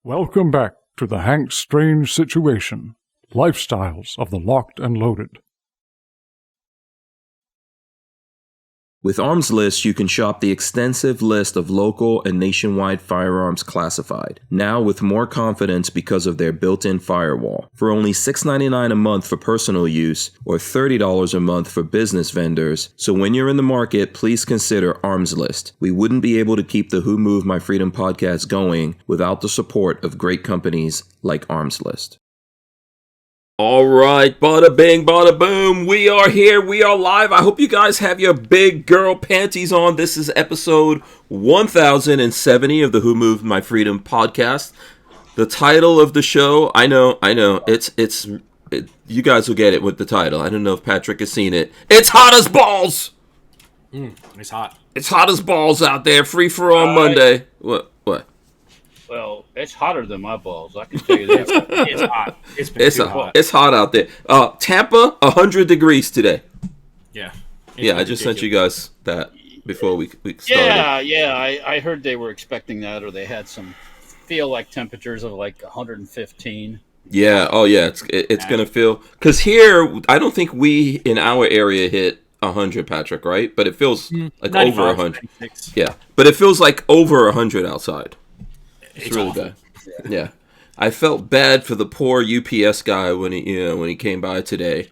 Welcome back to the Hank Strange Situation, Lifestyles of the Locked and Loaded. With Armslist, you can shop the extensive list of local and nationwide firearms classified, now with more confidence because of their built-in firewall. For only $6.99 a month for personal use, or $30 a month for business vendors, so when you're in the market, please consider Armslist. We wouldn't be able to keep the Who Moved My Freedom podcast going without the support of great companies like Armslist. All right, bada bing, bada boom. We are here. We are live. I hope you guys have your big girl panties on. This is episode 1070 of the Who Moved My Freedom podcast. The title of the show, I know. You guys will get it with the title. I don't know if Patrick has seen it. It's hot as balls. It's hot. It's hot as balls out there. FreeFor on Monday. What? Well, it's hotter than my balls. I can tell you that. It's hot. It's hot. It's hot out there. Tampa, 100 degrees today. Yeah. I just sent you guys that before we started. Yeah. I heard they were expecting that, or they had some feel-like temperatures of like 115. Yeah. Oh, yeah. It's gonna feel, because here I don't think we in our area hit 100, Patrick. Right? But it feels like over 100. 96. Yeah. But it feels like over 100 outside. It's really bad. Yeah. I felt bad for the poor UPS guy when he came by today.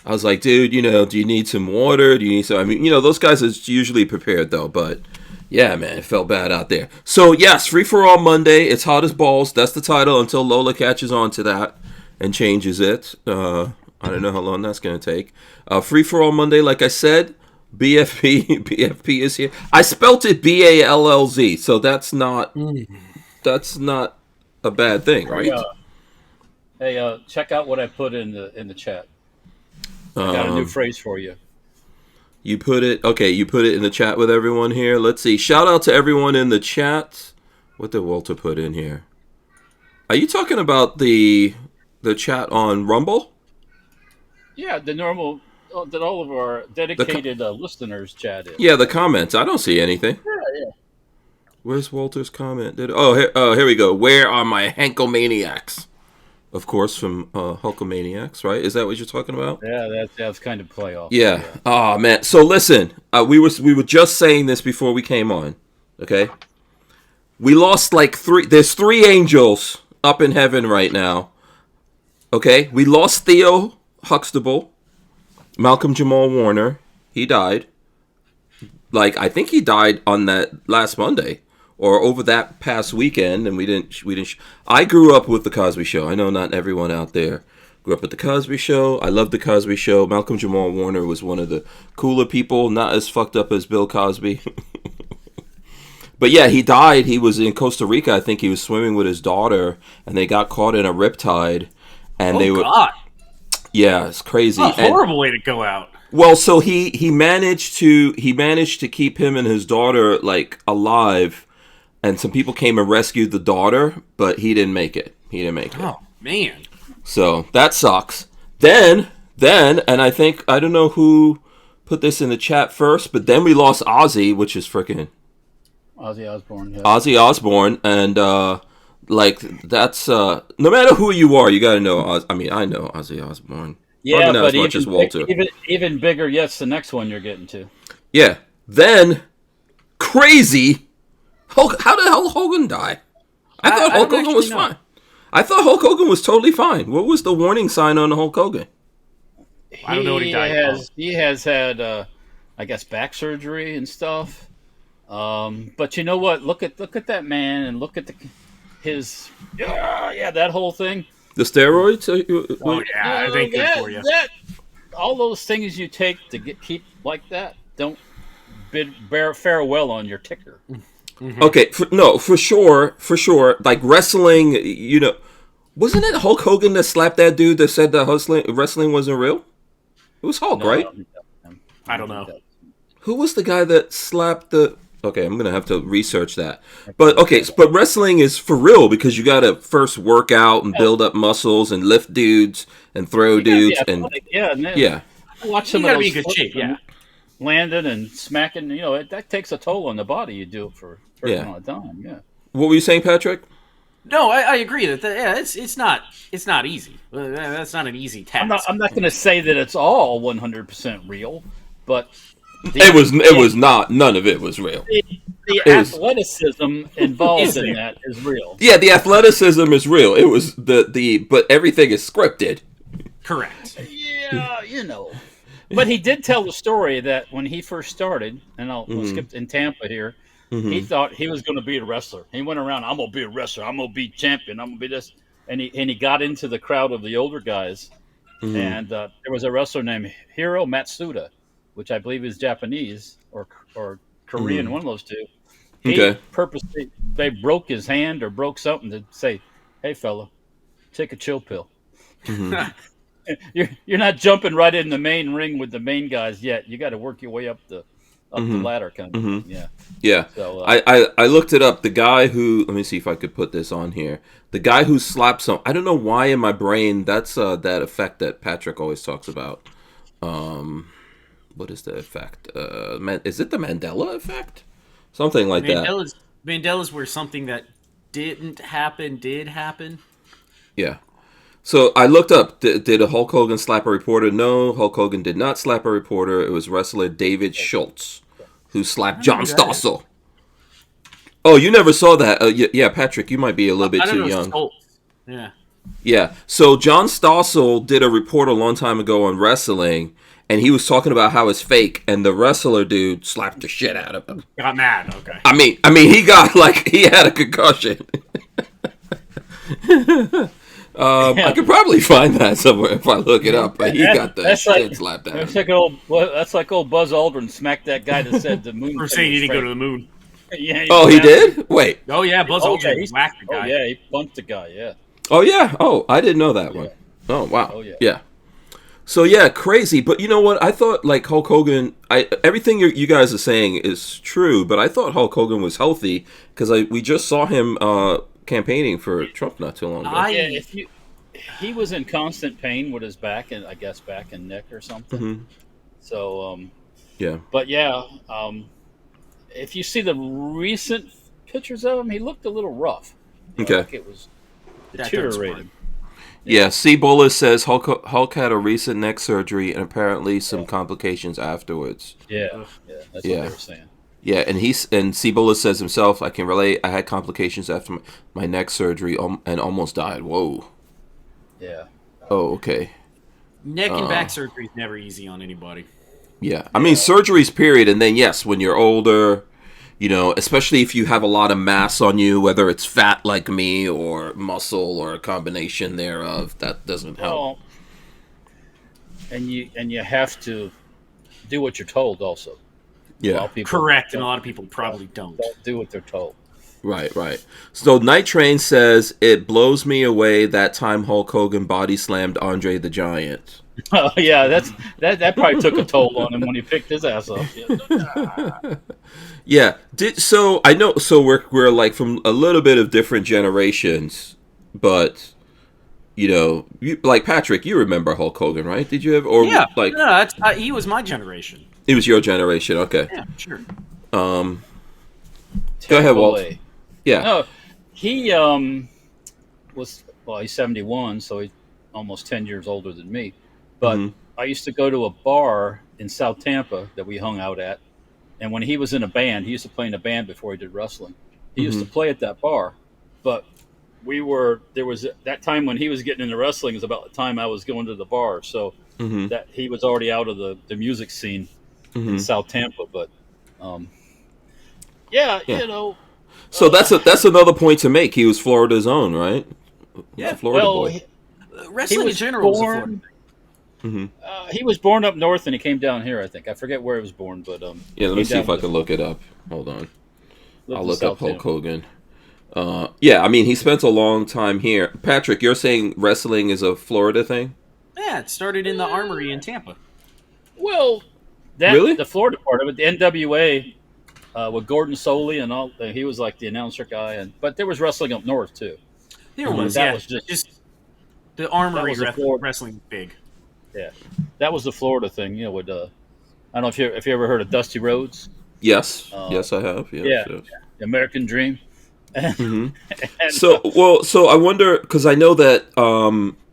I was like, dude, do you need some water? Do you need some? I mean, those guys are usually prepared though, but yeah, man, it felt bad out there. So yes, FreeFor on Monday. It's hot as balls. That's the title until Lola catches on to that and changes it. I don't know how long that's gonna take. FreeFor on Monday, like I said. BFP is here. I spelt it Ballz, so that's not. That's not a bad thing, right? Hey, check out what I put in the chat. I got a new phrase for you. You put it in the chat with everyone here. Let's see. Shout out to everyone in the chat. What did Walter put in here? Are you talking about the chat on Rumble? Yeah, the normal that all of our dedicated listeners chat in. Yeah, the comments. I don't see anything. Yeah. Where's Walter's comment? Here we go. Where are my Hankomaniacs? Of course, from Hulkamaniacs, right? Is that what you're talking about? Yeah, that's kind of playoff. Yeah. Oh man. So listen, we were just saying this before we came on. Okay. We lost like 3. There's 3 angels up in heaven right now. Okay. We lost Theo Huxtable, Malcolm Jamal Warner. He died. Like I think he died on that last Monday. Or over that past weekend, and we didn't. I grew up with the Cosby Show. I know not everyone out there grew up with the Cosby Show. I love the Cosby Show. Malcolm Jamal Warner was one of the cooler people, not as fucked up as Bill Cosby. But yeah, he died. He was in Costa Rica. I think he was swimming with his daughter, and they got caught in a riptide. And God. Yeah, it's crazy. What a horrible way to go out. Well, so he managed to keep him and his daughter like alive. And some people came and rescued the daughter, but he didn't make it. Oh, man. So that sucks. Then, and I don't know who put this in the chat first, but then we lost Ozzy, which is freaking Ozzy Osbourne. Yeah. Ozzy Osbourne, and that's no matter who you are, you got to know. I know Ozzy Osbourne. Yeah, not but as much as Walter. Even bigger. Yes, the next one you're getting to. Yeah. Then crazy. How did Hulk Hogan die? I thought Hulk Hogan was fine. I thought Hulk Hogan was totally fine. What was the warning sign on Hulk Hogan? I don't know what he died of. He has had, I guess, back surgery and stuff. But you know what? Look at that man and look at his that whole thing. The steroids? Oh yeah, I think good for you. All those things you take to keep like that don't fare well on your ticker. Mm-hmm. Okay, for sure. Like wrestling, wasn't it Hulk Hogan that slapped that dude that said that wrestling wasn't real? It was Hulk, right? I don't know. Who was the guy that slapped the... Okay, I'm going to have to research that. But wrestling is for real because you got to first work out and build up muscles and lift dudes and throw dudes. Watch some of those. You got to be in good shape, yeah. Landing and smacking, that takes a toll on the body. You do it for a certain amount of time, yeah. What were you saying, Patrick? No, I agree that it's not easy. That's not an easy task. I'm not going to say that it's all 100% real, but It was not. None of it was real. The It was- athleticism involved in that is real. Yeah, the athleticism is real. It was but everything is scripted. Correct. Yeah, But he did tell the story that when he first started, and we'll skip in Tampa here, he thought he was going to be a wrestler. He went around, I'm going to be a wrestler. I'm going to be champion. I'm going to be this. And he got into the crowd of the older guys. And there was a wrestler named Hiro Matsuda, which I believe is Japanese or Korean, one of those two. He purposely, they broke his hand or broke something to say, hey, fella, take a chill pill. You're not jumping right in the main ring with the main guys yet. You got to work your way up the ladder, kind of. Yeah. So I looked it up. The guy who, let me see if I could put this on here. The guy who slapped some. I don't know why in my brain that's that effect that Patrick always talks about. What is the effect? Is it the Mandela effect? Something like that. Mandela's where something that didn't happen did happen. Yeah. So I looked up, did a Hulk Hogan slap a reporter? No, Hulk Hogan did not slap a reporter. It was wrestler David Schultz who slapped John Stossel. Oh, you never saw that? Yeah, Patrick, you might be a little bit too young. Yeah. Yeah, so John Stossel did a report a long time ago on wrestling, and he was talking about how it's fake, and the wrestler dude slapped the shit out of him. Got mad, okay. I mean, he got, he had a concussion. I could probably find that somewhere if I look it up, but he got the shit slapped out of him. That's like old Buzz Aldrin smacked that guy that said the moon. For saying he didn't go to the moon. Yeah. He did? Wait. Oh, yeah, Buzz Aldrin whacked the guy. Oh, yeah, he punched the guy, yeah. Oh, yeah. Oh, I didn't know that one. Oh, wow. Oh, yeah. Yeah. So, yeah, crazy. But you know what? I thought, Hulk Hogan, everything you guys are saying is true, but I thought Hulk Hogan was healthy because we just saw him campaigning for Trump not too long ago. He was in constant pain with his back and, I guess, back and neck or something. Mm-hmm. So, yeah. But, yeah, if you see the recent pictures of him, he looked a little rough. Okay. Like it was deteriorating. Yeah, C. Bullis says Hulk had a recent neck surgery and apparently some complications afterwards. Yeah, that's what they were saying. Yeah, and C. Bullis says himself, I can relate, I had complications after my neck surgery and almost died. Whoa. Yeah. Oh, okay. Neck and back surgery is never easy on anybody. Yeah, I mean, surgeries, period, and then, yes, when you're older, especially if you have a lot of mass on you, whether it's fat like me or muscle or a combination thereof, that doesn't help. Well, and you have to do what you're told also. Yeah. Correct, and a lot of people probably don't do what they're told. Right. So Night Train says, it blows me away that time Hulk Hogan body slammed Andre the Giant. Oh, yeah, that probably took a toll on him when he picked his ass up. Yeah. So I know. So we're from a little bit of different generations, but Patrick, you remember Hulk Hogan, right? Did you ever? Or yeah. No, he was my generation. It was your generation. Okay. Yeah, sure. Go ahead, Walt. Yeah. No, he he's 71, so he's almost 10 years older than me. But I used to go to a bar in South Tampa that we hung out at. And when he was in a band, he used to play in a band before he did wrestling. He used to play at that bar. But there was that time when he was getting into wrestling is about the time I was going to the bar. So that he was already out of the music scene in South Tampa. But So that's another point to make. He was Florida's own, right? Yeah, Florida boy. Wrestling in general was a Florida. He was born up north and he came down here, I think. I forget where he was born, but yeah, let me see if I can look it up. Hold on. I'll look up Hulk Hogan. Yeah, I mean, he spent a long time here. Patrick, you're saying wrestling is a Florida thing? Yeah, it started in the Armory in Tampa. Well, really? The Florida part of it, the NWA with Gordon Soley and all, he was like the announcer guy, but there was wrestling up north too. There was, that yeah. was just the Armory wrestling big. Yeah, that was the Florida thing, with I don't know if you ever heard of Dusty Rhodes. Yes, yes, I have. Yes, The American Dream. Mm-hmm. And So I wonder, because I know that.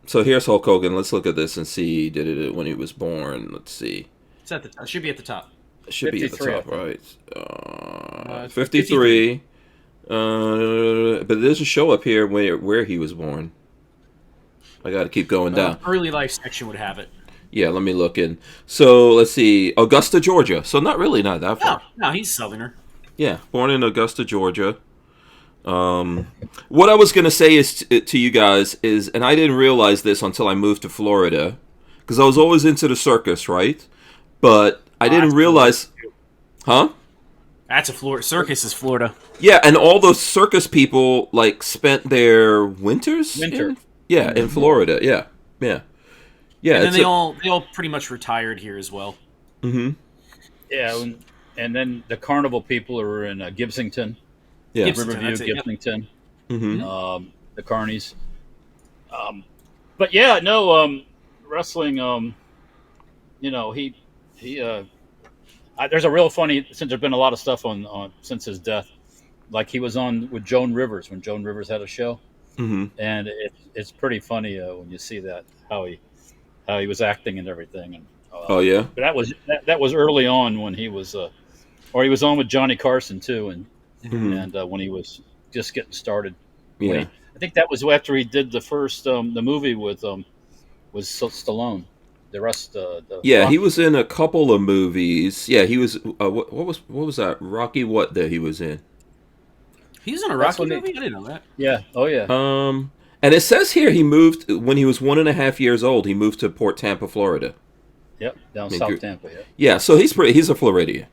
So here's Hulk Hogan. Let's look at this and see. Did it when he was born? Let's see. It's at the top. It should be at the top. It should be at the 53, top, right? 53. 53. But there's a show up here where he was born. I got to keep going down. Early life section would have it. Yeah, let me look in. So let's see, Augusta, Georgia. So not that far. No, he's Southerner. Yeah, born in Augusta, Georgia. What I was gonna say is to you guys is, and I didn't realize this until I moved to Florida, because I was always into the circus, right? But I didn't realize, huh? That's a Florida circus. Is Florida? Yeah, and all those circus people like spent their winters in Florida. Yeah. And then they all pretty much retired here as well. Mm-hmm. yeah, and then the carnival people are in Gibsonton. Yeah. Gibsonton, Riverview, that's it, Gibsonton, Mm-hmm. the Carnies. But yeah, no, wrestling. There's a real funny, since there's been a lot of stuff on since his death. Like he was on with Joan Rivers when Joan Rivers had a show, Mm-hmm. and it's pretty funny when you see that how he was acting and everything. And Oh yeah. but that was early on when he was, or he was on with Johnny Carson too, and Mm-hmm. when he was just getting started. Yeah. I think that was after he did the first the movie with Stallone. The rest, Yeah, Rocky. he was in a couple of movies. Yeah, he was. What was that? Rocky what that he was in? He was in a That's Rocky when movie. I didn't know that. Yeah. Oh yeah. And it says here he moved when he was 1.5 years old. He moved to Port Tampa, Florida. Yep. Down Thank South you. Tampa. Yeah. Yeah, so he's a Floridian.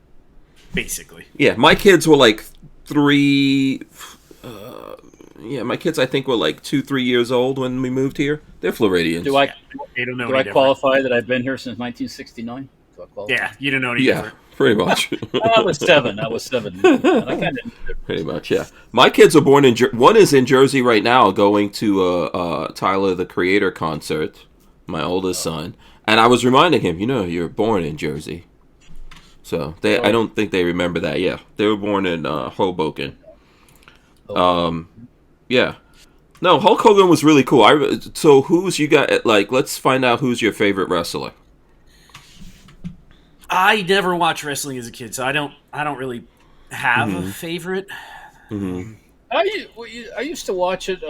Basically. Yeah, my kids were like 3. Yeah, my kids I think were like 2-3 years old when we moved here. They're Floridians. Do I They don't know do any I different. qualify that I've been here since 1969? Do I qualify? Yeah, you don't know any Yeah, different. pretty much. I was 7. I was 7. And I kind of. Pretty much, yeah. My kids are born in one is in Jersey right now, going to Tyler the Creator concert. My oldest son, and I was reminding him, you're born in Jersey. So I don't think they remember that. Yeah, they were born in Hoboken. Yeah. No, Hulk Hogan was really cool. So who's you got? Like, let's find out who's your favorite wrestler. I never watched wrestling as a kid, so I don't really have a favorite. Mm-hmm. I used to watch it.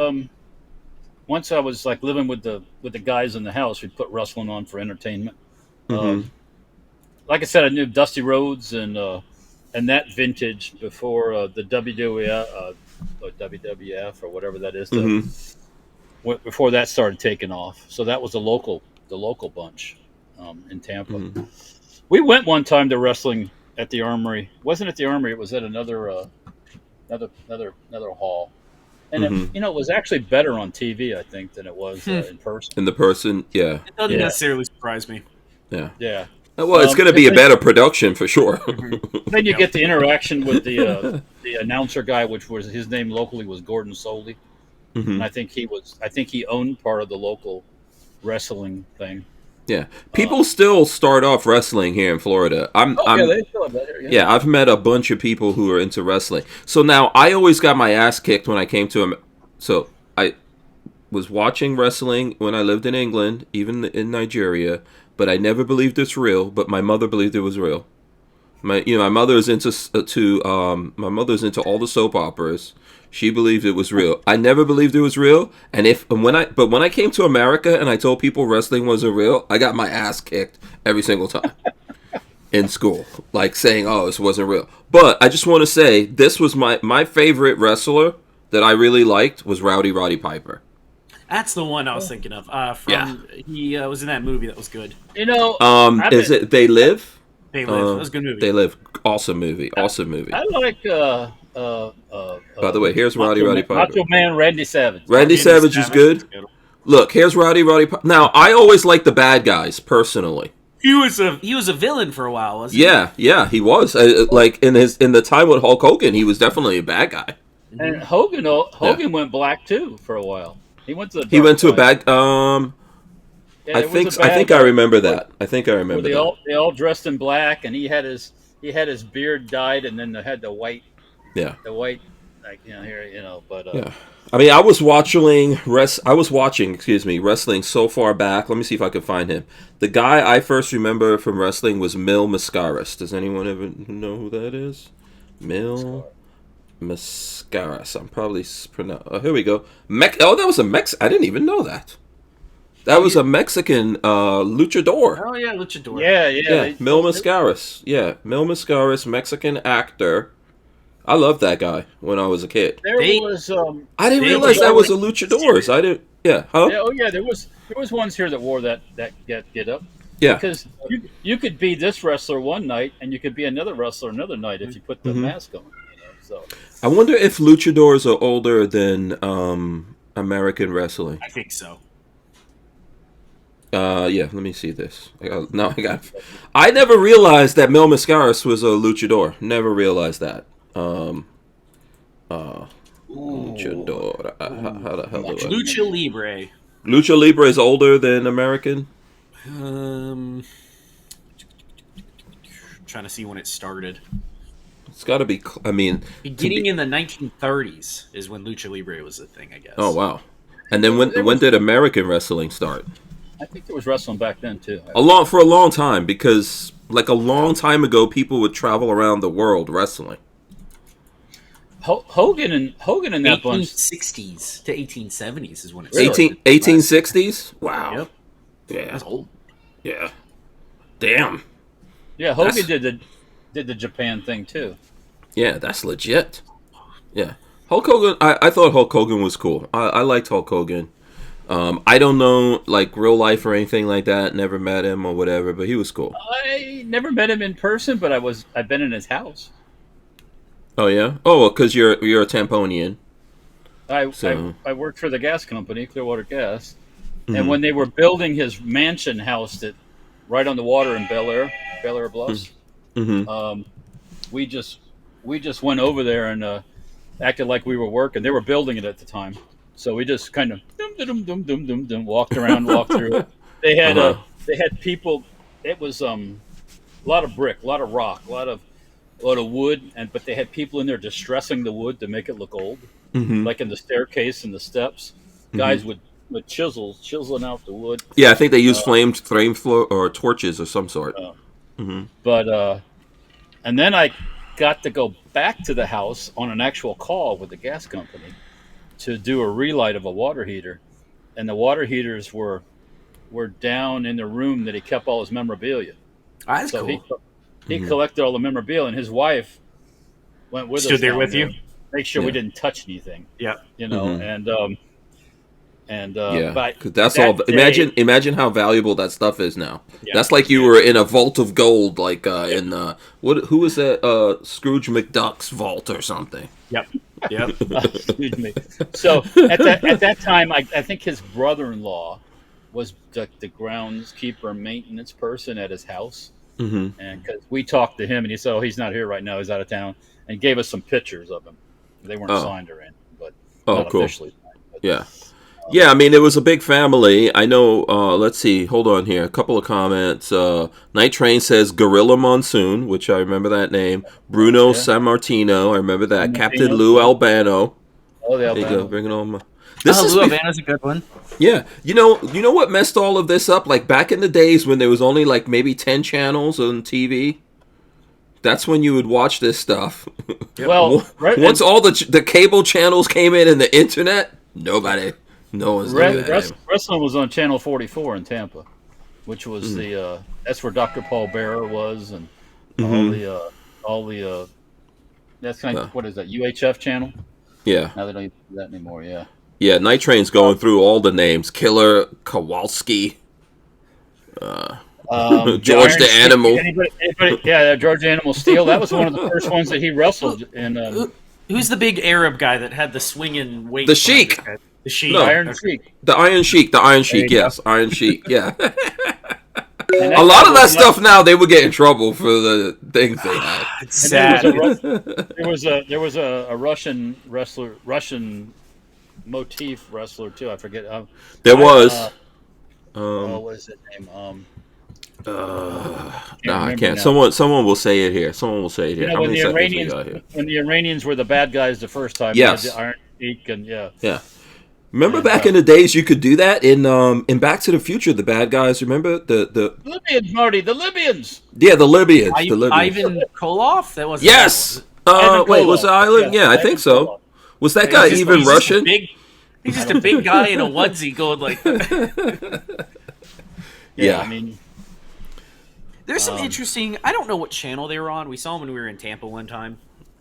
Once I was like living with the guys in the house, we'd put wrestling on for entertainment. Mm-hmm. Like I said, I knew Dusty Rhodes and that vintage before the WWF or whatever that is. Before that started taking off, so that was the local bunch in Tampa. Mm-hmm. We went one time to wrestling at the Armory. It wasn't at the Armory. It was at another hall. And it was actually better on TV, I think, than it was in person. And the person, yeah. It doesn't necessarily surprise me. Yeah. Yeah. Well, it's going to be a better production for sure. Then you get the interaction with the announcer guy, which was his name locally was Gordon Soley, and I think he owned part of the local wrestling thing. Yeah, people still start off wrestling here in Florida. They still have that here, Yeah, I've met a bunch of people who are into wrestling. So now I always got my ass kicked when I came to So I was watching wrestling when I lived in England, even in Nigeria, but I never believed it's real. But my mother believed it was real. My mother is into my mother's into all the soap operas. She believed it was real. I never believed it was real. When I came to America and I told people wrestling wasn't real, I got my ass kicked every single time in school, like saying, "Oh, this wasn't real." But I just want to say this was my favorite wrestler that I really liked was Rowdy Roddy Piper. That's the one I was thinking of. He was in that movie that was good. Is it They Live? They Live. That was a good movie. They Live. Awesome movie. Awesome movie. I like. By the way, here's Roddy Piper. Macho Man Randy Savage. Randy Savage is good. Look, here's Roddy Piper. Now, I always like the bad guys personally. He was a villain for a while, wasn't he? Yeah, he was. Like in the time with Hulk Hogan, he was definitely a bad guy. And Hogan went black too for a while. He went to a bad. I think I remember that. I think I remember that. They all dressed in black, and he had his beard dyed, and then they had the white. Yeah. The white like, here, but Yeah. I mean, I was watching wrestling so far back. Let me see if I can find him. The guy I first remember from wrestling was Mil Mascaras. Does anyone ever know who that is? Mil Mascaras. I'm probably here we go. That was a Mex. I didn't even know that. That was a Mexican luchador. Oh yeah, luchador. Yeah. Mil Mascaras. Yeah, Mil Mascaras, Mexican actor. I loved that guy when I was a kid. There was I didn't realize that was a luchadors. I didn't. Yeah. Huh? Yeah, there was ones here that wore that get up. Yeah. Because you could be this wrestler one night and you could be another wrestler another night if you put the mask on. So I wonder if luchadors are older than American wrestling. I think so. Yeah. Let me see this. I never realized that Mil Mascaras was a luchador. Never realized that. Luchador. How the hell do I? Lucha Libre. Lucha Libre is older than American. Trying to see when it started. It's got to be. I mean, beginning in the 1930s is when Lucha Libre was a thing, I guess. Oh wow! And then when did American wrestling start? I think there was wrestling back then too. For a long time, because like a long time ago, people would travel around the world wrestling. Hogan and that bunch. 1860s to 1870s is when it started. 1860s? Wow. Yep. Yeah. That's old. Yeah. Damn. Yeah, Hogan did the Japan thing too. Yeah, that's legit. Yeah. Hulk Hogan, I thought Hulk Hogan was cool. I liked Hulk Hogan. I don't know, like, real life or anything like that. Never met him or whatever, but he was cool. I never met him in person, but I've been in his house. Oh yeah. Oh, well, because you're a Tamponian. I worked for the gas company, Clearwater Gas, and when they were building his mansion house right on the water in Bel Air Bluffs, we just went over there and acted like we were working. They were building it at the time, so we just kind of walked around, walked through it. They had people. It was a lot of brick, a lot of rock, a lot of wood, but they had people in there distressing the wood to make it look old, like in the staircase and the steps. Guys with chisels chiseling out the wood. Yeah, I think they used flame or torches of some sort. But and then I got to go back to the house on an actual call with the gas company to do a relight of a water heater, and the water heaters were down in the room that he kept all his memorabilia. That's cool. He collected all the memorabilia, and his wife went with us. Stood there with you? Make sure we didn't touch anything. Yeah. But that's all. Imagine how valuable that stuff is now. Yeah. That's like you were in a vault of gold, like in who was that? Scrooge McDuck's vault or something. Yep. Excuse me. So at that time, I think his brother-in-law was the groundskeeper, maintenance person at his house. And because we talked to him, and he said, "Oh, he's not here right now; he's out of town," and gave us some pictures of him. They weren't signed or anything, but not cool. officially signed. But, yeah. I mean, it was a big family. I know. Let's see. Hold on here. A couple of comments. Night Train says Gorilla Monsoon, which I remember that name. Bruno Sammartino, I remember that. Captain Lou Albano. Oh, the Albano. There you go. Bring it on. Lou Albano's a good one. Yeah, you know what messed all of this up? Like back in the days when there was only like maybe 10 channels on TV. That's when you would watch this stuff. Well, once all the cable channels came in and the internet, no one's doing that. Wrestling was on Channel 44 in Tampa, which was that's where Dr. Paul Bearer was, and all the that's kind of what is that, UHF channel? Yeah. Now they don't even do that anymore. Yeah. Yeah, Night Train's going through all the names. Killer, Kowalski, George the Animal. Anybody, George the Animal Steel. That was one of the first ones that he wrestled. And who's the big Arab guy that had the swinging weight? The Sheik. The Sheik. No. Iron Sheik. The Iron Sheik. The Iron Sheik. Yes, Iron Sheik. Yeah. A lot of that stuff now they would get in trouble for the things they had. It's sad. There was a Russian wrestler, Russian motif wrestler too. I forget. There was. What was his name? I can't. Someone will say it here. Someone will say it here. You know, How when many the seconds we Iranians got here? when the Iranians were the bad guys the first time, Yes. they had the Iron Sheik and Yeah. Remember back in the days you could do that in Back to the Future, the bad guys, remember? The Libyans, Marty, the Libyans. Yeah, the Libyans. The Libyans. Ivan Koloff? That wasn't Yes! that, Wait, was it Island? Yes, Yeah, I Ivan think so. Koloff. Was that guy even he's Russian? He's just a big guy in a onesie going like Yeah, I mean, there's some interesting. I don't know what channel they were on. We saw them when we were in Tampa one time.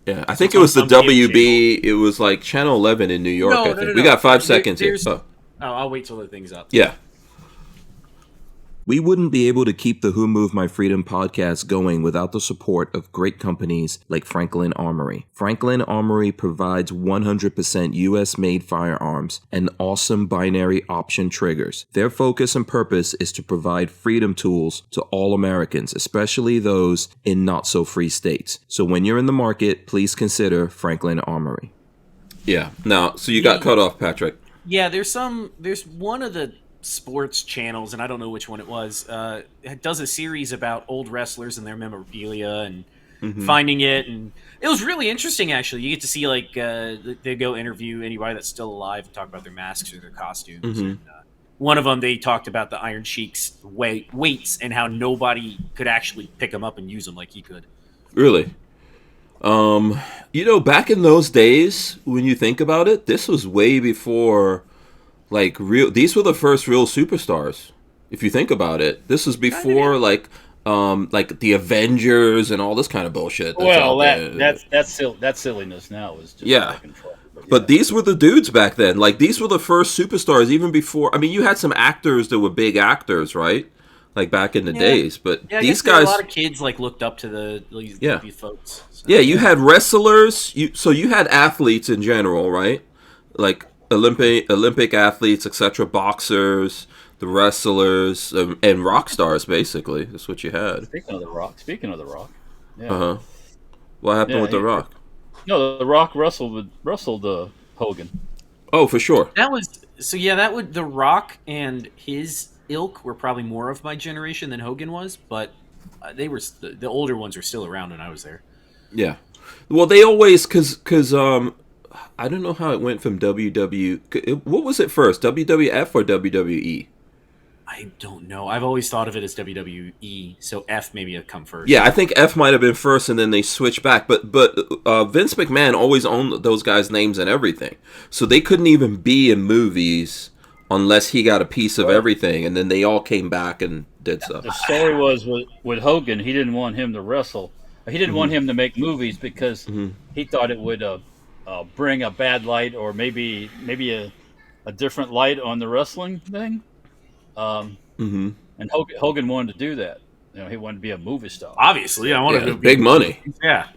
Yeah, I think it was the WB. It was like Channel 11 in New York, I think. We got 5 seconds here. Oh, I'll wait till the thing's up. Yeah. We wouldn't be able to keep the Who Moved My Freedom podcast going without the support of great companies like Franklin Armory. Franklin Armory provides 100% US-made firearms and awesome binary option triggers. Their focus and purpose is to provide freedom tools to all Americans, especially those in not-so-free states. So when you're in the market, please consider Franklin Armory. Yeah. Now, so you got cut off, Patrick. Yeah, there's one of the sports channels, and I don't know which one it was. It does a series about old wrestlers and their memorabilia and finding it, and it was really interesting. Actually, you get to see like they go interview anybody that's still alive and talk about their masks or their costumes. And, one of them, they talked about the Iron Sheik's weights and how nobody could actually pick them up and use them like he could. Really? You know, back in those days, when you think about it, this was way before. These were the first real superstars. If you think about it, this was before like the Avengers and all this kind of bullshit. That silliness now is just out of control. But these were the dudes back then. Like these were the first superstars, even before. I mean, you had some actors that were big actors, right? Like back in the days. But these guys, a lot of kids like looked up to these folks. So. Yeah, you had wrestlers. So you had athletes in general, right? Like Olympic athletes, etc., boxers, the wrestlers, and rock stars. Basically, that's what you had. Speaking of the Rock, yeah. What happened with the Rock? No, the Rock wrestled Hogan. Oh, for sure. The Rock and his ilk were probably more of my generation than Hogan was, but they were the older ones were still around when I was there. Yeah, well, they always because I don't know how it went from WW. What was it first, WWF or WWE? I don't know. I've always thought of it as WWE, so F maybe had come first. Yeah, I think F might have been first, and then they switched back. But Vince McMahon always owned those guys' names and everything, so they couldn't even be in movies unless he got a piece of everything, and then they all came back and did stuff. The story was with Hogan, he didn't want him to wrestle. He didn't want him to make movies because he thought it would bring a bad light or maybe a different light on the wrestling thing. And Hogan wanted to do that. You know, he wanted to be a movie star. Obviously, I wanted to be big money. Yeah.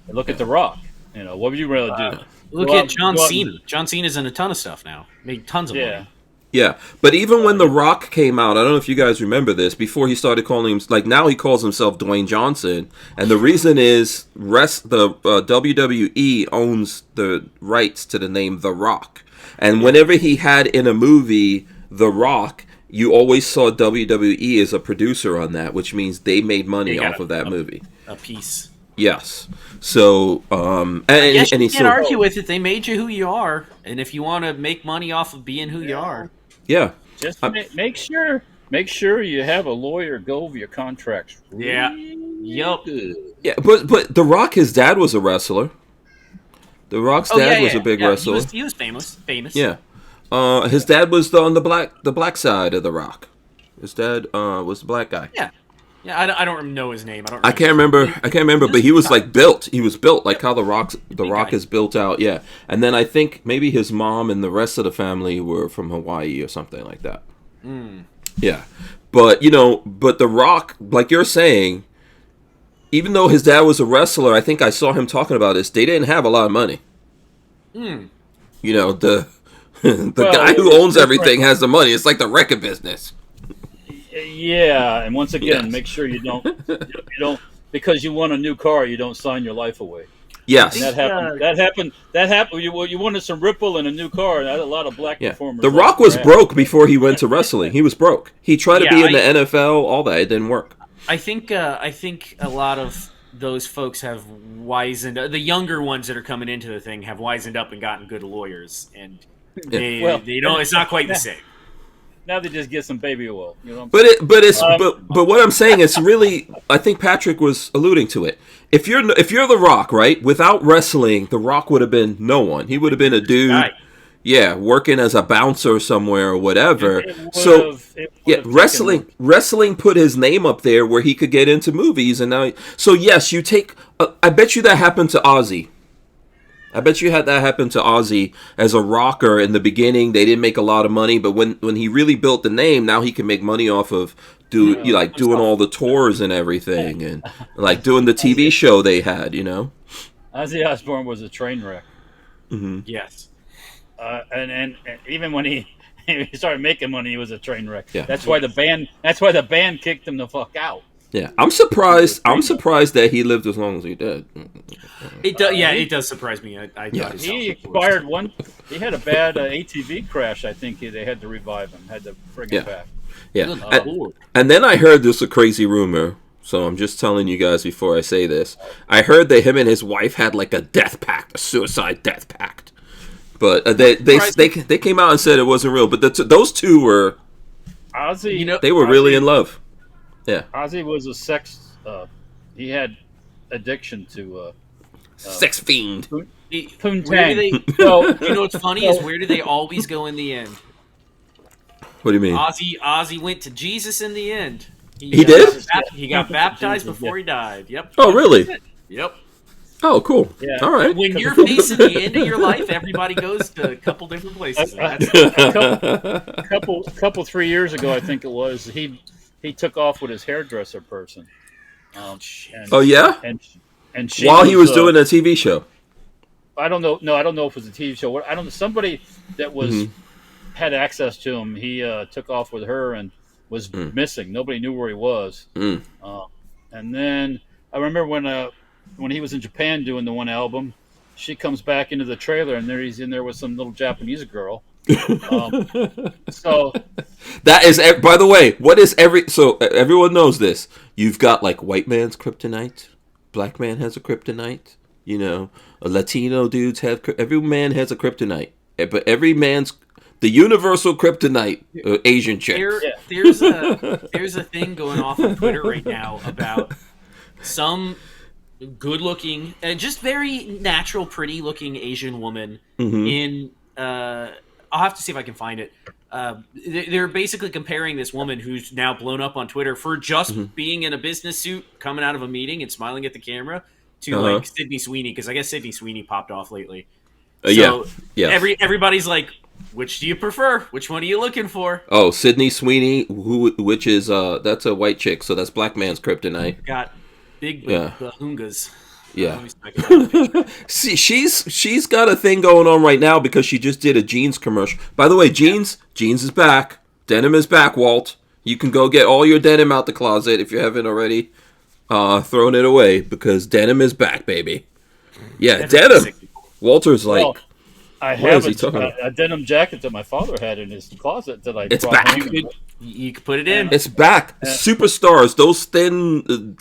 Look at The Rock. You know, what would you rather do? Look at John Cena. John Cena's in a ton of stuff now. Made tons of money. Yeah, but even when The Rock came out, I don't know if you guys remember this, before he started calling him, like now he calls himself Dwayne Johnson, and the reason is the WWE owns the rights to the name The Rock, and whenever he had in a movie The Rock, you always saw WWE as a producer on that, which means they made money off of that movie. A piece. Yes. So, you can't argue with it. They made you who you are, and if you want to make money off of being who you are. Yeah. Just make sure you have a lawyer go over your contracts. Yeah. Yup. Yeah, but The Rock, his dad was a wrestler. The Rock's dad was a big wrestler. He was famous. Yeah. His dad was on the black side of The Rock. His dad was the black guy. Yeah. Yeah, I don't know his name. I can't remember, but he was like built. He was built like how the Rock is built out. Yeah, and then I think maybe his mom and the rest of the family were from Hawaii or something like that. Yeah, but the Rock, like you're saying, even though his dad was a wrestler, I think I saw him talking about this. They didn't have a lot of money. You know, the guy who owns everything has the money. It's like the record business. Yeah, and once again, make sure you don't because you want a new car, you don't sign your life away. Yes. That happened. You wanted some Ripple and a new car, and I had a lot of black performers. The Rock was broke before he went to wrestling. He was broke. He tried to be in the NFL, all that. It didn't work. I think a lot of those folks have wizened. The younger ones that are coming into the thing have wizened up and gotten good lawyers, and they don't. It's not quite the same. Now they just get some baby oil. You know. But what I'm saying is really, I think Patrick was alluding to it. If you're The Rock, right? Without wrestling, The Rock would have been no one. He would have been a dude. Right. Yeah, working as a bouncer somewhere or whatever. Wrestling put his name up there where he could get into movies, and now. So yes, you take. I bet you that happened to Ozzy. I bet you had that happen to Ozzy as a rocker in the beginning. They didn't make a lot of money, but when he really built the name, now he can make money off of doing all the tours and everything, and like doing the TV show they had. You know, Ozzy Osbourne was a train wreck. Mm-hmm. Yes. And even when he started making money, he was a train wreck. Yeah. That's why the band kicked him the fuck out. Yeah, I'm surprised that he lived as long as he did. It does. Yeah, it does surprise me. He expired one. He had a bad ATV crash. I think they had to revive him. Had to bring him back. Yeah, and then I heard this a crazy rumor. So I'm just telling you guys before I say this. I heard that him and his wife had like a death pact, a suicide death pact. But they came out and said it wasn't real. But those two were Ozzy. They were really in love. Yeah, Ozzy was a sex. He had addiction to sex fiend. Poontang. So you know what's funny is where do they always go in the end? What do you mean? Ozzy went to Jesus in the end. He did. He got baptized before he died. Yep. Oh really? Yep. Oh, cool. Yeah. All right. When you're facing the end of your life, everybody goes to a couple different places. A couple 3 years ago, I think it was. He took off with his hairdresser person. Oh yeah. And she while he was doing a TV show. I don't know. No, I don't know if it was a TV show. I don't know. Somebody that was had access to him. He took off with her and was missing. Nobody knew where he was. And then I remember when he was in Japan doing the one album, she comes back into the trailer and he's in there with some little Japanese girl. So that is, by the way, so everyone knows this. You've got like white man's kryptonite, black man has a kryptonite. You know, Latino dudes every man has a kryptonite, but the universal kryptonite, Asian chick. There's a thing going off on Twitter right now about some good-looking and just very natural, pretty-looking Asian woman in. I'll have to see if I can find it. They're basically comparing this woman who's now blown up on Twitter for just being in a business suit, coming out of a meeting and smiling at the camera, to like Sydney Sweeney, because I guess Sydney Sweeney popped off lately. So everybody's like, which do you prefer? Which one are you looking for? Oh, Sydney Sweeney, which is that's a white chick, so that's black man's kryptonite. Got big bahungas. Yeah. See, she's got a thing going on right now because she just did a jeans commercial. By the way, jeans is back. Denim is back, Walt. You can go get all your denim out the closet if you haven't already thrown it away, because denim is back, baby. Yeah, denim. Walter's like, well, I have a denim jacket that my father had in his closet that I It's back. You can put it in. It's back. Superstars, those thin,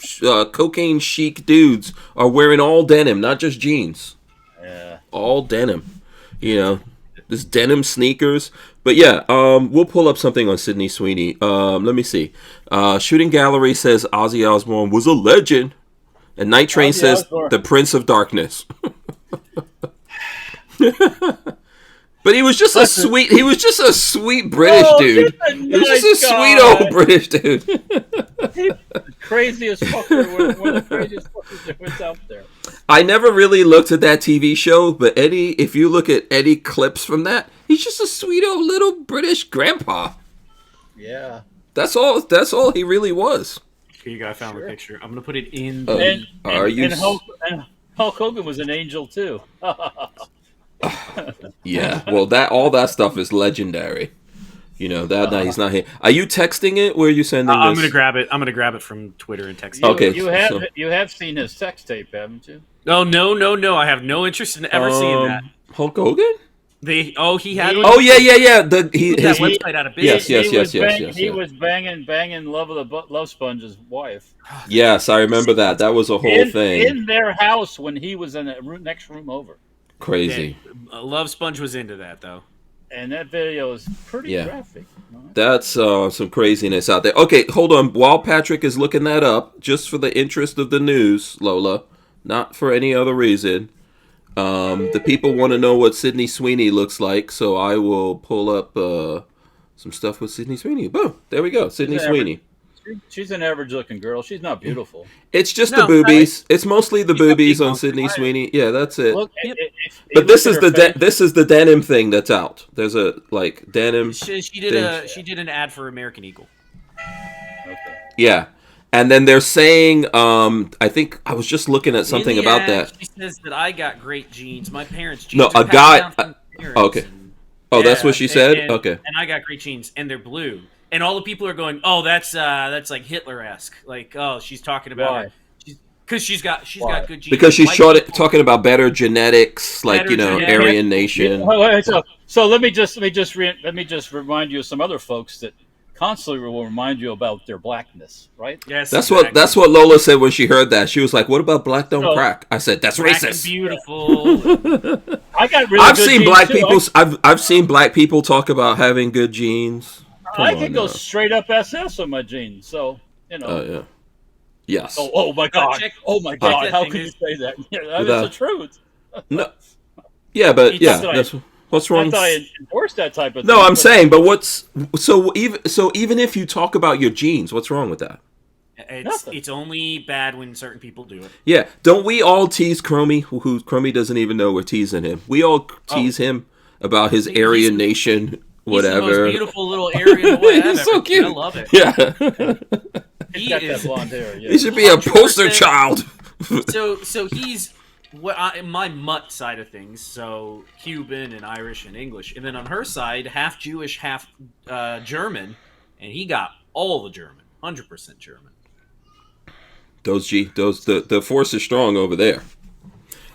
cocaine chic dudes are wearing all denim, not just jeans. Yeah. All denim. You know, this denim sneakers. But yeah, we'll pull up something on Sydney Sweeney. Let me see. Shooting Gallery says Ozzy Osbourne was a legend. And Night Train says the Prince of Darkness. But he was just a sweet British dude. He was just a sweet old British dude. The craziest fucker, one of the craziest fuckers that was out there. I never really looked at that TV show, but Eddie, if you look at Eddie clips from that, he's just a sweet old little British grandpa. Yeah. That's all he really was. Here you go, I found the picture. I'm gonna put it in. And Hulk Hogan was an angel too. Yeah, well, all that stuff is legendary. You know that he's not here. Are you texting it? Where are you sending this? I'm gonna grab it. I'm gonna grab it from Twitter and text it. Okay, You have seen his sex tape, haven't you? Oh no! I have no interest in ever seeing that. Hulk Hogan? He had. Oh yeah. His website out of business. Yes. He was banging Love Sponge's wife. Yes, I remember that. That was a whole thing in their house when he was in the next room over. Crazy. Yeah, Love Sponge was into that though. And that video is pretty graphic. That's some craziness out there. Okay, hold on. While Patrick is looking that up, just for the interest of the news, Lola, not for any other reason. The people want to know what Sydney Sweeney looks like, so I will pull up some stuff with Sydney Sweeney. Boom, there we go, Sydney Sweeney. She's an average-looking girl. She's not beautiful. It's just the boobies. It's mostly the boobies on Sydney Sweeney. Yeah, that's it. Look, but this is the denim thing that's out. There's a denim. She did an ad for American Eagle. Okay. Yeah. And then they're saying, I think I was just looking at something about that. She says that I got great genes. My parents' genes. No, a guy. Okay. That's what she said. Okay. And I got great genes, and they're blue. And all the people are going, "Oh, that's like Hitler-esque." Like, oh, she's talking about because she's got good genes. Because she's talking about better genetics, Aryan Nation. So let me just remind you of some other folks that constantly will remind you about their blackness, right? Yes, that's what Lola said when she heard that. She was like, "What about black don't crack?" I said, "That's racist." Beautiful. I've seen black people. I've seen black people talk about having good genes. I can go straight up SS on my jeans, so Oh yeah. Yes. Oh my God! Oh my God! How can you say that? Yeah, that's the truth. No. Yeah, but that's what's wrong. I endorse that type of thing. No, I'm saying, but even if you talk about your genes, what's wrong with that? It's only bad when certain people do it. Yeah, don't we all tease Chromie? Who Chromie doesn't even know we're teasing him. We all tease him about his Aryan Nation. Whatever. He's the most beautiful little Aryan boy I've so ever cute. I love it. Yeah. He's got that blonde hair. Yeah. He should be a poster child. So he's my mutt side of things. So Cuban and Irish and English, and then on her side, half Jewish, half German, and he got all the German, 100% German. The force is strong over there.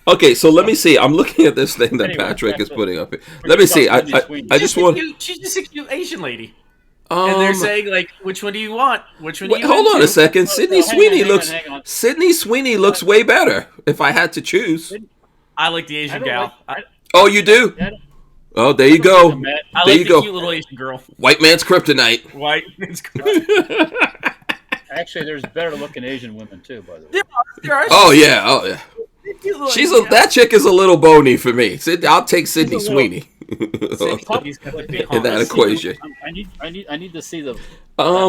Okay, so let me see. I'm looking at this thing that Patrick is putting up here. Let me see. I just want. She's just a cute Asian lady. And they're saying which one do you want? Which one? Hold on a second. Sydney Sweeney looks way better. If I had to choose, I like the Asian gal. Oh, you do? Oh, there you go. I like the cute little Asian girl. White man's kryptonite. White man's kryptonite. Actually, there's better looking Asian women too, by the way. There are. Oh yeah. That chick is a little bony for me. I'll take Sydney Sweeney in that equation. I need to see the.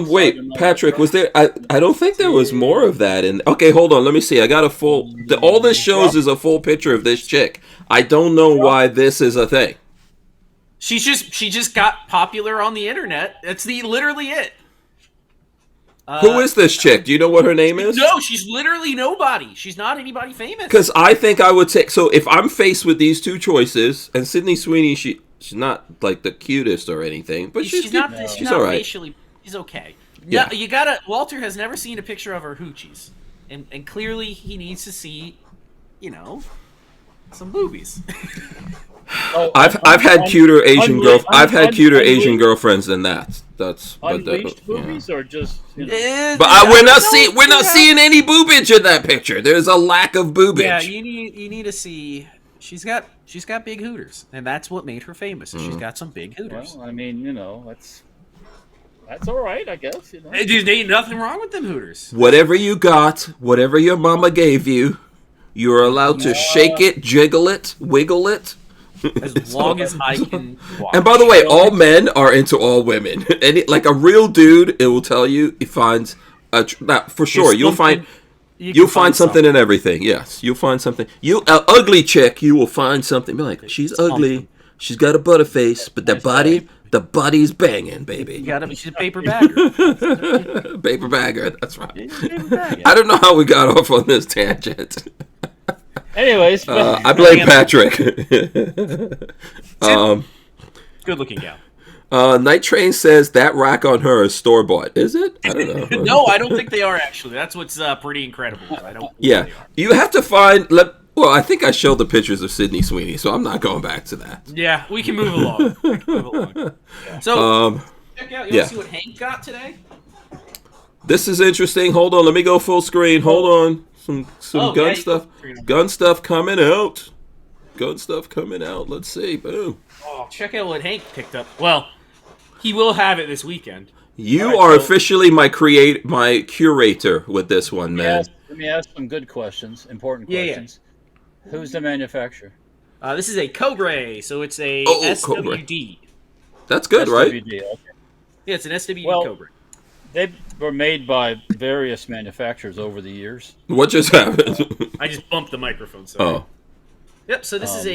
Wait, Patrick, was there? I don't think there was more of that. Okay, hold on. Let me see. I got a full. All this shows is a full picture of this chick. I don't know why this is a thing. She just got popular on the internet. That's literally it. Who is this chick? Do you know what her name is? No, she's literally nobody. She's not anybody famous. Because I think I would take... So if I'm faced with these two choices, and Sydney Sweeney, she's not like the cutest or anything, but she's not. She's she's all right. Facially, she's okay. Yeah. No, you gotta. Walter has never seen a picture of her hoochies, and clearly he needs to see, some boobies. I've had cuter Asian Asian girlfriends than that. That's unleashed boobies or just. But we're not seeing any boobage in that picture. There's a lack of boobage. Yeah, you need to see. She's got big hooters, and that's what made her famous. She's got some big hooters. Well, I mean, that's all right, I guess. There ain't nothing wrong with them hooters. Whatever you got, whatever your mama gave you, you're allowed to shake it, jiggle it, wiggle it. As long as I can watch. And by the way, all men are into all women. Like a real dude, it will tell you he finds for sure. You'll find something in everything. Yes, you'll find something. Ugly chick, you will find something. Be like, she's ugly. She's got a butterface, but the body's banging, baby. She's a paper bagger. Paper bagger. That's right. I don't know how we got off on this tangent. Anyways, I blame Patrick. Good-looking gal. Night Train says that rack on her is store-bought. Is it? I don't know. No, I don't think they are, actually. That's what's pretty incredible. I don't. Yeah, you have to find. Well, I think I showed the pictures of Sydney Sweeney, so I'm not going back to that. Yeah, we can move along. Yeah. So, check out. You want to see what Hank got today? This is interesting. Hold on, let me go full screen. Hold on. Some gun stuff. Gun stuff coming out. Gun stuff coming out. Let's see. Boom. Oh, check out what Hank picked up. Well, he will have it this weekend. You are officially my curator with this one, man. Let me ask some good questions, important questions. Yeah. Who's the manufacturer? This is a Cobra, so it's a SWD. Cobra. That's good, SWD, right? Okay. Yeah, it's an SWD Cobra. They were made by various manufacturers over the years. What just happened? I just bumped the microphone. Sorry. Oh. Yep. So this is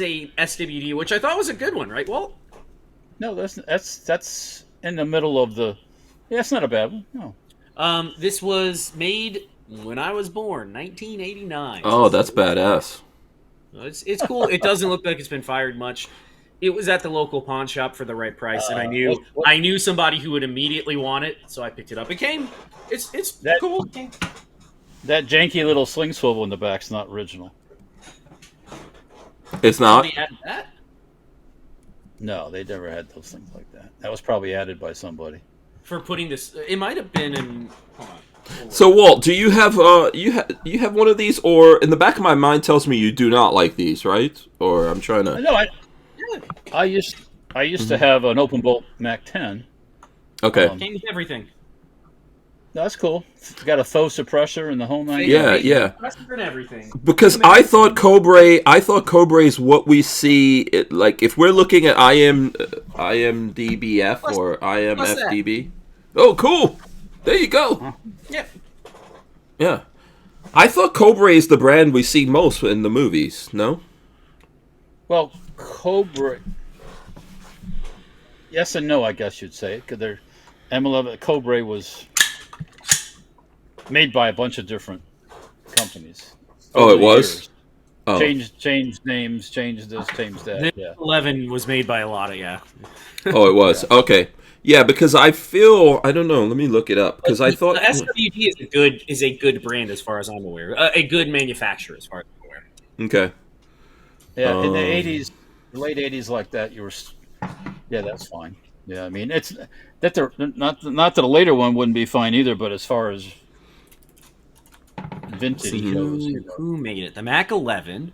a SWD, which I thought was a good one, right, Walt? No, that's in the middle of the. Yeah, it's not a bad one. No. This was made when I was born, 1989. Oh, that's badass. It's cool. It doesn't look like it's been fired much. It was at the local pawn shop for the right price, and I knew somebody who would immediately want it, so I picked it up. It came. It's cool. That janky little sling swivel in the back's not original. It's not. Somebody added that? No, they never had those things like that. That was probably added by somebody. For putting this, it might have been in. Hold on. So Walt, do you have you have one of these, or in the back of my mind tells me you do not like these, right? Or I'm trying to. No, I used to have an open bolt Mac 10. Okay. Came with everything. That's cool. It's got a faux suppressor and the whole nine. Yeah. Suppressor and everything. Because I thought Cobra is what we see. Like if we're looking at IMDBF or IMFDB. Oh, cool. There you go. Yeah. Yeah. I thought Cobra is the brand we see most in the movies. No. Well, Cobra. Yes and no, I guess you'd say, because they're M11. Cobra was made by a bunch of different companies. Oh, it was. Oh. Changed names, changed this, changed that. The 11 was made by a lot of Oh, it was. Yeah. Okay. Yeah, because I don't know. Let me look it up because I thought the SWD is a good brand as far as I'm aware. A good manufacturer as far as I'm aware. Okay. Yeah, in the 80s, late 80s, like that, that's fine. Yeah, I mean, it's that they're not that a later one wouldn't be fine either, but as far as vintage goes, who made it? The Mac 11,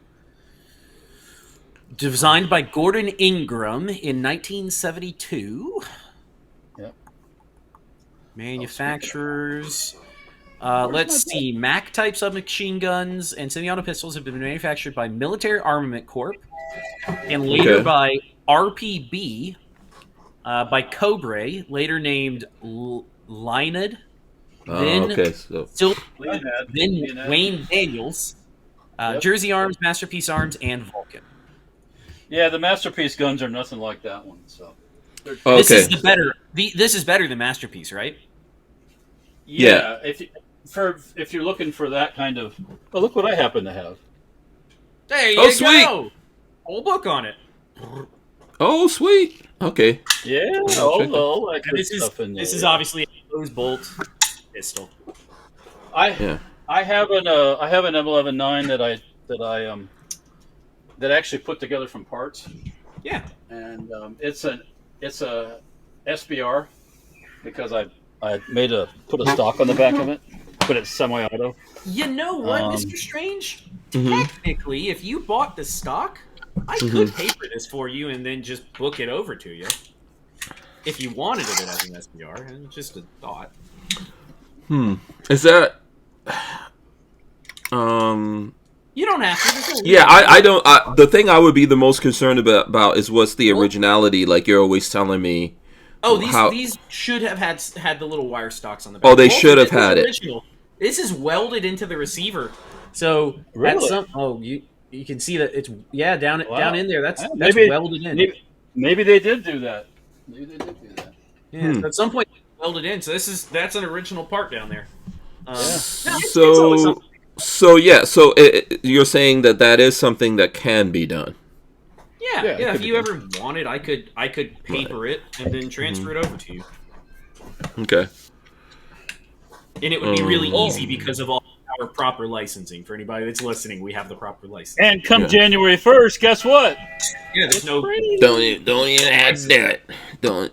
designed by Gordon Ingram in 1972. Yep. Manufacturers. Let's see. Mac-type submachine guns and semi-auto pistols have been manufactured by Military Armament Corp. And later by RPB, by Cobra, later named Lynad. Then Wayne Daniels, Jersey Arms, Masterpiece Arms, and Vulcan. Yeah, the Masterpiece guns are nothing like that one. So this is This is better than Masterpiece, right? Yeah. If you're looking for that kind of, well, look what I happen to have. There you go. Whole book on it. Oh, sweet. Okay. Yeah. This is obviously a close bolt pistol. I have an M11-9 that actually put together from parts. Yeah. And it's a SBR because I put a stock on the back of it, but it's semi-auto. You know what, Mr. Strange? Technically, if you bought the stock, I could paper this for you and then just book it over to you. If you wanted it as an SBR, and just a thought. Is that? You don't have to. Yeah, I don't. The thing I would be the most concerned about is what's the originality. Like you're always telling me. Oh, these should have had the little wire stalks on the back. Oh, they should have had it. This is welded into the receiver. So really? You can see that it's down in there. That's welded in. Maybe they did do that. Yeah, so at some point welded in. So that's an original part down there. You're saying that is something that can be done. Yeah. If you ever wanted, I could paper it and then transfer it over to you. Okay. And it would be really easy because of all the proper licensing. For anybody that's listening, we have the proper license. And come January 1st, guess what? Yeah, there's no. Don't even have to do it.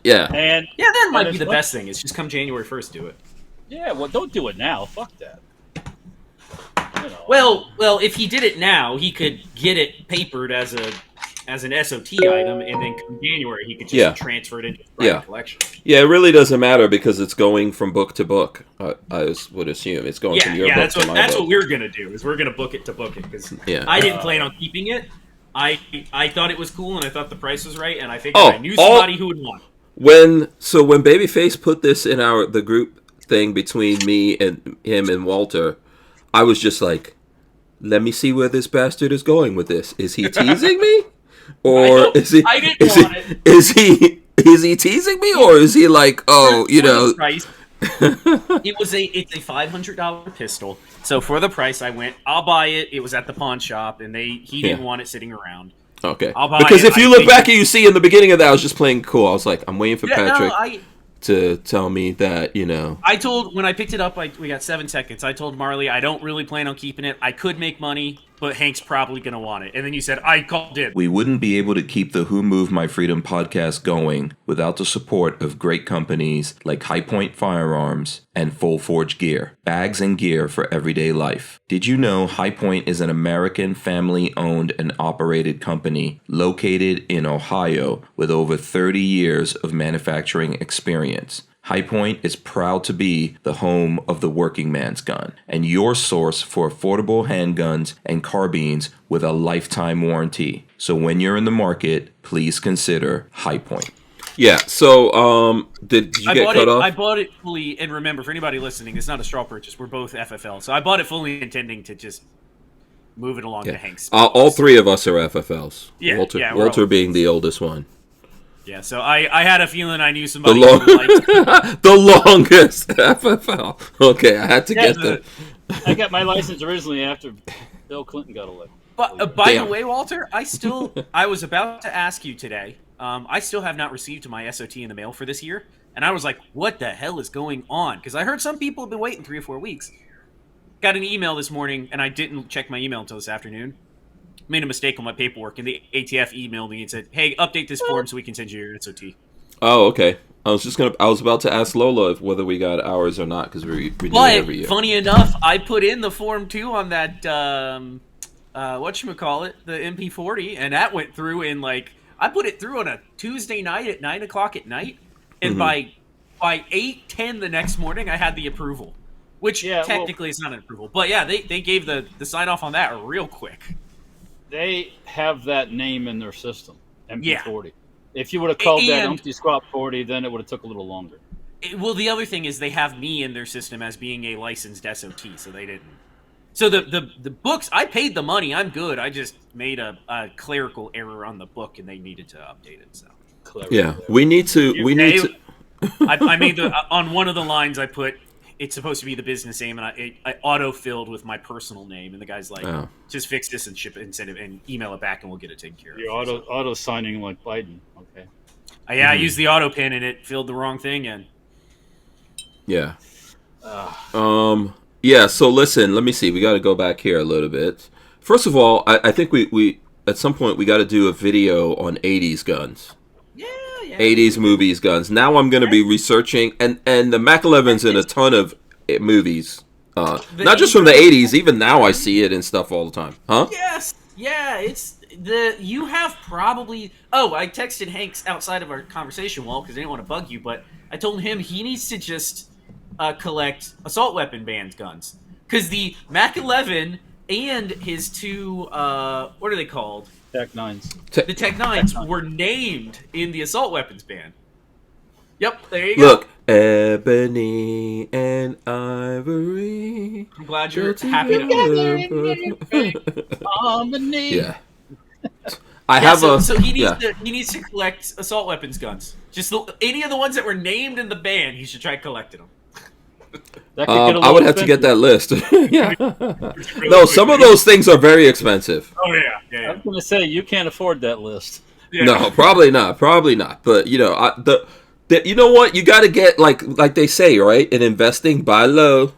And that might be the best thing. Is just come January 1st, do it. Yeah, well, don't do it now. Fuck that. You know. Well, if he did it now, he could get it papered as an SOT item, and then come January, he could just transfer it into his private collection. Yeah, it really doesn't matter because it's going from book to book. I would assume it's going from your book to my book. That's what we're gonna do. Is we're gonna book it to book it because I didn't plan on keeping it. I thought it was cool, and I thought the price was right, and I figured I knew somebody who would want it. When BabyFace put this in the group thing between me and him and Walter, I was just like, let me see where this bastard is going with this. Is he teasing me? Or is he teasing me, or is he like, it's a $500 pistol. So for the price, I went, I'll buy it. It was at the pawn shop, and he didn't want it sitting around. Okay. I'll buy because it. if you look back and you see in the beginning of that, I was just playing cool. I was like, I'm waiting for Patrick to tell me that, when I picked it up, we got 7 seconds. I told Marley, I don't really plan on keeping it. I could make money, but Hank's probably going to want it. And then you said, I called it. We wouldn't be able to keep the Who Moved My Freedom podcast going without the support of great companies like High Point Firearms and Full Forge Gear, bags and gear for everyday life. Did you know High Point is an American family-owned and operated company located in Ohio with over 30 years of manufacturing experience? High Point is proud to be the home of the working man's gun and your source for affordable handguns and carbines with a lifetime warranty. So when you're in the market, please consider High Point. Yeah, so did you get cut off? I bought it fully, and remember, for anybody listening, it's not a straw purchase. We're both FFL, so I bought it fully intending to just move it along to Hank's. All three of us are FFLs. Yeah, Walter being the oldest one. Yeah, so I had a feeling I knew somebody who liked it. The longest FFL. Okay, I had to get that. I got my license originally after Bill Clinton got elected. But by the way, Walter, I was about to ask you today. I still have not received my SOT in the mail for this year, and I was like, "What the hell is going on?" Because I heard some people have been waiting 3 or 4 weeks. Got an email this morning, and I didn't check my email until this afternoon. Made a mistake on my paperwork, and the ATF emailed me and said, "Hey, update this form so we can send you your SOT." Oh, okay. I was about to ask Lola whether we got ours or not because we do it every year. Funny enough, I put in the form too on that whatchamacallit, the MP40, and that went through in I put it through on a Tuesday night at 9 o'clock at night, and by 8:10 the next morning, I had the approval, which technically is not an approval, but they gave the sign off on that real quick. They have that name in their system, MP40. Yeah. If you would have called that Empty Squat 40, then it would have took a little longer. Well, the other thing is they have me in their system as being a licensed SOT, so they didn't. So the books, I paid the money. I'm good. I just made a clerical error on the book, and they needed to update it. So we need to. I made on one of the lines I put, it's supposed to be the business name, and I auto-filled with my personal name, and the guy's like, just fix this and ship it and email it back, and we'll get it taken care of. You're auto-signing like Biden, okay. I used the auto pin, and it filled the wrong thing in. Yeah. So listen, let me see. We got to go back here a little bit. First of all, I think we at some point we got to do a video on 80s guns. 80s movies guns. Now I'm going to be researching, and the Mac 11's in a ton of movies. Not just from the 80s, even now I see it and stuff all the time. Huh? Yes. Yeah, you have probably... Oh, I texted Hanks outside of our conversation wall because I didn't want to bug you, but I told him he needs to just collect assault weapon banned guns. Because the Mac 11 and his two, what are they called? Tech 9s. The Tech 9s were named in the assault weapons ban. Yep, there you go. Look, ebony and ivory. I'm glad you're happy to. Harmony. Yeah. I have So he needs to collect assault weapons guns. Just any of the ones that were named in the ban, he should try collecting them. I would have to get that list. Yeah. No, some of those things are very expensive. Oh yeah. I was going to say you can't afford that list. Yeah. No, probably not. But you know, you know what? You got to get like they say, right? In investing, buy low,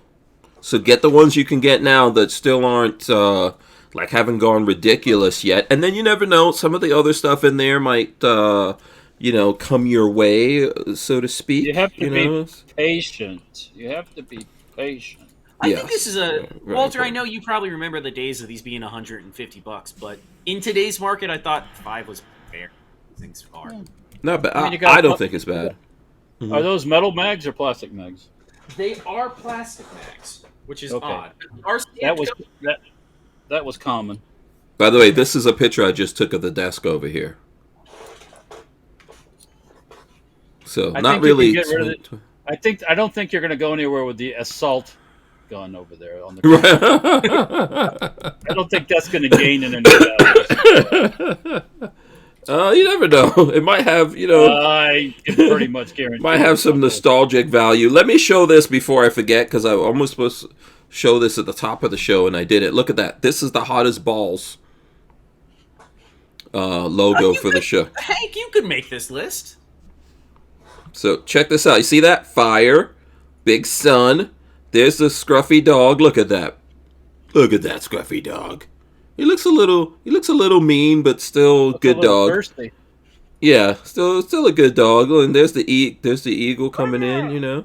So get the ones you can get now that still aren't like haven't gone ridiculous yet. And then you never know, some of the other stuff in there might come your way, so to speak. You have to be patient. You have to be patient. I think this is Walter, I know you probably remember the days of these being $150, but in today's market, I thought 5 was fair. Things are. Not bad. I don't think it's bad. Mm-hmm. Are those metal mags or plastic mags? They are plastic mags, which is odd. That was common. By the way, this is a picture I just took of the desk over here. So I not really. I don't think you're going to go anywhere with the assault gun over there on the. I don't think that's going to gain in any values. You never know. It might have, I can pretty much guarantee. Might have some nostalgic value. Let me show this before I forget, because I was almost supposed to show this at the top of the show, and I didn't. Look at that. This is the hottest Ballz logo for the show. Hank, you could make this list. So check this out. You see that? Fire, big sun. There's the scruffy dog. Look at that. Look at that scruffy dog. He looks a little mean, but still good dog. Thirsty. Yeah, still a good dog. And there's the eagle coming in.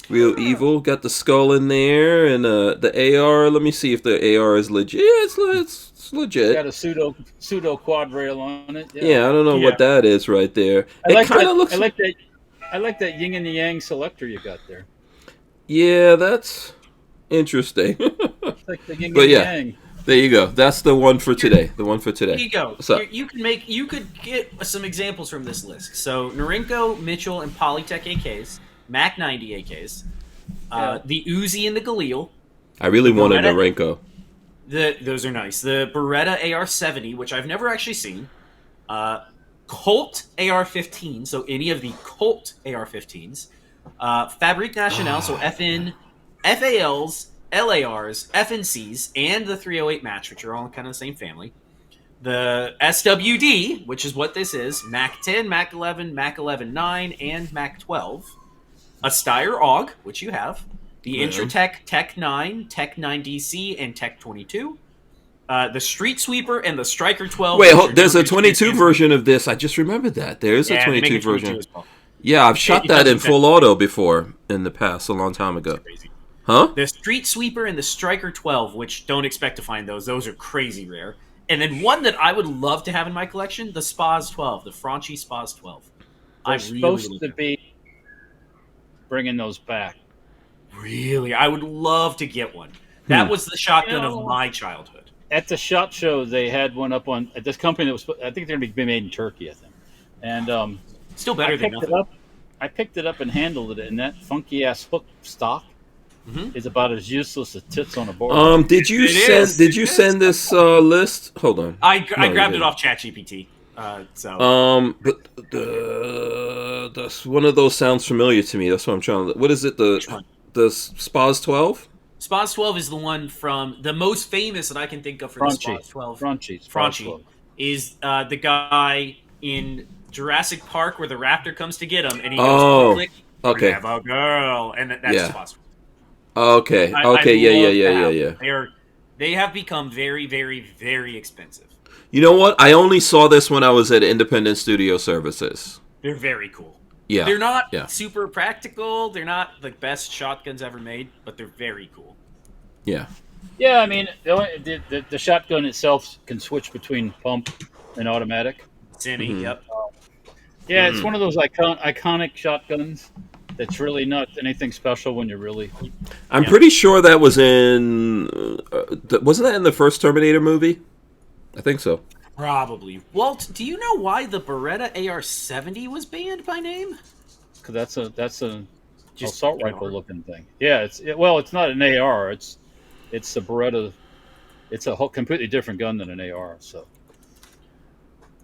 Real evil. Got the skull in there, and the AR. Let me see if the AR is legit. Yeah, it's legit. Got a pseudo quad rail on it. Yeah, I don't know what that is right there. I like that yin and yang selector you got there. Yeah, that's interesting. It's like the yin and yang. There you go. That's the one for today. There you go. You could get some examples from this list. So Norinco, Mitchell, and Polytech AKs, Mac 90 AKs, the Uzi and the Galil. I really wanted Norinco. Those are nice. The Beretta AR-70, which I've never actually seen. Colt AR-15, so any of the Colt AR-15s. Fabrique Nationale, so FN, FALs, LARs, FNCs, and the 308 match, which are all kind of the same family. The SWD, which is what this is, Mac 10, Mac 11, Mac 11.9, and Mac 12. A Steyr AUG, which you have. The Intratec Tech 9, Tech 9 DC, and Tech 22. The Street Sweeper and the Striker 12. Wait, there's a 22 version of this. I just remembered that. There's a 22 version. Yeah, I've shot that in full auto before in the past, a long time ago. Huh? The Street Sweeper and the Striker 12, which don't expect to find those. Those are crazy rare. And then one that I would love to have in my collection, the Spaz 12, the Franchi Spaz 12. They're supposed to be bringing those back. Really? I would love to get one. That was the shotgun of my childhood. At the SHOT Show, they had one up at this company that was, I think they're going to be made in Turkey, I think. And still better than nothing. I picked it up and handled it, and that funky-ass hook stock is about as useless as tits on a board. Did you send this list? Hold on. I grabbed it off ChatGPT. But that's one of those sounds familiar to me. That's what I'm trying to. What is it? The Spaz 12? Spaz 12 is the one from the most famous that I can think of for the Spaz 12. Franchi is the guy in Jurassic Park where the raptor comes to get him, and he goes, "Click, okay, have a girl," and that's Spaz 12. Okay, yeah. They have become very, very, very expensive. You know what? I only saw this when I was at Independent Studio Services. They're very cool. Yeah. They're not super practical. They're not the best shotguns ever made, but they're very cool. Yeah. Yeah, I mean, the shotgun itself can switch between pump and automatic. Yep. Yeah, it's one of those iconic shotguns that's really not anything special when you're really... I'm pretty sure that was in... wasn't that in the first Terminator movie? I think so. Probably. Walt, do you know why the Beretta AR-70 was banned by name? Because that's an assault rifle looking thing. Yeah, it's not an AR. It's a Beretta. It's a whole completely different gun than an AR. So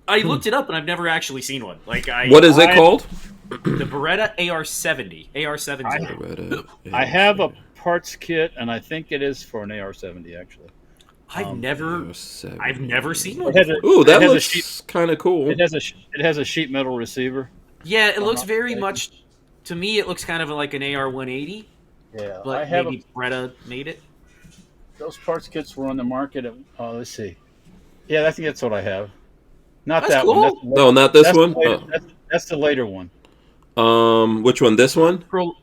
I looked it up and I've never actually seen one. What is it called? The Beretta AR-70. AR-70. I have a parts kit, and I think it is for an AR-70 actually. I've never seen one. Ooh, that looks kind of cool. It has a sheet metal receiver. Yeah, it looks very much. To me, it looks kind of like an AR-180. Yeah, I but have maybe Bretta made it. those parts kits were on the market. Let's see. Yeah, I think that's what I have. Not That's that one. cool. No, not this one. That's the later one. Which one? This one? Scroll,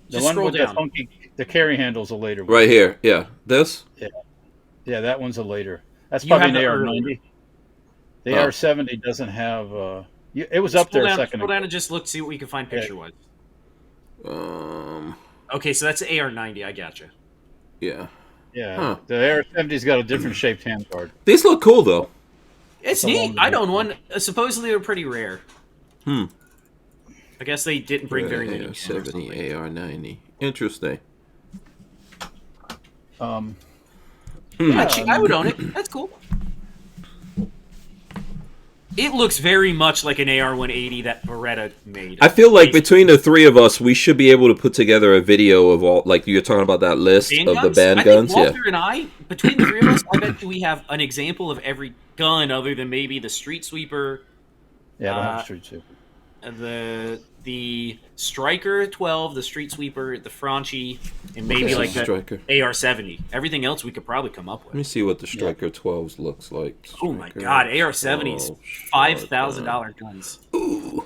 The just one scroll with down. the carry handle's a later one. Right here. Yeah, this. Yeah, that one's a later. That's You probably have an the AR-90. The Oh. AR-70 doesn't have. It was up there a second Scroll ago. down and just look, see what we can find picture-wise. Okay, so that's the AR-90. I gotcha. Yeah. Yeah, Huh. the AR-70's got a different shaped handguard. These look cool though. It's a neat. longer I own one. Supposedly they're pretty rare. Hmm. I guess they didn't bring very many. AR-70, AR-90. Interesting. Actually, I would own it. That's cool. It looks very much like an AR-180 that Beretta made. I feel like between the three of us, we should be able to put together a video of all, like you're talking about that list band of the guns? band I think guns. Walter and I, between the three of us, I bet we have an example of every gun other than maybe the Street Sweeper, Yeah, I don't have a Street Sweeper. the Striker 12, the Street Sweeper, the Franchi, and maybe This like is the Striker. AR-70. Everything else we could probably come up Let me with. see what the Striker 12s looks like. Oh my Striker God, AR-70s, 12 $5,000 guns. Ooh.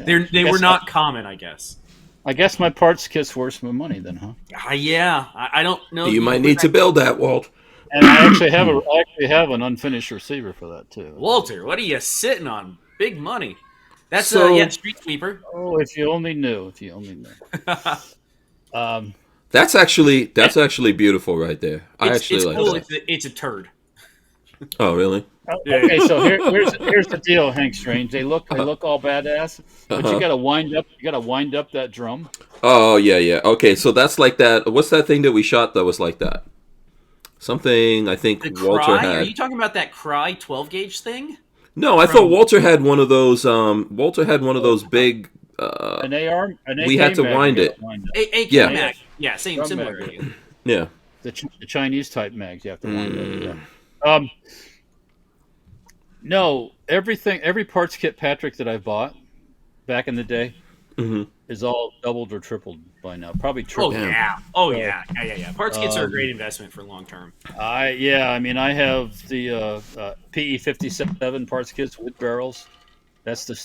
They were not common, I guess. I guess my parts kit's worth my money then, huh? Yeah, I don't know. You might need to build that, Walt. And I actually have an unfinished receiver for that too. Walter, what are you sitting on? Big money. That's So- Street Sweeper. Oh, if you only knew! If you only knew. That's actually beautiful right there. I It's actually like cool. that. It's a turd. Oh, really? Okay, so here's the deal, Hank Strange. They look all badass, but you gotta wind up that drum. Oh, yeah. Okay, so that's like that. What's that thing that we shot that was like that? Something I think The Walter Cry? had. Are you talking about that Cry 12 gauge thing? No, I thought Walter had one of those. Walter had one of those big. An AR. We had to wind it. AK Yeah. mag. Yeah, similar mag, to you. Yeah. The Chinese type mags you have to wind up. Yeah. No, every parts kit, Patrick, that I bought back in the day is all doubled or tripled by now. Probably tripled. Oh yeah. Parts kits are a great investment for long term. I have the PE-57 parts kits with barrels. That's the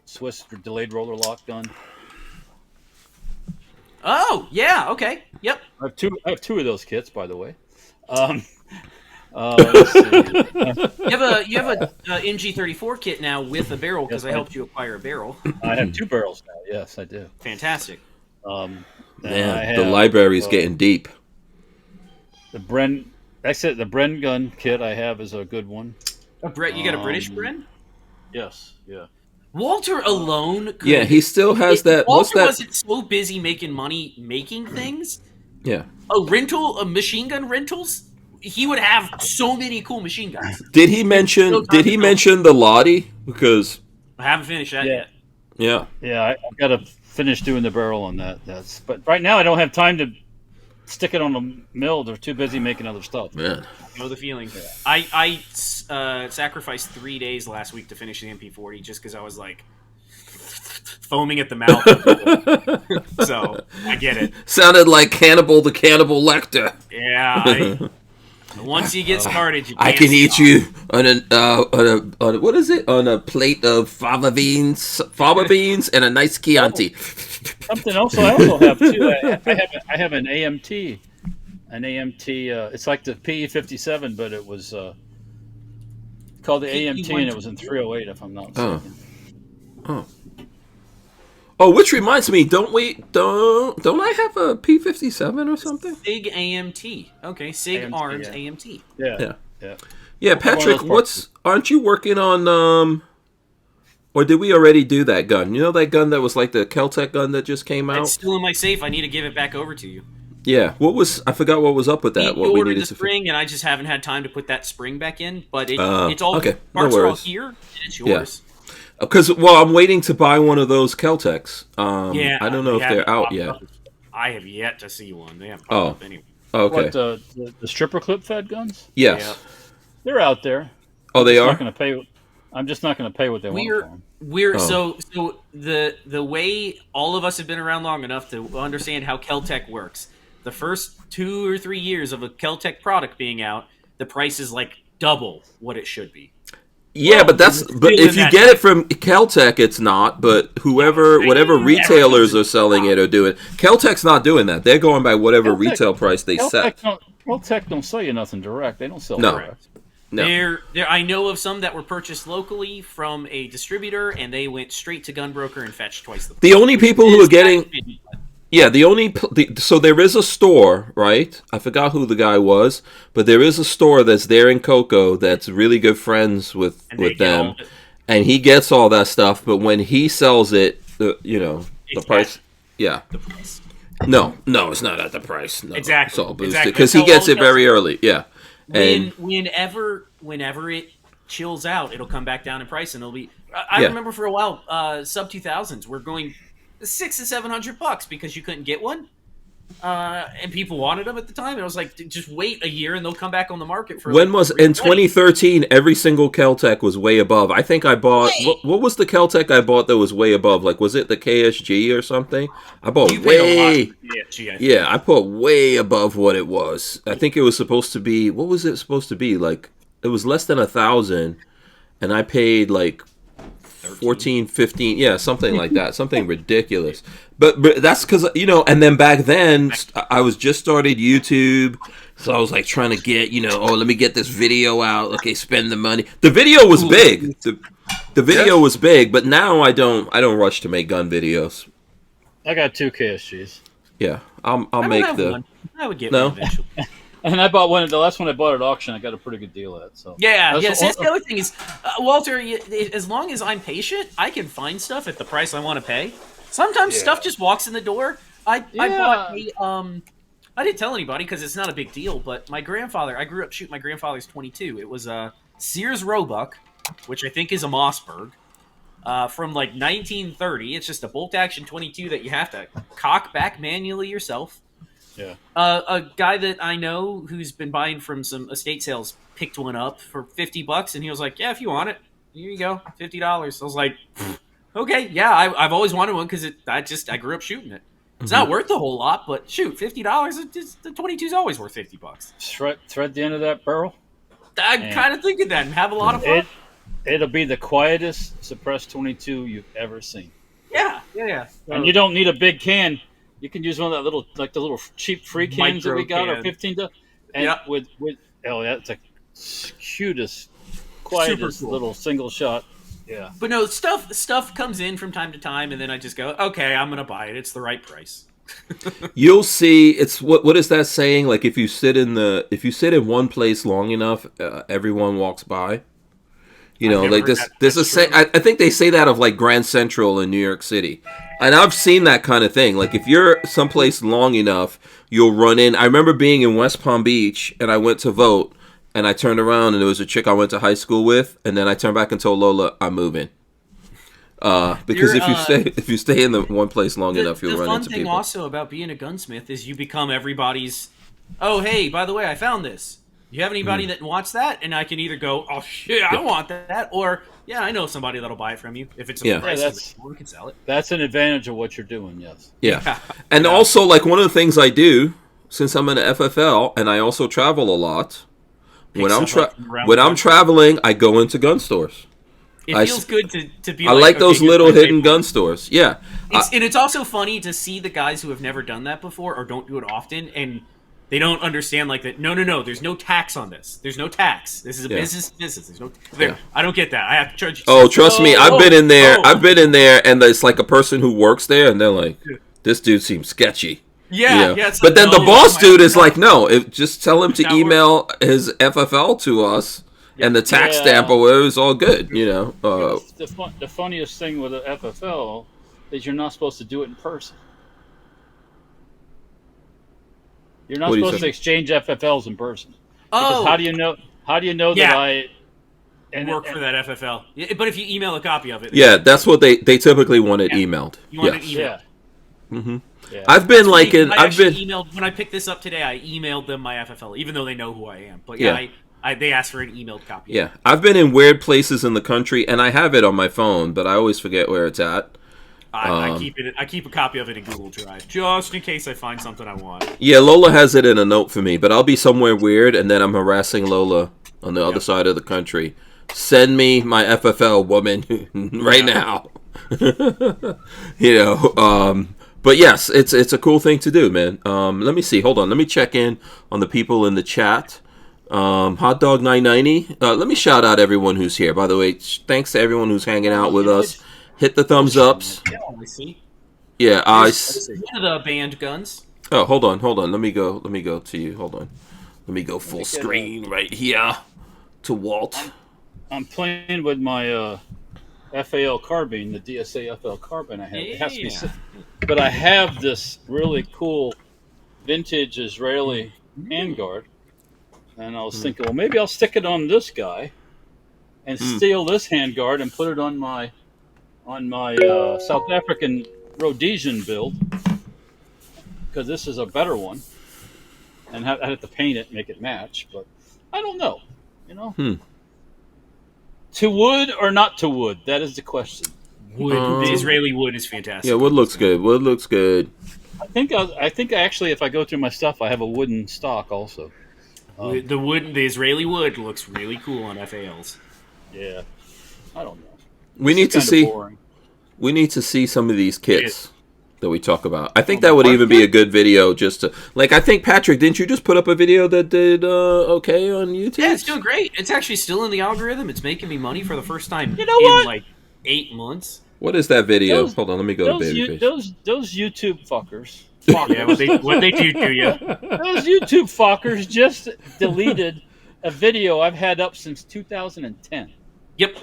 Swiss delayed roller lock gun. Oh yeah, okay, yep. I have two of those kits, by the way. Let's see. You have a MG34 kit now with a barrel because I helped you acquire a barrel. I have two barrels now. Yes, I do. Fantastic. Man, I the have, library's getting deep. the the Bren gun kit I have is a good one. You got a British Bren? Yes, yeah. Walter alone. Could, Yeah, he still has if that. What's Walter that? wasn't so busy making money making things. Yeah. A machine gun rentals. He would have so many cool machine guns. Did he mention the Lottie? Because I haven't finished that yet. yeah. Yeah, I've got to finish doing the barrel on that. But right now I don't have time to stick it on the mill. They're too busy making other stuff. Man. I know the feeling. Yeah. I sacrificed 3 days last week to finish the MP40 just because I was like foaming at the mouth. So I get it. Sounded like Hannibal the Cannibal Lecter. Yeah. Once you get started, you can't I can eat stop. you on a what is it? On a plate of fava beans and a nice Chianti. Something else I also have too. I have an AMT. It's like the PE-57, but it was called the AMT, and it was in 308, if I'm not mistaken. Oh, which reminds me, don't I have a P57 or something? SIG AMT. Okay, SIG AMT, Arms yeah. AMT. Yeah, Patrick, aren't you working on or did we already do that gun? You know that gun that was like the Keltec gun that just came out? It's still in my safe. I need to give it back over to you. Yeah. I forgot what was up with that. We ordered the spring, and I just haven't had time to put that spring back in. But it's all okay. parts No are all worries. here, and it's yours. Because I'm waiting to buy one of those Keltecs. I don't know if they're out yet. I have yet to see one. They haven't popped up anyway. Okay. What, the stripper clip fed guns? Yes. Yeah. They're out there. Oh, they are? I'm just not going to pay what they want for them. We're so the way all of us have been around long enough to understand how Kel-Tec works. The first 2 or 3 years of a Kel-Tec product being out, the price is like double what it should be. Yeah, but if you get it from Kel-Tec, it's not. But whatever retailers are selling it or doing, Kel-Tec's not doing that. They're going by whatever retail price they set. Kel-Tec don't sell you nothing direct. They don't sell direct. No. I know of some that were purchased locally from a distributor, and they went straight to Gunbroker and fetched twice the price. The only people who are getting... Yeah, so there is a store, right? I forgot who the guy was, but there is a store that's there in Cocoa that's really good friends with them, and he gets all that stuff. But when he sells it, the price, the price. No, it's not at the price. No, exactly, it's all boosted because he gets it very early. Yeah, whenever it chills out, it'll come back down in price, and it'll be. I remember for a while, sub 2000s were going $600 to $700 because you couldn't get one, and people wanted them at the time. And I was like, just wait a year and they'll come back on the market for. In 2013? Every single Kel-Tec was way above. I think I bought what was the Kel-Tec I bought that was way above? Like, was it the KSG or something? I bought way. I put way above what it was. I think it was supposed to be. What was it supposed to be? Like, it was less than 1,000, and I paid like 14, 15, something like that, something ridiculous. But that's because, and then back then, I was just started YouTube, so I was like trying to get, let me get this video out, okay, spend the money. The video was big. The video was big, but now I don't rush to make gun videos. I got 2 KSGs. Yeah, I'll make the... One. I would get one eventually. And I bought one. The last one I bought at auction, I got a pretty good deal at. So that's the other thing is, Walter. As long as I'm patient, I can find stuff at the price I want to pay. Sometimes stuff just walks in the door. I bought I didn't tell anybody because it's not a big deal. But my grandfather, I grew up shooting my grandfather's .22. It was a Sears Roebuck, which I think is a Mossberg, from like 1930. It's just a bolt action .22 that you have to cock back manually yourself. Yeah. A guy that I know who's been buying from some estate sales picked one up for $50, and he was like, "Yeah, if you want it, here you go, $50." I was like, "Okay, yeah, I've always wanted one because I grew up shooting it. It's not worth a whole lot, but shoot, $50, the .22 is always worth $50." Thread the end of that barrel. I'm kind of thinking that and have a lot of fun. It'll be the quietest suppressed .22 you've ever seen. Yeah. And you don't need a big can. You can use one of that little, like the little cheap free cans that we got, or 15 to, and with it's the cutest, quietest cool little single shot. Yeah. But no, stuff comes in from time to time, and then I just go, okay, I'm gonna buy it. It's the right price. You'll see. It's what is that saying? Like if you sit in one place long enough, everyone walks by. Like this is I think they say that of like Grand Central in New York City. And I've seen that kind of thing. Like if you're someplace long enough, you'll run in. I remember being in West Palm Beach and I went to vote and I turned around and there was a chick I went to high school with, and then I turned back and told Lola I'm moving. Because if you stay in the one place long enough, you'll run into people. The fun thing also about being a gunsmith is you become everybody's, "Oh, hey, by the way, I found this. You have anybody that wants that?" And I can either go, "Oh shit, I want that," or "Yeah, I know somebody that'll buy it from you if it's a price. We can sell it." That's an advantage of what you're doing. Yes. Yeah. And also, like one of the things I do, since I'm in the FFL and I also travel a lot, when I'm traveling, I go into gun stores. It feels good to be. I like those little hidden gun stores. Yeah. And it's also funny to see the guys who have never done that before or don't do it often, and they don't understand like that. No. There's no tax on this. There's no tax. This is a business. There's no. I don't get that. I have to charge you. Oh, trust me. I've been in there. I've been in there, and it's like a person who works there, and they're like, "This dude seems sketchy." Yeah. But then the boss dude is like, "No, just tell him to email his FFL to us, and the tax stamp or whatever is all good." The funniest thing with the FFL is you're not supposed to do it in person. You're not supposed to exchange FFLs in person. Because how do you know that I work for that FFL? But if you email a copy of it, that's what they typically want it emailed. You want it emailed. Yeah. Mm-hmm. Yeah. I've been emailed when I picked this up today. I emailed them my FFL, even though they know who I am. But They asked for an emailed copy. Yeah, I've been in weird places in the country, and I have it on my phone, but I always forget where it's at. I keep a copy of it in Google Drive just in case I find something I want. Yeah, Lola has it in a note for me, but I'll be somewhere weird, and then I'm harassing Lola on the other side of the country. Send me my FFL, woman, right now. But yes, it's a cool thing to do, man. Let me see. Hold on. Let me check in on the people in the chat. Hot Dog 990. Let me shout out everyone who's here. By the way, thanks to everyone who's hanging out with us. Hit the thumbs ups. Yeah, I see. Yeah, One of the band guns. Oh, hold on. Let me go to you. Hold on. Let me go full screen right here to Walt. I'm playing with my FAL carbine, the DSA FL carbine I have. It has to be, but I have this really cool vintage Israeli handguard, and I was thinking, well, maybe I'll stick it on this guy and steal this handguard and put it on my South African Rhodesian build, because this is a better one, and I have to paint it, make it match. But I don't know, To wood or not to wood? That is the question. Wood, the Israeli wood is fantastic. Yeah, wood looks good. Wood looks good. I think actually, if I go through my stuff, I have a wooden stock also. The Israeli wood looks really cool on FALs. Yeah, I don't know. We need to see. Boring. We need to see some of these kits that we talk about. I think that would even be a good video just to I think Patrick, didn't you just put up a video that did okay on YouTube? Yeah, it's doing great. It's actually still in the algorithm. It's making me money for the first time in 8 months. What is that video? Hold on, let me go to BabyFace. Those YouTube fuckers. Yeah, what they do to you. Those YouTube fuckers just deleted a video I've had up since 2010. Yep.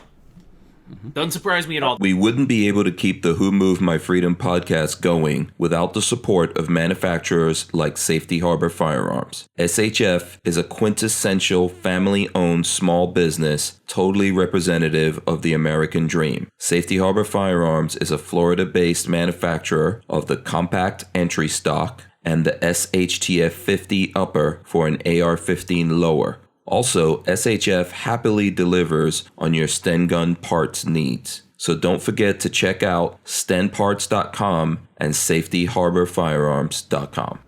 Doesn't surprise me at all. We wouldn't be able to keep the Who Moved My Freedom podcast going without the support of manufacturers like Safety Harbor Firearms. SHF is a quintessential family-owned small business, totally representative of the American dream. Safety Harbor Firearms is a Florida-based manufacturer of the compact entry stock and the SHTF 50 upper for an AR-15 lower. Also, SHF happily delivers on your Sten gun parts needs. So don't forget to check out stenparts.com and safetyharborfirearms.com.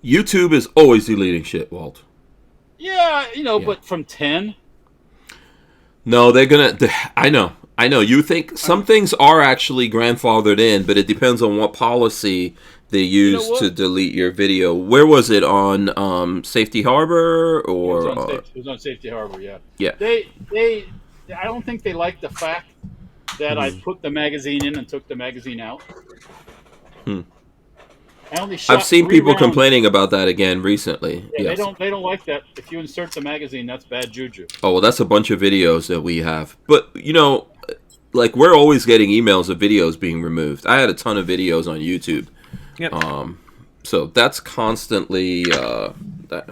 YouTube is always deleting shit, Walt. Yeah, but from 10? No, they're going to... I know. You think some things are actually grandfathered in, but it depends on what policy they use to delete your video. Where was it, on Safety Harbor or? It was on Safety Harbor. Yeah. Yeah. They I don't think they like the fact that I put the magazine in and took the magazine out. I've seen people complaining about that again recently. Yeah, yes. They don't like that. If you insert the magazine, that's bad juju. Oh well, that's a bunch of videos that we have, but we're always getting emails of videos being removed. I had a ton of videos on YouTube. Yep. So that's constantly that.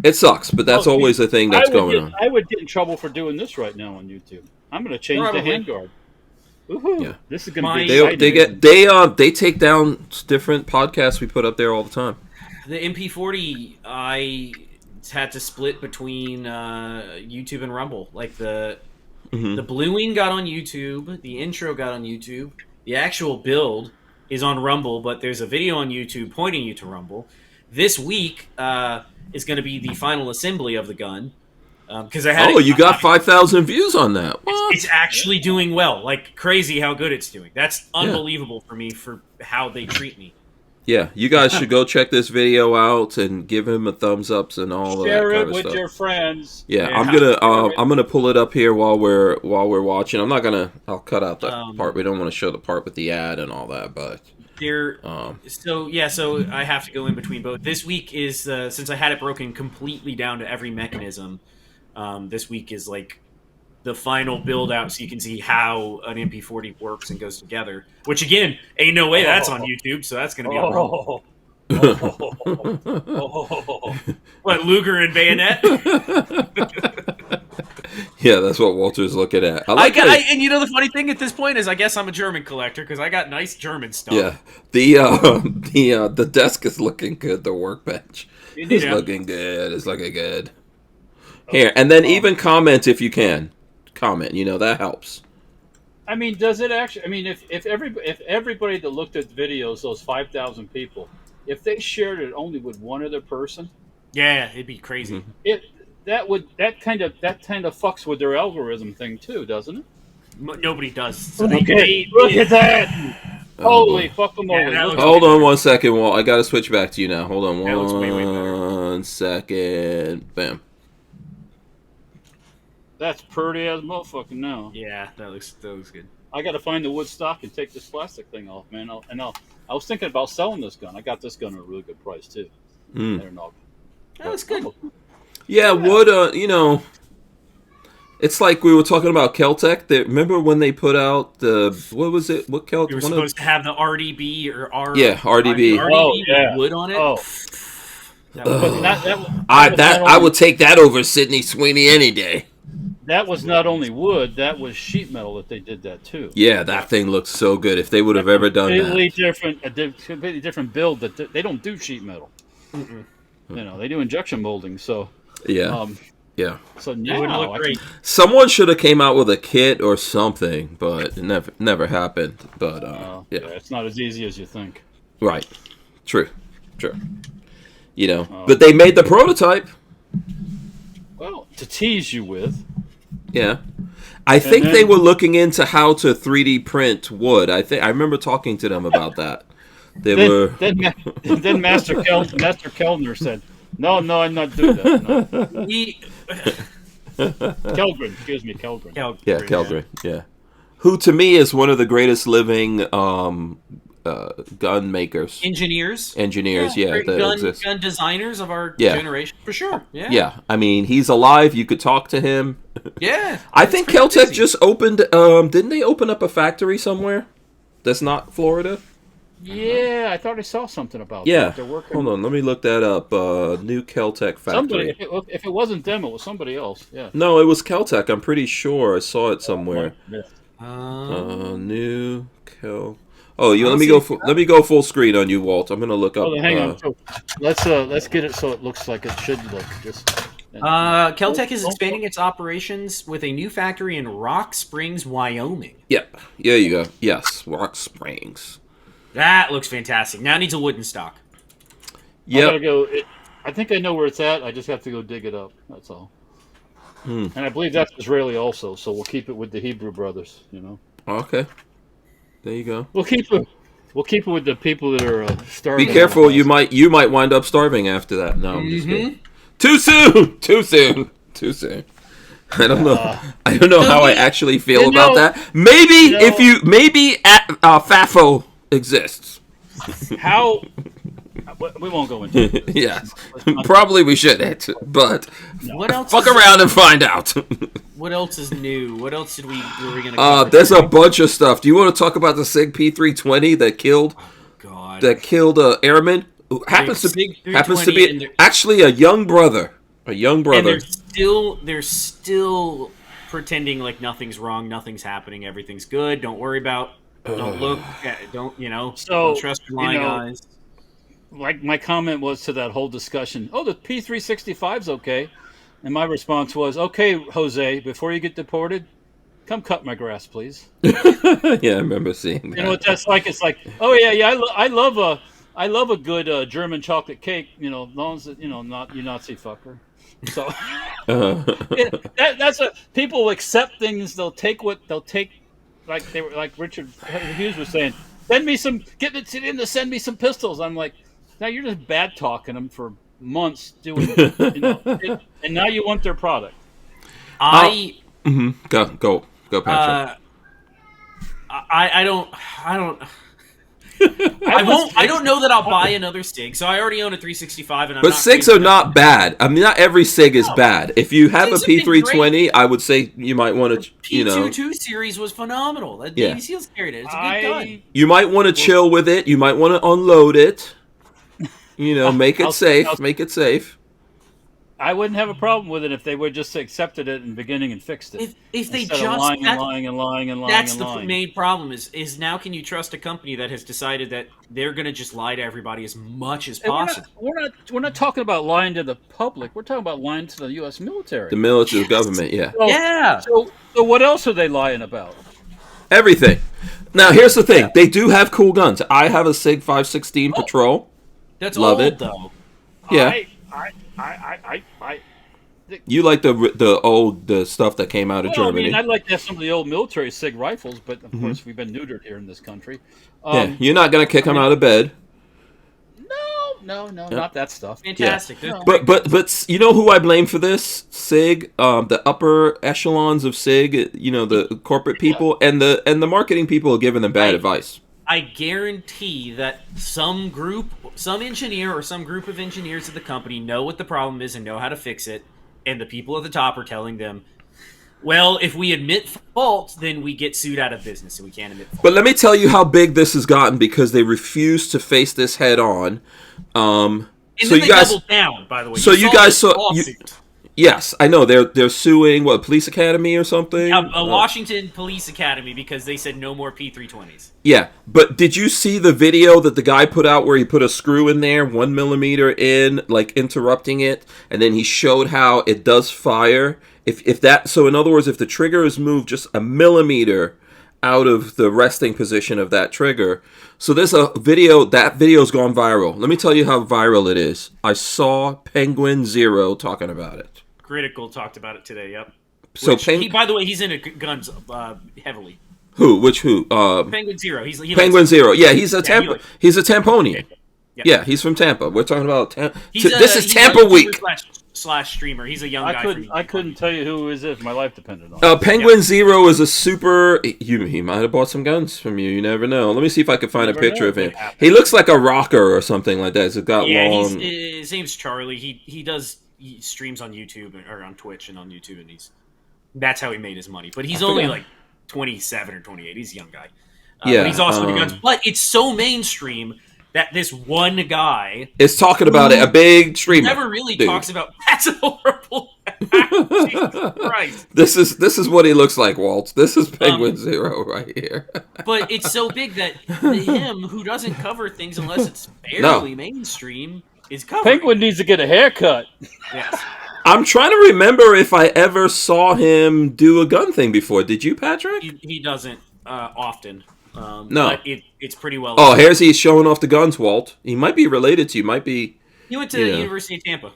It sucks, but that's always a thing that's going on. I would get in trouble for doing this right now on YouTube. I'm going to change the handguard. Woohoo! Yeah. This is going to be exciting. They take down different podcasts we put up there all the time. The MP40, I had to split between YouTube and Rumble. Like the bluing got on YouTube, the intro got on YouTube, the actual build is on Rumble, but there's a video on YouTube pointing you to Rumble. This week is going to be the final assembly of the gun. Because you got 5,000 views on that. What? It's actually doing well. Like, crazy how good it's doing. That's unbelievable for me for how they treat me. Yeah, you guys should go check this video out and give him a thumbs ups and all that kind of stuff. Share it with your friends. Yeah, I'm gonna pull it up here while we're watching. I'll cut out that part. We don't want to show the part with the ad and all that, but so I have to go in between both. This week is since I had it broken completely down to every mechanism. This week is like the final build out, so you can see how an MP40 works and goes together. Which again, ain't no way that's on YouTube, so that's gonna be on Rumble. What, Luger and bayonet? Yeah, that's what Walter's looking at. And the funny thing at this point is, I guess I'm a German collector because I got nice German stuff. Yeah, the desk is looking good. The workbench is looking good. It's looking good. Here, and then even comment if you can. Comment, that helps. I mean, does it actually? I mean, if everybody that looked at the videos, those 5,000 people, if they shared it only with one other person, Yeah, it'd be crazy. that kind of fucks with their algorithm thing too, doesn't it? Nobody does. So Okay, look at that! Holy fucking moly! Yeah, Hold on 1 second, Walt. I gotta switch back to you now. Hold on That looks way better. 1 second. Bam. That's pretty as motherfucking now. Yeah, that looks good. I got to find the wood stock and take this plastic thing off, man. I was thinking about selling this gun. I got this gun at a really good price too. That looks good. Yeah, wood. It's like we were talking about Keltec. Remember when they put out the what was it? What Keltec? You were supposed to have the RDB or R. Yeah, RDB. Yeah. With wood on it. Oh, I would take that over Sidney Sweeney any day. that was not only wood; that was sheet metal that they did that too. Yeah, that thing looks so good. If they would have ever done completely that, completely different build. That they don't do sheet metal. They do injection molding. So yeah. Yeah. So It would now look great. Someone should have came out with a kit or something, but it never happened. But yeah, it's not as easy as you think. right. True. But they made the prototype. Well, to tease you with. Yeah. I think they were looking into how to 3D print wood. I remember talking to them about that. Then Master Kellner said, "No, I'm not doing that." No. Kellgren, excuse me, Kellgren. Yeah, Kellgren. Yeah. Who to me is one of the greatest living gun makers. Engineers, that exist. gun designers of our generation, for sure. Yeah. Yeah, I mean, he's alive. You could talk to him. Yeah. I think Keltec just opened. Didn't they open up a factory somewhere? That's not Florida. Yeah, I thought I saw something about Yeah. that. They're working. Hold on, let me look that up. New Keltec factory. Somebody, if it wasn't them, it was somebody else. Yeah. No, it was Keltec. I'm pretty sure I saw it somewhere. Yeah. New Kel. Oh, let me go full screen on you, Walt. I'm gonna look up. Hold on, hang on. So, let's get it so it looks like it should look. Keltec is expanding its operations with a new factory in Rock Springs, Wyoming. Yep. There you go. Yes, Rock Springs. That looks fantastic. Now it needs a wooden stock. Yeah. I gotta go. I think I know where it's at. I just have to go dig it up. That's all. And I believe that's Israeli also. So we'll keep it with the Hebrew brothers. Okay. There you go. We'll keep it with the people that are starving. Be careful. You might wind up starving after that. No, I'm just kidding. Too soon. I don't know how I actually feel about that. Maybe FAFO exists. How? We won't go into it. Yes. Probably we shouldn't, but What else? fuck around and find out. What else is new? What else were we gonna cover? There's a bunch of stuff. Do you want to talk about the SIG P320 that killed airman? Who happens to be actually a young brother. And they're still pretending like nothing's wrong, nothing's happening, everything's good. Don't worry about. Don't look. Don't don't trust your lying eyes. Like my comment was to that whole discussion. Oh, the P365's okay, and my response was, "Okay, Jose, before you get deported, come cut my grass, please." Yeah, I remember seeing that. You know what that's like? It's like, oh yeah, I love a good German chocolate cake. As long as not you Nazi fucker. So that's people accept things. They'll take. Like Richard Hughes was saying. Send me some pistols. I'm like, now you're just bad talking them for months doing, and now you want their product. Go, Patrick. I don't know that I'll buy another SIG. So I already own a 365, and but SIGs are not bad. I mean, not every SIG is bad. If you have a P320, I would say you might want to. P22 series was phenomenal. The Navy SEALs carried it. It's a good gun. You might want to chill with it. You might want to unload it. Make it safe. Make it safe. I wouldn't have a problem with it if they would just accepted it in the beginning and fixed it. If they Instead just of lying. that's the main problem is now can you trust a company that has decided that they're going to just lie to everybody as much as possible? We're not talking about lying to the public. We're talking about lying to the U.S. military. The military government, yeah. So, Yeah. So what else are they lying about? Everything. Now, here's the thing. They do have cool guns. I have a SIG 516 Patrol. That's Love old it. though. Yeah. I You like the stuff that came out of Germany. I'd like to have some of the old military SIG rifles, but of course we've been neutered here in this country. Yeah, you're not going to kick them out of bed. No, not that stuff. Fantastic. Yeah. But you know who I blame for this? SIG, the upper echelons of SIG, the corporate people and the marketing people are giving them bad advice. I guarantee that some engineer or some group of engineers at the company know what the problem is and know how to fix it, and the people at the top are telling them, well, if we admit fault, then we get sued out of business, and we can't admit fault. But let me tell you how big this has gotten because they refuse to face this head on. And then they doubled down, by the way. So you guys saw... Yes, I know. They're suing, what, Police Academy or something? A Washington Police Academy because they said no more P320s. Yeah, but did you see the video that the guy put out where he put a screw in there, 1 millimeter in, like interrupting it, and then he showed how it does fire? So in other words, if the trigger is moved just a millimeter out of the resting position of that trigger. So there's a video, that video's gone viral. Let me tell you how viral it is. I saw Penguin Zero talking about it. Critical talked about it today, yep. So by the way, he's into guns heavily. Who? Who? Penguin Zero. Penguin Zero. Yeah, he's a Tampa. He's a Tamponian. Yeah. Yeah, he's from Tampa. We're talking about Tampa. He's Tampa week. Slash streamer. He's a young guy. I couldn't tell you who is if my life depended on it. Penguin Zero is a super... He might have bought some guns from you. You never know. Let me see if I can find a picture of him. He looks like a rocker or something like that. He's got long... His name's Charlie. He streams on YouTube or on Twitch and on YouTube, and that's how he made his money. But he's only like 27 or 28. He's a young guy. But he's also into guns. But it's so mainstream that this one guy is talking about it. A big streamer. Never really talks about that's horrible. Jesus Christ. This is what he looks like, Walt. This is Penguin Zero right here. But it's so big that him, who doesn't cover things unless it's barely mainstream, is covering. Penguin needs to get a haircut. Yes. I'm trying to remember if I ever saw him do a gun thing before. Did you, Patrick? He doesn't often. No. But it's pretty well. Oh, here's he's showing off the guns, Walt. He might be related to you. Might be. He went to the University of Tampa.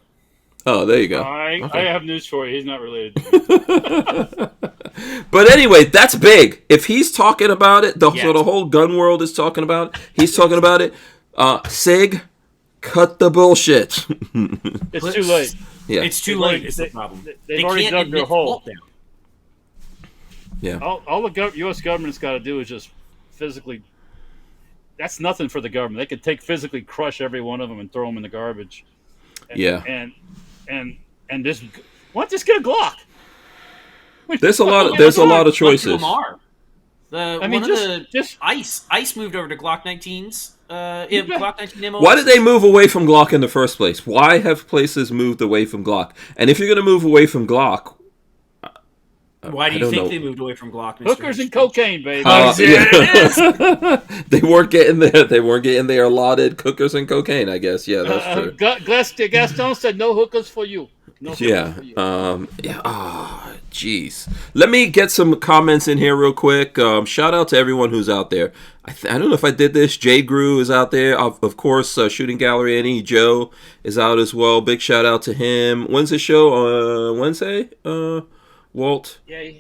Oh, there you go. I have news for you. He's not related to me. But anyway, that's big. If he's talking about it, so the whole gun world is talking about it. He's talking about it. SIG, cut the bullshit. It's too late. Yeah. It's too late. It's the problem. They've already dug their hole. Yeah. All the U.S. government's got to do is just physically. That's nothing for the government. They could physically crush every one of them and throw them in the garbage. And just why don't just get a Glock? There's a lot of choices. Ice moved over to Glock 19s. Glock 19 MOS. Why did they move away from Glock in the first place? Why have places moved away from Glock? And if you're going to move away from Glock, why do you think they moved away from Glock? Mr. Hookers and cocaine, baby. They weren't getting their allotted hookers and cocaine, I guess. Yeah, that's true. Gaston said no hookers for you. No yeah. For you. Oh, jeez. Let me get some comments in here real quick. Shout out to everyone who's out there. I don't know if I did this. Jay Grew is out there. Of course, Shooting Gallery Annie Joe is out as well. Big shout out to him. When's the show? Wednesday? Walt? Yeah.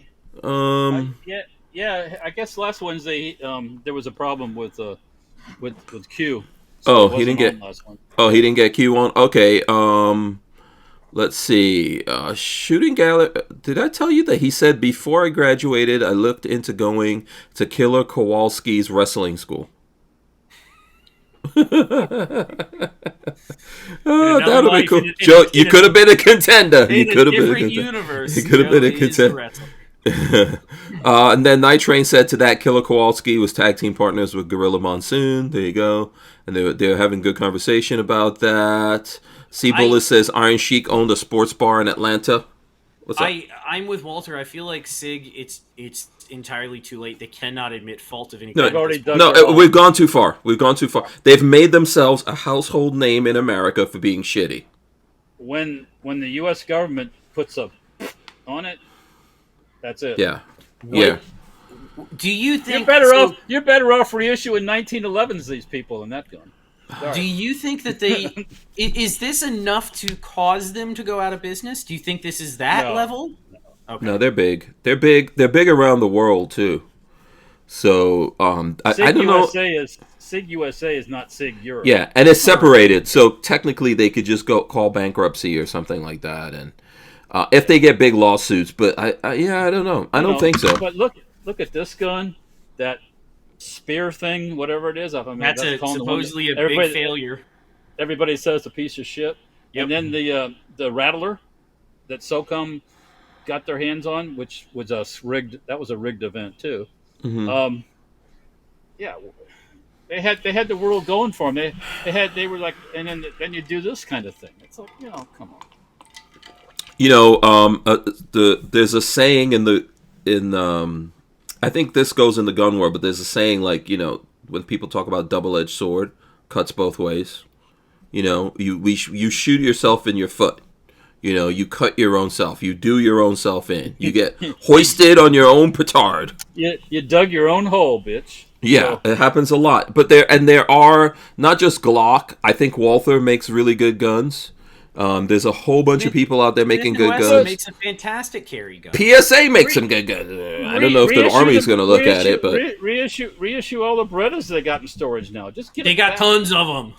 I guess last Wednesday there was a problem with Q. So he didn't get Q on. Okay. Let's see. Shooting Gallery. Did I tell you that he said before I graduated, I looked into going to Killer Kowalski's wrestling school? That would be cool. Joe, you could have been a contender. You could have been a contender. Universe, you could have been a contender. And then Night Train said to that, Killer Kowalski was tag team partners with Gorilla Monsoon. There you go. And they're having good conversation about that. C. Bullis says Iron Sheik owned a sports bar in Atlanta. What's up? I'm with Walter. I feel like SIG, it's entirely too late. They cannot admit fault of any No, kind. we've gone too far. We've gone too far. They've made themselves a household name in America for being shitty. When the U.S. government puts a on it, that's it. Yeah. Yeah. Do you think You're better off reissuing 1911s these people than that gun. Sorry. Do you think that they is this enough to cause them to go out of business? Do you think this is that level? No. Okay. No, they're big. They're big. They're big around the world too. So I don't know. SIG USA is not SIG Europe. Yeah, and it's separated, so technically they could just go call bankruptcy or something like that, and if they get big lawsuits. But I don't know. I don't think so. But look at this gun, that spear thing, whatever it is. That's supposedly a big failure. Everybody says it's a piece of shit. Yep. And then the Rattler that SOCOM got their hands on, which was a rigged event too. Mm-hmm. Yeah, they had the world going for them. They were like, and then you do this kind of thing. It's like, come on. There's a saying in I think this goes in the gun war, but there's a saying like, when people talk about double-edged sword, cuts both ways. You shoot yourself in your foot. You cut your own self. You do your own self in. You get hoisted on your own petard. You dug your own hole, bitch. Yeah, It happens a lot. But there are not just Glock. I think Walther makes really good guns. There's a whole bunch of people out there making good guns. Makes a fantastic carry gun. PSA makes some good guns. I don't know if the Army's going to look at it, but reissue all the Berettas they got in storage now. Just get. They got tons of them.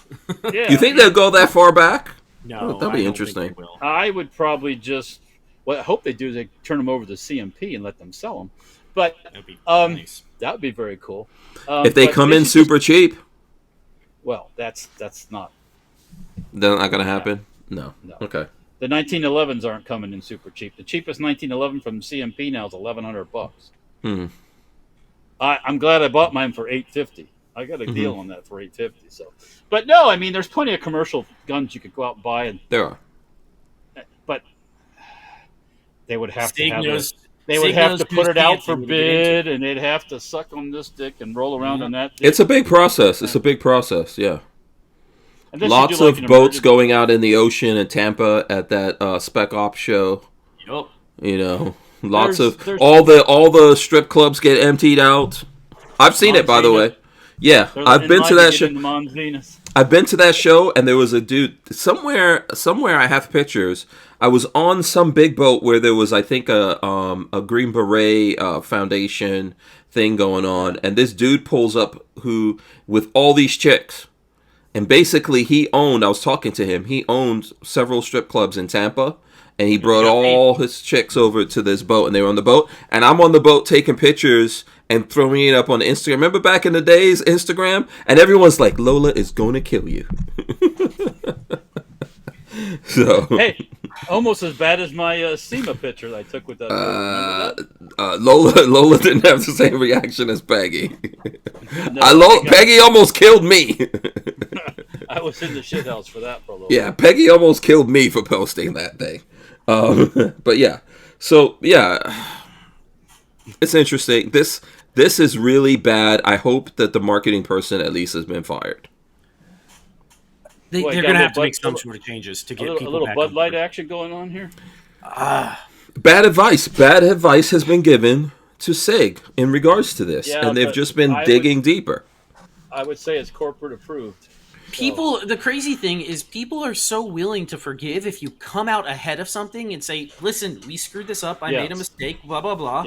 Yeah. You think they'll go that far back? No, that'd be interesting. I would probably just. What I hope they do is they turn them over to CMP and let them sell them. But that'd be nice. That would be very cool. If they come in super cheap. Well, that's not. That's not going to happen. No. Okay. The 1911s aren't coming in super cheap. The cheapest 1911 from CMP now is $1,100. I'm glad I bought mine for $850. I got a deal on that for $850. So, but no, I mean, there's plenty of commercial guns you could go out and buy, and there are. But they would have to have it. They would have to put it out for bid, and they'd have to suck on this dick and roll around on that dick. It's a big process. It's a big process. Yeah. Lots of boats going out in the ocean in Tampa at that Spec Ops show. Yep. Lots of all the strip clubs get emptied out. I've seen it, by the way. Yeah, I've been to that show. I've been to that show, and there was a dude somewhere. I have pictures. I was on some big boat where there was, I think, a Green Beret Foundation thing going on, and this dude pulls up with all these chicks. And basically, I was talking to him, he owned several strip clubs in Tampa, and he brought all his chicks over to this boat, and they were on the boat. And I'm on the boat taking pictures and throwing it up on Instagram. Remember back in the days, Instagram? And everyone's like, Lola is going to kill you. So hey, almost as bad as my SEMA picture that I took with that. Lola didn't have the same reaction as Peggy. Peggy almost killed me. I was in the shithouse for that for a little Yeah, Peggy almost killed me for posting that thing. But yeah, so yeah, it's interesting. This is really bad. I hope that the marketing person at least has been fired. They're going to have to make some sort of changes to get people a little back Bud Light action going on here. Bad advice. Bad advice has been given to SIG in regards to this, and they've just been digging deeper. I would say it's corporate approved. The crazy thing is people are so willing to forgive if you come out ahead of something and say, listen, we screwed this up. I made a mistake, blah, blah, blah.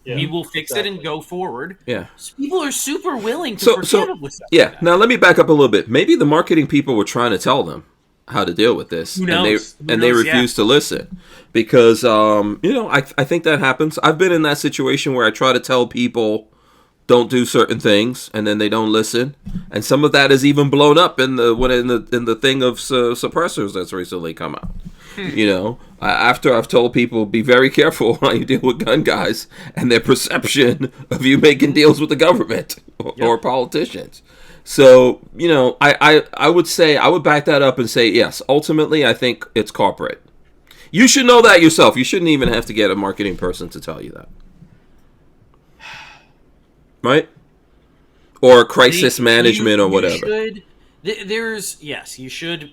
Yeah. We will fix it and go forward. Yeah. So people are super willing to forgive with stuff. Yeah. Like that. Now let me back up a little bit. Maybe the marketing people were trying to tell them how to deal with this, Who knows? and they refused to listen because I think that happens. I've been in that situation where I try to tell people don't do certain things, and then they don't listen, and some of that is even blown up in the thing of suppressors that's recently come out. You know, after I've told people be very careful how you deal with gun guys and their perception of you making deals with the government or politicians. So, you know, I would say, I would back that up and say, yes, ultimately, I think it's corporate. You should know that yourself. You shouldn't even have to get a marketing person to tell you that. Right? Or crisis management or whatever. You should.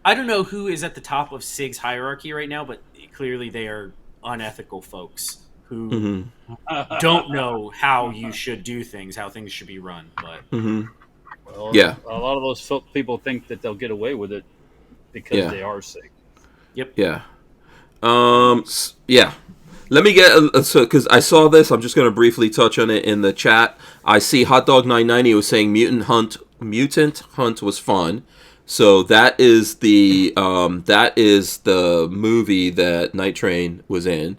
I don't know who is at the top of SIG's hierarchy right now, but clearly they are unethical folks who don't know how you should do things, how things should be run. But well, a lot of those people think that they'll get away with it because they are SIG. Yep. Yeah. Yeah. Let me get because I saw this. I'm just going to briefly touch on it in the chat. I see Hot Dog 990 was saying Mutant Hunt was fun. So that is the movie that Night Train was in.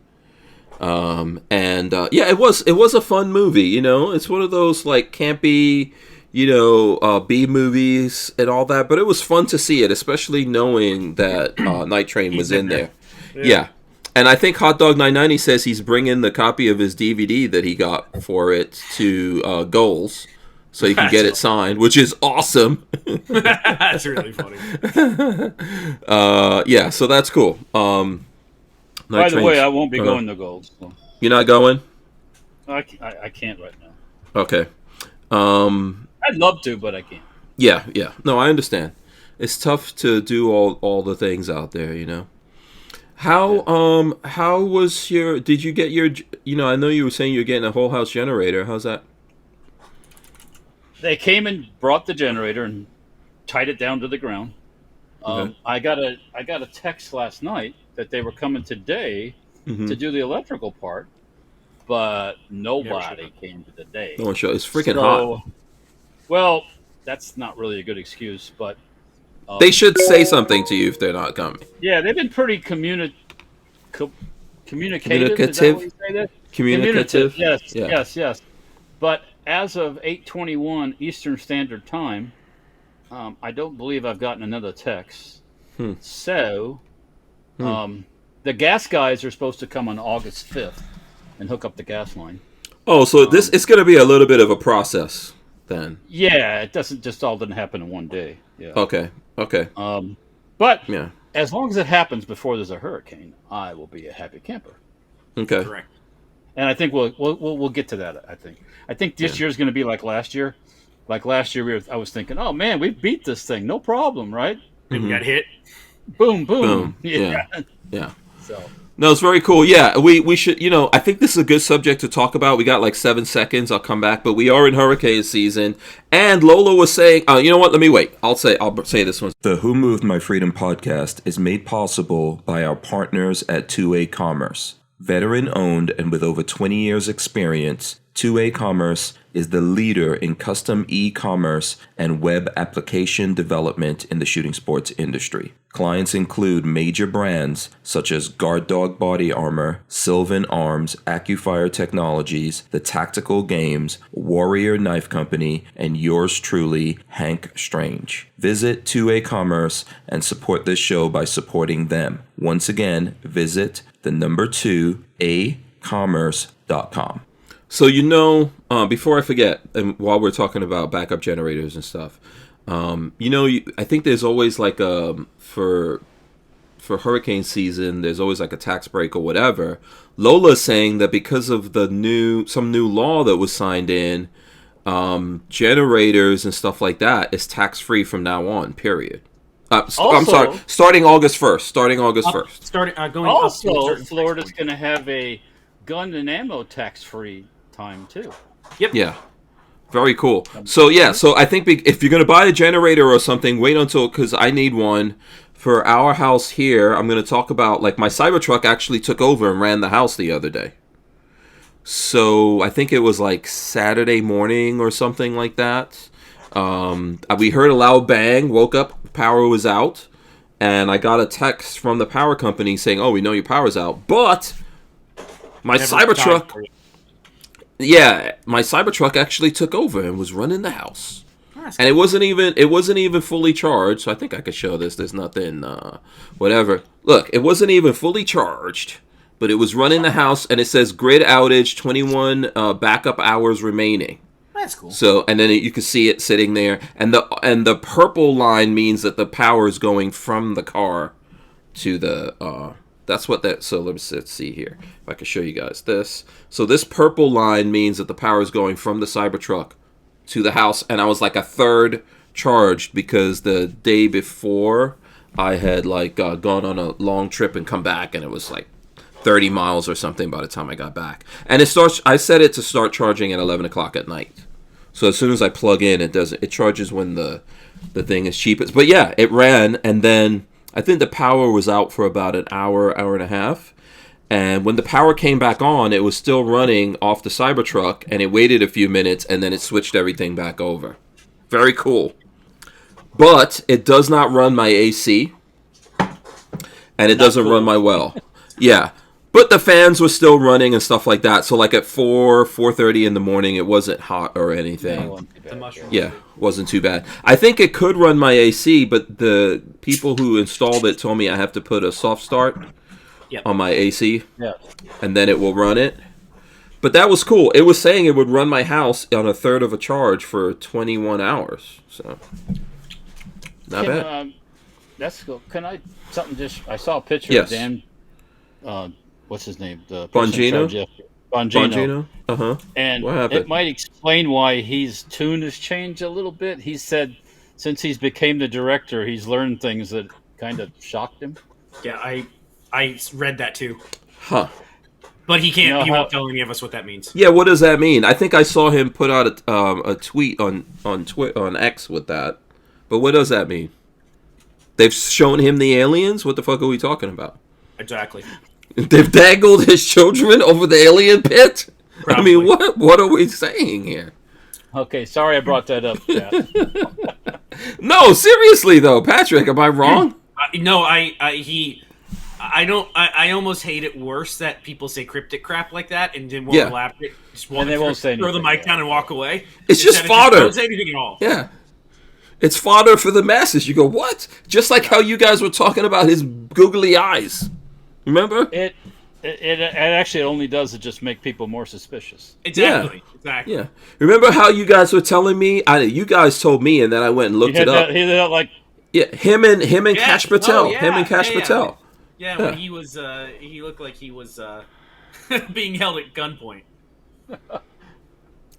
It was a fun movie. You know, it's one of those like campy, you know, B movies and all that. But it was fun to see it, especially knowing that Night Train was in there. Yeah. And I think Hot Dog 990 says he's bringing the copy of his DVD that he got for it to Goals, so he can get it signed, which is awesome. That's really funny. So that's cool. By the way, I won't be going to Goals. So. You're not going? I can't right now. Okay. I'd love to, but I can't. Yeah. No, I understand. It's tough to do all the things out there, you know. How was did you get your, you know, I know you were saying you're getting a whole house generator. How's that? They came and brought the generator and tied it down to the ground. Okay. I got a text last night that they were coming today to do the electrical part, but nobody came today. No one showed. It's freaking hot. Well, that's not really a good excuse, but they should say something to you if they're not coming. Yeah, they've been pretty communicative. Communicative. Is that what you say that? Communicative. Yes. But as of 8:21 Eastern Standard Time, I don't believe I've gotten another text. So, the gas guys are supposed to come on August 5th and hook up the gas line. Oh, so it's going to be a little bit of a process then. Yeah, it didn't happen in one day. Yeah. Okay. But as long as it happens before there's a hurricane, I will be a happy camper. Okay. Correct. And I think we'll get to that. I think this year's going to be like last year. Like last year, I was thinking, oh man, we beat this thing, no problem, right? And got hit. Boom. Yeah. So. No, it's very cool. Yeah, we should, you know, I think this is a good subject to talk about. We got like 7 seconds. I'll come back, but we are in hurricane season. And Lola was saying, you know what? Let me wait. I'll say this one. The Who Moved My Freedom podcast is made possible by our partners at 2A Commerce. Veteran owned and with over 20 years experience, 2A Commerce is the leader in custom e-commerce and web application development in the shooting sports industry. Clients include major brands such as Guard Dog Body Armor, Sylvan Arms, AccuFire Technologies, The Tactical Games, Warrior Knife Company, and yours truly, Hank Strange. Visit 2A Commerce and support this show by supporting them. Once again, visit the number 2acommerce.com. So, you know, before I forget, and while we're talking about backup generators and stuff, you know, I think there's always like for hurricane season, there's always like a tax break or whatever. Lola's saying that because of some new law that was signed in, generators and stuff like that is tax free from now on. Period. I'm sorry. Starting August 1st. Also, Florida's going to have a gun and ammo tax free time too. Yep. Yeah. Very cool. So I think if you're going to buy a generator or something, wait until, because I need one for our house here. I'm going to talk about, like, my Cybertruck actually took over and ran the house the other day. So I think it was like Saturday morning or something like that. We heard a loud bang, woke up, power was out, and I got a text from the power company saying, "Oh, we know your power's out, but my Cybertruck." Yeah, my Cybertruck actually took over and was running the house. And it wasn't even fully charged. So I think I could show this. There's nothing, whatever. Look, it wasn't even fully charged, but it was running the house, and it says grid outage, 21 backup hours remaining. That's cool. So, and then you can see it sitting there, and the purple line means that the power is going from the car to the. That's what that. So let's see here. If I can show you guys this. So this purple line means that the power is going from the Cybertruck to the house, and I was like a third charged because the day before I had like gone on a long trip and come back, and it was like 30 miles or something by the time I got back. And it starts. I set it to start charging at 11 o'clock at night. So as soon as I plug in, it charges when the thing is cheapest. But yeah, it ran, and then I think the power was out for about an hour and a half. And when the power came back on, it was still running off the Cybertruck, and it waited a few minutes, and then it switched everything back over. Very cool. But it does not run my AC, and it doesn't run my well. Yeah. But the fans were still running and stuff like that. So like at 4:30 in the morning, it wasn't hot or anything. Yeah, wasn't too bad. I think it could run my AC, but the people who installed it told me I have to put a soft start on my AC, and then it will run it. But that was cool. It was saying it would run my house on a third of a charge for 21 hours. So not bad. That's cool. Can I I saw a picture of Dan. What's his name? The Bongino. Bongino. Uh-huh. And what happened? It might explain why his tune has changed a little bit. He said since he's became the director, he's learned things that kind of shocked him. Yeah, I read that too. Huh. But he won't tell any of us what that means. Yeah, what does that mean? I think I saw him put out a tweet on X with that. But what does that mean? They've shown him the aliens? What the fuck are we talking about? Exactly. They've dangled his children over the alien pit? Probably. I mean, what are we saying here? Okay, sorry I brought that up, Pat. No, seriously though, Patrick, am I wrong? No, I almost hate it worse that people say cryptic crap like that and then won't elaborate. And they won't say anything. Throw the mic down and walk away. It's just fodder. Don't say anything at all. Yeah. It's fodder for the masses. You go, what? Just like how you guys were talking about his googly eyes. Remember? It actually only does it just make people more suspicious. Exactly. Exactly. Yeah. Remember how you guys were telling me? You guys told me, and then I went and looked it up. He did like him and Kash Patel. Him and Kash Patel. Yeah, when he was, he looked like he was being held at gunpoint.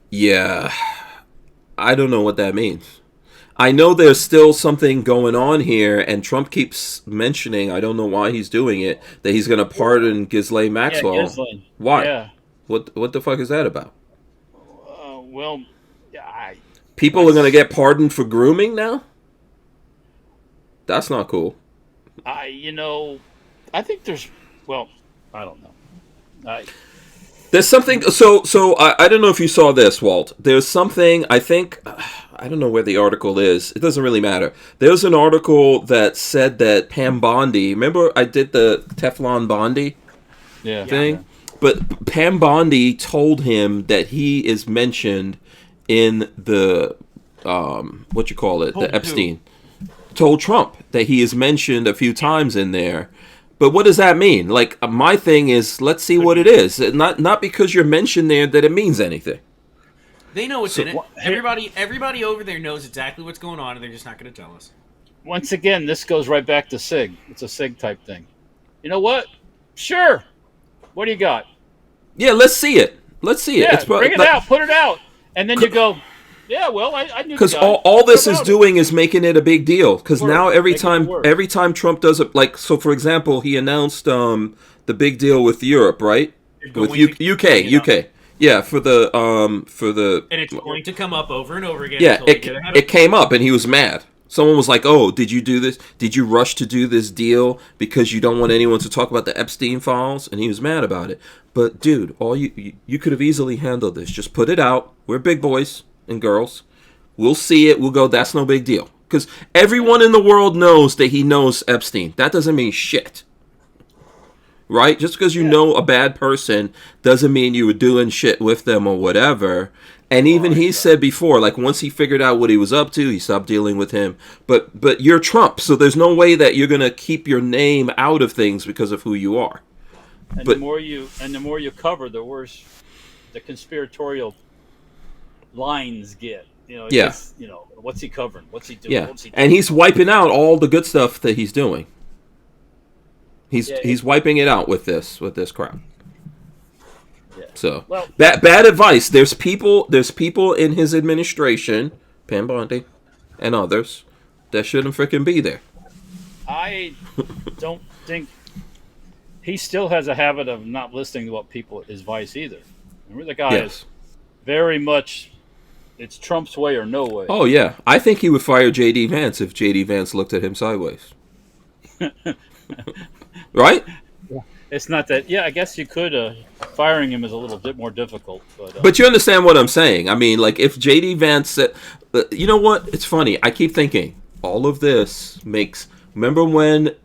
Yeah, I don't know what that means. I know there's still something going on here, and Trump keeps mentioning, I don't know why he's doing it, that he's going to pardon Ghislaine Maxwell. Yeah, Ghislaine. Why? Yeah. What the fuck is that about? People are going to get pardoned for grooming now? That's not cool. I think there's, I don't know. There's something, so I don't know if you saw this, Walt. There's something, I think, I don't know where the article is. It doesn't really matter. There's an article that said that Pam Bondi, remember I did the Teflon Bondi thing? Yeah. But Pam Bondi told him that he is mentioned in the, the Epstein. Told Trump that he is mentioned a few times in there. But what does that mean? Like, my thing is, let's see what it is. Not because you're mentioned there that it means anything. They know what's in it. Everybody over there knows exactly what's going on, and they're just not going to tell us. Once again, this goes right back to SIG. It's a SIG type thing. You know what? Sure. What do you got? Yeah, let's see it. Yeah, bring it out. Put it out. And then you go, yeah, well, I knew. Because all this is doing is making it a big deal. Because now every time Trump does it, like, so for example, he announced the big deal with Europe, right? With UK. Yeah, for the and it's going to come up over and over again. Yeah, it came up, and he was mad. Someone was like, "Oh, did you do this? Did you rush to do this deal because you don't want anyone to talk about the Epstein files?" And he was mad about it. But dude, all you could have easily handled this. Just put it out. We're big boys and girls. We'll see it. We'll go. That's no big deal. Because everyone in the world knows that he knows Epstein. That doesn't mean shit. right? Just because you know a bad person doesn't mean you were doing shit with them or whatever. And even he said before, like once he figured out what he was up to, he stopped dealing with him. But you're Trump, so there's no way that you're gonna keep your name out of things because of who you are. And the more you cover, the worse the conspiratorial lines get. Gets, what's he covering? What's he doing? Yeah, What's he doing? and he's wiping out all the good stuff that he's doing. He's wiping it out with this crap. Yeah. So bad advice. There's people in his administration, Pam Bondi, and others that shouldn't freaking be there. I don't think he still has a habit of not listening to what people advise either. Remember, the guy is very much. It's Trump's way or no way. Oh yeah, I think he would fire J.D. Vance if J.D. Vance looked at him sideways. Right? It's not that. Yeah, I guess you could. Firing him is a little bit more difficult. But you understand what I'm saying. I mean, like, if J.D. Vance said... you know what? It's funny. I keep thinking, all of this makes... Remember when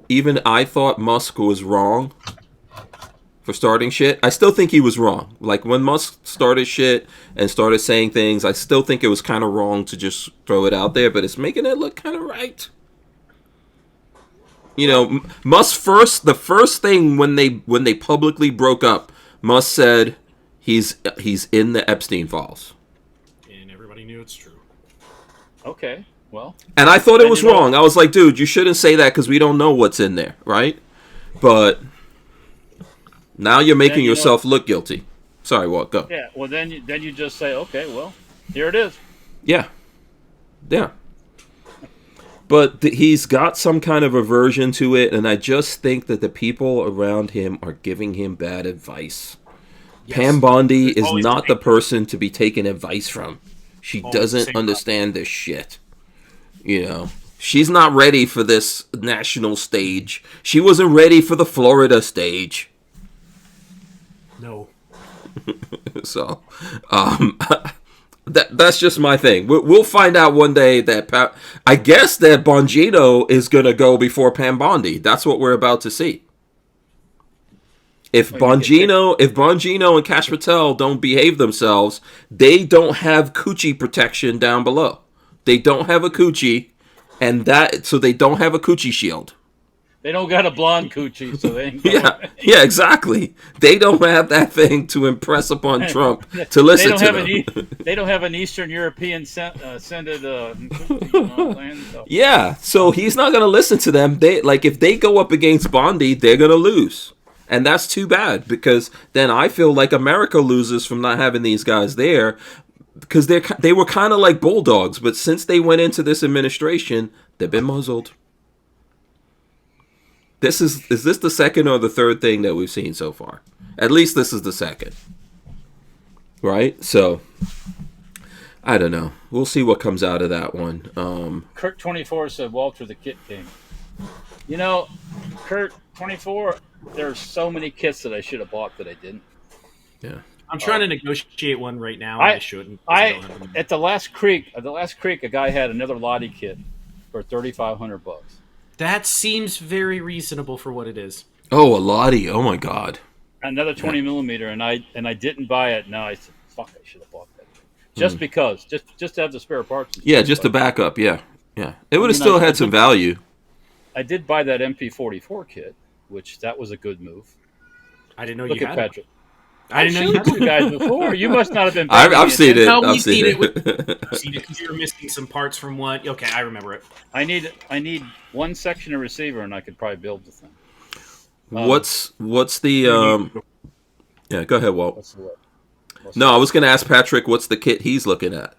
even I thought Musk was wrong for starting shit? I still think he was wrong. Like, when Musk started shit and started saying things, I still think it was kind of wrong to just throw it out there, but it's making it look kind of right. Musk the first thing when they publicly broke up, Musk said he's in the Epstein files. And everybody knew it's true. Okay, well. And I thought it was wrong. I was like, dude, you shouldn't say that because we don't know what's in there, right? But now you're making yourself look guilty. Sorry, Walt, go. Yeah, well, then you just say, okay, well, here it is. Yeah. But he's got some kind of aversion to it, and I just think that the people around him are giving him bad advice. Yes. Pam Bondi is not the person to be taking advice from. She doesn't understand this shit. She's not ready for this national stage. She wasn't ready for the Florida stage. No. So, That's just my thing. We'll find out one day that I guess that Bongino is going to go before Pam Bondi. That's what we're about to see. If Bongino and Kash Patel don't behave themselves, they don't have coochie protection down below. They don't have a coochie, so they don't have a coochie shield. They don't got a blonde coochie, so they ain't yeah, exactly. They don't have that thing to impress upon Trump to listen to them. They don't have an Eastern European scented so. Yeah, so he's not going to listen to them. If they go up against Bondi, they're going to lose. And that's too bad, because then I feel like America loses from not having these guys there, because they were kind of like bulldogs, but since they went into this administration, they've been muzzled. Is this the second or the third thing that we've seen so far? At least this is the second. Right? So, I don't know. We'll see what comes out of that one. Kurt24 said Walter the Kit King. Kurt24, there's so many kits that I should have bought that I didn't. Yeah. I'm trying to negotiate one right now, and I shouldn't. At the last creek, a guy had another Lottie kit for $3,500. That seems very reasonable for what it is. Oh, a Lottie! Oh my God! Another 20 millimeter, and I didn't buy it. Now I said, "Fuck! I should have bought that." Just because, just to have the spare parts. Yeah, just to back up. Yeah. It would have still had some value. I did buy that MP44 kit, which that was a good move. I didn't know Look you at had Patrick. It. I didn't know you had you guys before. You must not have been. I've seen it. No, I've seen it. I've seen it because you were missing some parts from what. Okay, I remember it. I need one section of receiver, and I could probably build the thing. What's the Yeah, go ahead, Walt. What's the what? No, I was going to ask Patrick what's the kit he's looking at.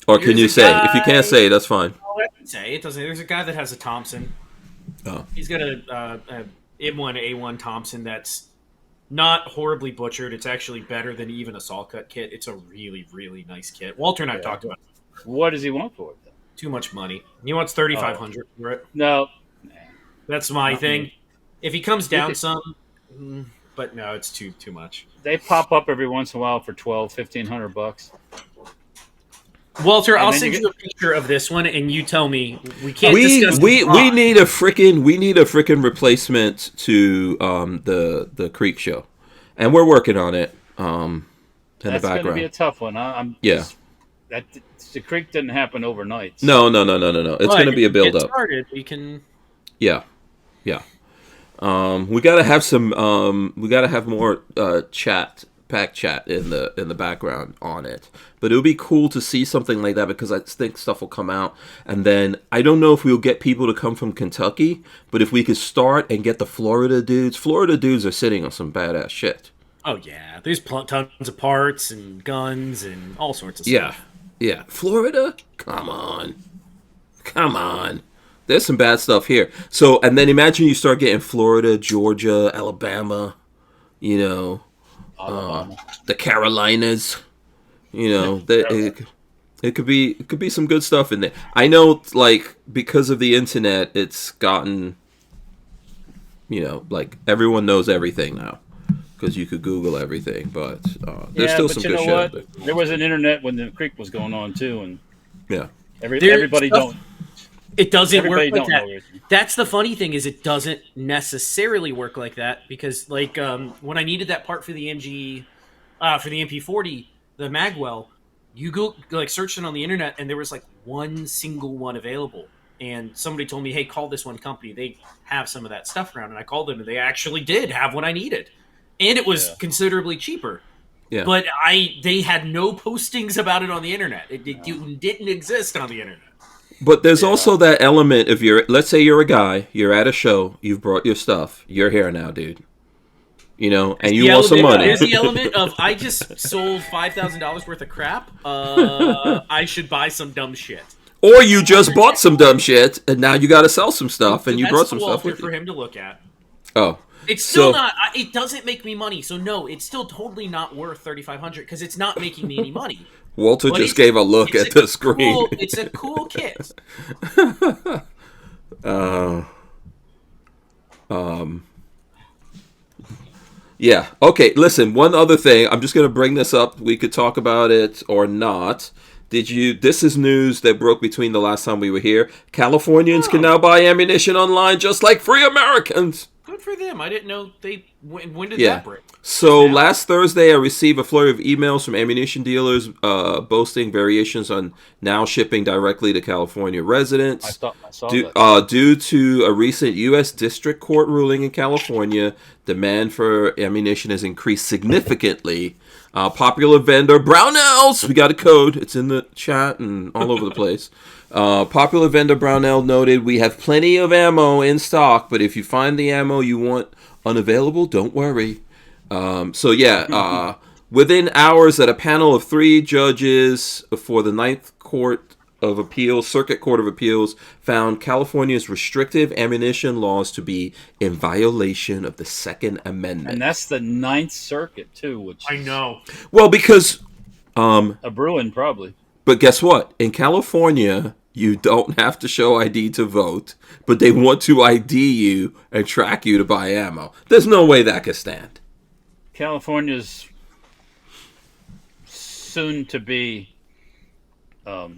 Or can you say? If you can't say, that's fine. Oh, I can say it doesn't. There's a guy that has a Thompson. Oh. He's got a M1A1 Thompson that's not horribly butchered. It's actually better than even a saw cut kit. It's a really, really nice kit. Walter and I talked about it. What does he want for it, then? Too much money. He wants $3,500 for it. No. That's my thing. Me. If he comes down some, but no, it's too much. They pop up every once in a while for $1,200-$1,500. Walter, And I'll then send you you a picture of this one, and you tell me we can't discuss. We need a freaking replacement to the Creek show, and we're working on it. In the That's going to be a background. tough one. I'm Yeah. just, that the creek didn't happen overnight. No. So. It's going to be a build Get up. started. We can. Yeah. We gotta have some. We gotta have more pack chat in the background on it. But it would be cool to see something like that because I think stuff will come out, and then I don't know if we'll get people to come from Kentucky, but if we could start and get the Florida dudes are sitting on some badass shit. Oh yeah, there's tons of parts and guns and all sorts of Yeah, stuff. yeah. Florida, come on. There's some bad stuff here. So, and then imagine you start getting Florida, Georgia, Alabama, the Carolinas. It could be some good stuff in there. I know, like, because of the internet, it's gotten, like everyone knows everything now because you could Google everything. But there's still some good shit out there. There was an internet when the creek was going on too, and Yeah. everybody don't. It doesn't Everybody work like don't that. know everything. That's the funny thing is it doesn't necessarily work like that because like when I needed that part for the MG for the MP40, the Magwell, you go like searched it on the internet and there was like one single one available. And somebody told me, "Hey, call this one company. They have some of that stuff around." And I called them and they actually did have what I needed. And it was considerably cheaper. Yeah. But they had no postings about it on the internet. It didn't exist on the internet. But there's also that element of let's say you're a guy, you're at a show, you've brought your stuff, you're here now, dude. And you want some money. There's the element of, I just sold $5,000 worth of crap. I should buy some dumb shit. Or you just bought some dumb shit, and now you got to sell some stuff, and you brought some stuff with for you. him to look at. Oh. It's still not. It doesn't make me money, so no, it's still totally not worth $3,500 because it's not making me any money. Walter just gave a look at the screen. It's a cool kit. Yeah. Okay. Listen. One other thing. I'm just gonna bring this up. We could talk about it or not. This is news that broke between the last time we were here. Californians can now buy ammunition online just like free Americans. Good for them. I didn't know they. When did that break? So last Thursday, I received a flurry of emails from ammunition dealers boasting variations on now shipping directly to California residents. I saw that. Due to a recent U.S. District Court ruling in California, demand for ammunition has increased significantly. Popular vendor Brownells, we got a code. It's in the chat and all over the place. Popular vendor Brownell noted, "We have plenty of ammo in stock, but if you find the ammo you want unavailable, don't worry." Within hours, that a panel of 3 judges for the Ninth Circuit Court of Appeals found California's restrictive ammunition laws to be in violation of the Second Amendment. And that's the Ninth Circuit too, which I know. Well, because a Bruin probably. But guess what? In California, you don't have to show ID to vote, but they want to ID you and track you to buy ammo. There's no way that could stand. California's soon to be. I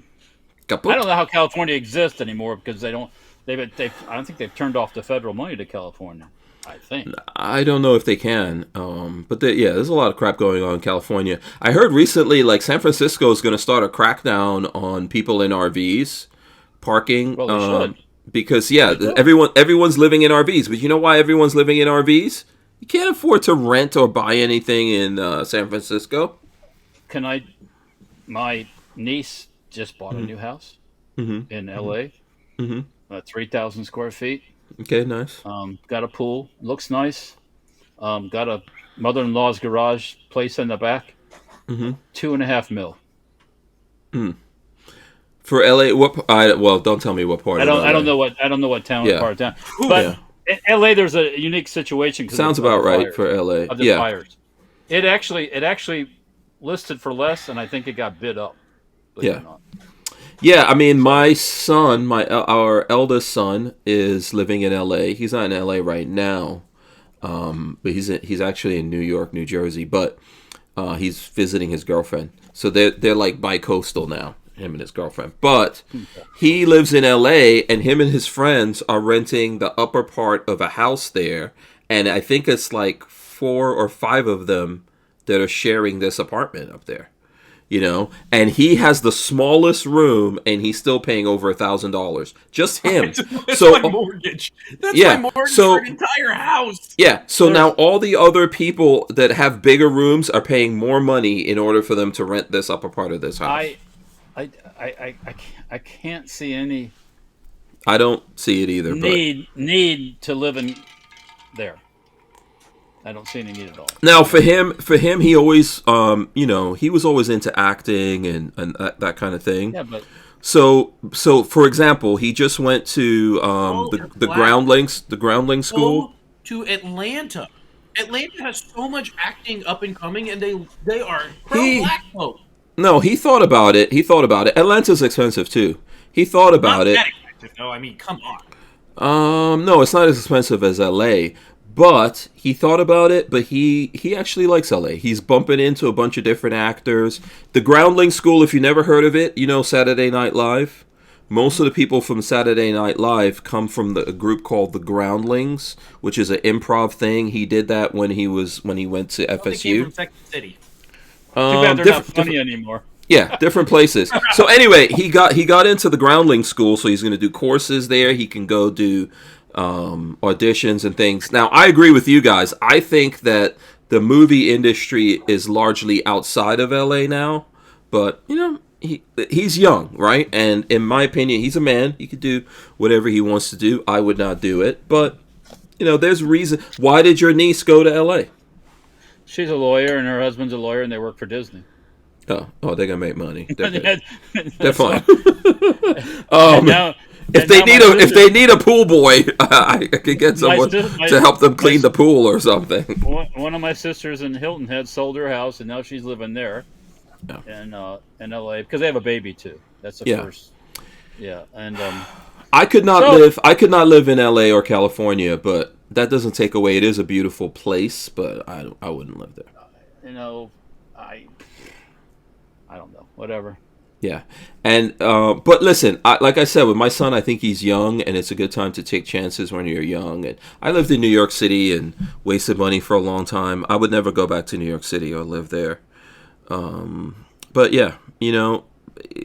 don't know how California exists anymore because I don't think they've turned off the federal money to California. I think. I don't know if they can, but there's a lot of crap going on in California. I heard recently, like San Francisco is going to start a crackdown on people in RVs parking. Well, they should. Because everyone's living in RVs. But you know why everyone's living in RVs? You can't afford to rent or buy anything in San Francisco. My niece just bought a new house in LA. 3,000 square feet. Okay, nice. Got a pool. Looks nice. Got a mother-in-law's garage place in the back. $2.5 million. For LA, don't tell me what part. I don't know what town. Part of town. But in LA, there's a unique situation. Sounds about right for LA. Of the fires. It actually listed for less, and I think it got bid up. Yeah, I mean, my son, our eldest son, is living in LA. He's not in LA right now, but he's actually in New York, New Jersey. But he's visiting his girlfriend, so they're like bi-coastal now. him and his girlfriend. But he lives in LA, and him and his friends are renting the upper part of a house there. And I think it's like 4 or 5 of them that are sharing this apartment up there. And he has the smallest room, and he's still paying over $1,000. Just him. That's my mortgage. That's my mortgage for an entire house. Yeah. So now all the other people that have bigger rooms are paying more money in order for them to rent this upper part of this house. I can't see any. I don't see it either. Need to live in there. I don't see any need at all. Now, for him, he always, he was always into acting and that kind of thing. Yeah, but so for example, he just went to the Groundlings school. Go to Atlanta. Atlanta has so much acting up and coming, and they are pro-black folk. No, he thought about it. Atlanta's expensive too. He thought about it. Not that expensive, though. I mean, come on. No, it's not as expensive as LA. But he thought about it, but he actually likes LA. He's bumping into a bunch of different actors. The Groundling School, if you never heard of it, Saturday Night Live. Most of the people from Saturday Night Live come from a group called the Groundlings, which is an improv thing. He did that when he went to FSU. They came from Second City. Too bad they're not funny anymore. Yeah, different places. So anyway, he got into the Groundling School, so he's going to do courses there. He can go do auditions and things. Now, I agree with you guys. I think that the movie industry is largely outside of LA now, but he's young, right? And in my opinion, he's a man. He could do whatever he wants to do. I would not do it, but there's reason. Why did your niece go to LA? She's a lawyer, and her husband's a lawyer, and they work for Disney. Oh, they're gonna make money. They're fine. If they need a pool boy, I could get someone to help them clean the pool or something. One of my sisters in Hilton Head sold her house, and now she's living there in LA because they have a baby too. That's the first. Yeah, and I could not live in LA or California, but that doesn't take away. It is a beautiful place, but I wouldn't live there. I don't know. Whatever. Yeah, and but listen, like I said, with my son, I think he's young, and it's a good time to take chances when you're young. And I lived in New York City and wasted money for a long time. I would never go back to New York City or live there. But yeah,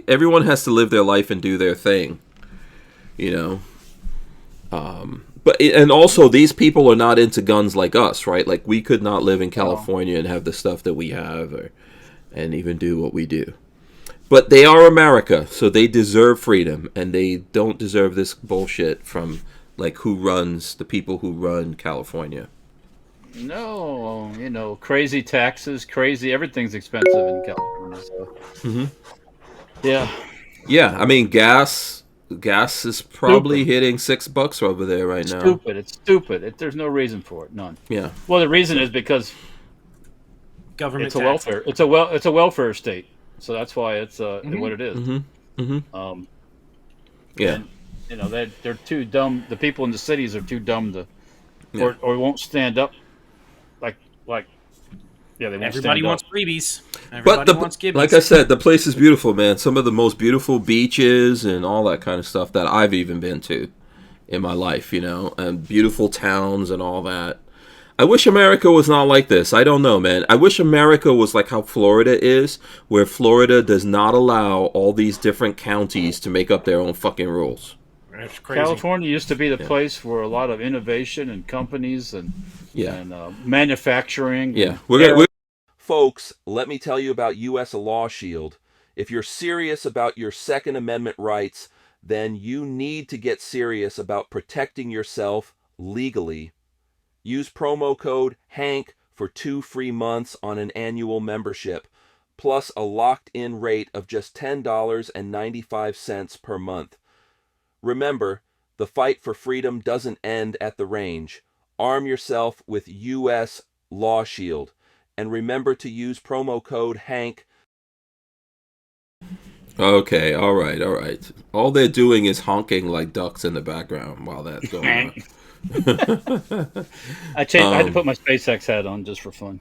everyone has to live their life and do their thing. But and also these people are not into guns like us, right? Like we could not live in California and have the stuff that we have, and even do what we do. But they are America, so they deserve freedom, and they don't deserve this bullshit from the people who run California. No, crazy taxes, crazy everything's expensive in California. So. Yeah. I mean, gas is probably hitting $6 over there right now. It's stupid. There's no reason for it, none. Yeah. Well, the reason is because government. It's a welfare. It's a welfare state. So that's why it's what it is. Yeah. And, they're too dumb. The people in the cities are too dumb to, or won't stand up. They won't. Everybody wants freebies. Wants gibbies. Like I said, the place is beautiful, man. Some of the most beautiful beaches and all that kind of stuff that I've even been to in my life, and beautiful towns and all that. I wish America was not like this. I don't know, man. I wish America was like how Florida is, where Florida does not allow all these different counties to make up their own fucking rules. That's crazy. California used to be the place for a lot of innovation and companies and manufacturing. Yeah. Folks, let me tell you about U.S. Law Shield. If you're serious about your Second Amendment rights, then you need to get serious about protecting yourself legally. Use promo code HANK for 2 free months on an annual membership, plus a locked-in rate of just $10.95 per month. Remember, the fight for freedom doesn't end at the range. Arm yourself with U.S. Law Shield, and remember to use promo code HANK. Okay, all right. All they're doing is honking like ducks in the background while that's going on. I had to put my SpaceX hat on just for fun.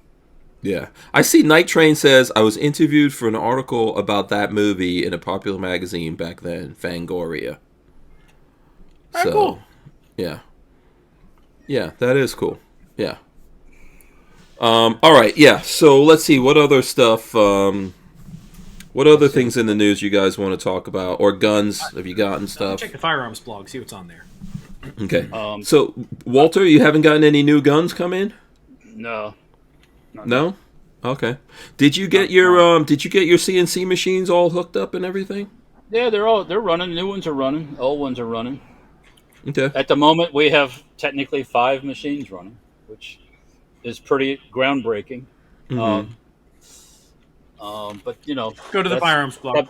Yeah. I see Night Train says, I was interviewed for an article about that movie in a popular magazine back then, Fangoria. All right, cool. Yeah. Yeah, that is cool. Yeah. All right, yeah. So let's see, what other stuff, what other things in the news you guys want to talk about? Or guns, have you gotten stuff? Check the firearms blog, see what's on there. Okay. So, Walter, you haven't gotten any new guns come in? No. No? Okay. Did you get your CNC machines all hooked up and everything? Yeah, they're running. New ones are running. Old ones are running. Okay. At the moment, we have technically 5 machines running, which is pretty groundbreaking. Mm-hmm. But you know, Go to the firearms blog.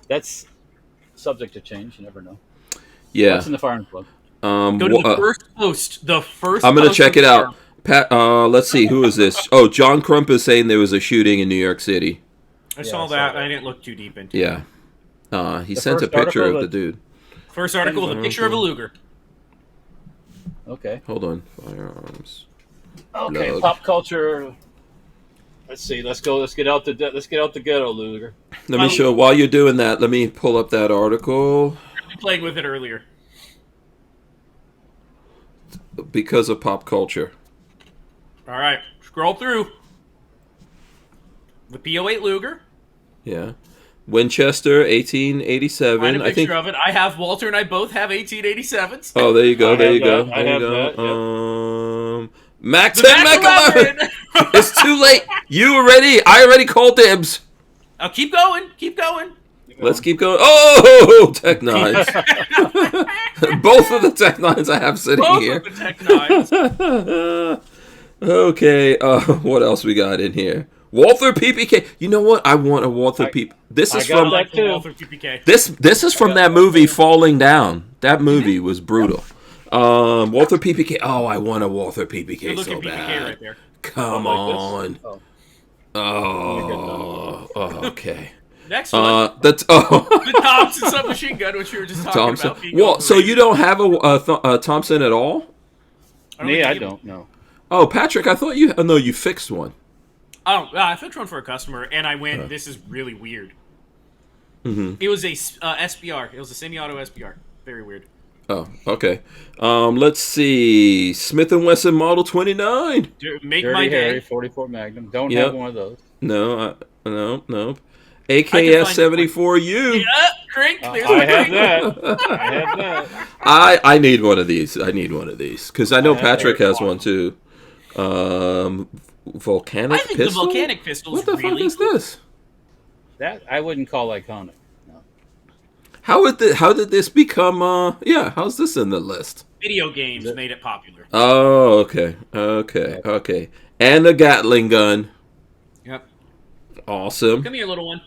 That's subject to change. You never know. Yeah. What's in the firearms blog? Go to the first post. The first. I'm gonna post check of it the out. Pat, let's see, who is this? Oh, John Crump is saying there was a shooting in New York City. I saw that. I didn't look too deep into it. Yeah. He sent a picture of the dude. First article with a picture of a Luger. Okay. Hold on. Firearms. Okay. Blog. Pop culture. Let's see. Let's go. Let's get out the ghetto, Luger. Let me show. While you're doing that, let me pull up that article. I played with it earlier. Because of pop culture. All right, scroll through. The P08 Luger. Yeah. Winchester, 1887. Find a I think. picture of it. I have Walter and I both have 1887s. Oh, there you go. I There have you go. that. I There you have go. that, Mac The 10, Mac Mac 11. 11. It's too late. You already. I already called dibs. Oh, keep going. Keep going. Let's keep going. Oh, Tech 9s. Both of the Tech 9s I have sitting Both here. of the Tech 9s. Okay, what else we got in here? Walther PPK. You know what? I want a Walther PPK. This is I got from that too. Walther TPK. this is from that movie Falling Down. That movie was brutal. Walther PPK. Oh, I want a Walther PPK Good so looking PPK bad. right there. Come Like on. this? Oh, okay. Next one. That's The Thompson submachine gun, which we were just talking Thompson. about. being Well, so overrated. you don't have a Thompson at all? Me, I don't know. Oh, Patrick, I thought you. Oh, no, you fixed one. Oh, I fixed one for a customer, and I went, this is really weird. Mm-hmm. It was a SBR. It was a semi-auto SBR. Very weird. Oh, okay. Let's see. Smith & Wesson Model 29. Dude, make Dirty my Harry, day. 44 Magnum. Don't Yep. have one of those. No. I AKS can find 74U. Yeah, Crink. There's I the have Crink. that. I have that. I need one of these. Because I know have Patrick that. has one too. Volcanic I think pistol. the volcanic pistol is What the really fuck is cool. this? That I wouldn't call iconic. No. How did this become? How's this in the list? Video games made it popular. Oh, okay. And a Gatling gun. Yep. Awesome. Come here, little one.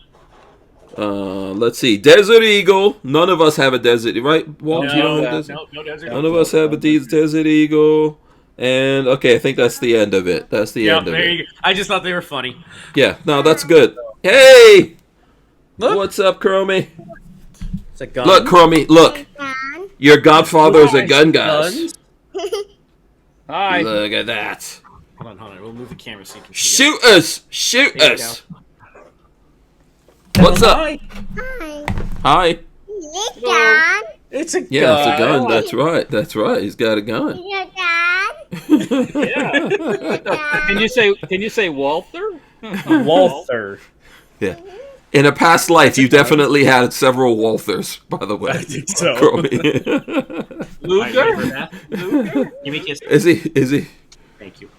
Let's see. Desert Eagle. None of us have a Desert, right? Walt, you don't have a Desert? No Desert. None of us have a Desert Eagle. And okay, I think that's the end of it. That's the end of there it. you go. I just thought they were funny. Yeah, no, that's good. Hey! Look. What's up, Chromie? It's a gun. Look, Chromie, look. Your godfather is a gun guy. Guns. Hi. Look at that. Hold on. We'll move the camera so you can see it. Shoot us! Shoot There you us! What's up? Hi. Hi. It's Dad. It's a Yeah, it's a gun. That's right. That's right. He's got a gun. Your dad. Yeah. Dad. Can you say Walther? Walther. Yeah. In a past life, you definitely had several Walthers, by the way. I think so. Chromie. Luger? Give me a kiss. Is he? Thank you.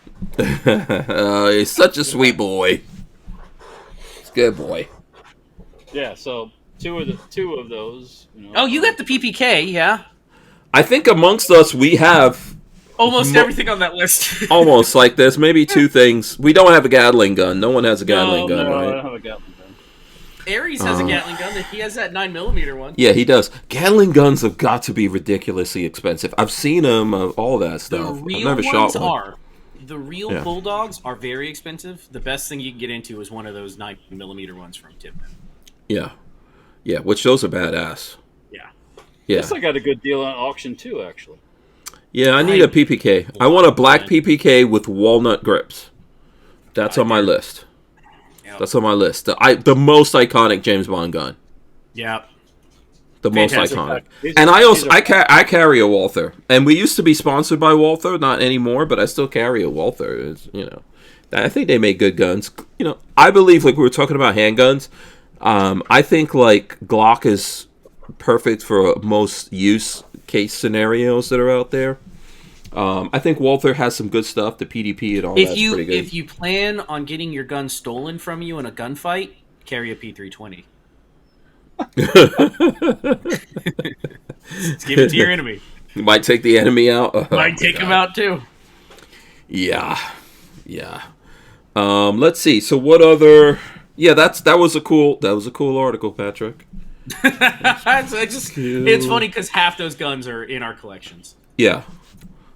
He's such a sweet boy. He's a good boy. Yeah. So two of those. You know. Oh, you got the PPK, yeah. I think amongst us, we have Almost everything on that list. almost like there's maybe two things. We don't have a Gatling gun. No one has a Gatling gun, No, I right? don't have a Gatling gun. Ares has a Gatling gun. He has that 9mm one. Yeah, he does. Gatling guns have got to be ridiculously expensive. I've seen them, all that The stuff. I've real never ones shot one. are. The real Yeah. bulldogs are very expensive. The best thing you can get into is one of those 9mm ones from Tipman. Yeah. Yeah, which those are badass. Yeah. Yeah. Yes, I got a good deal on auction too, actually. Yeah, I need a PPK. I want a black PPK with walnut grips. That's on my list. Yep. That's on my list. The most iconic James Bond gun. Yeah. The most Fantastic. iconic. And I carry a Walther. And we used to be sponsored by Walther, not anymore, but I still carry a Walther. It's, I think they make good guns. I believe, like we were talking about handguns, I think like Glock is perfect for most use case scenarios that are out there. I think Walther has some good stuff. The PDP and all that's pretty good. If you plan on getting your gun stolen from you in a gunfight, carry a P320. Let's give it to your enemy. You might take the enemy out. Might take him out too. Yeah. Let's see. So what other? Yeah, that was a cool article, Patrick. It's funny because half those guns are in our collections. Yeah.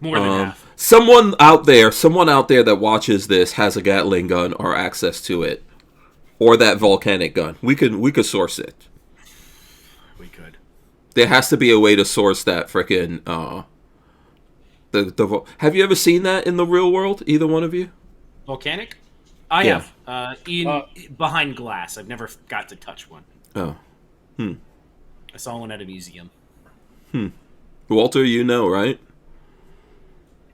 More than half. Someone out there that watches this has a Gatling gun or access to it, or that volcanic gun. We could source it. We could. There has to be a way to source that frickin' have you ever seen that in the real world? Either one of you? Volcanic? I have. Behind glass. I've never got to touch one. Oh. I saw one at a museum. Walter, right?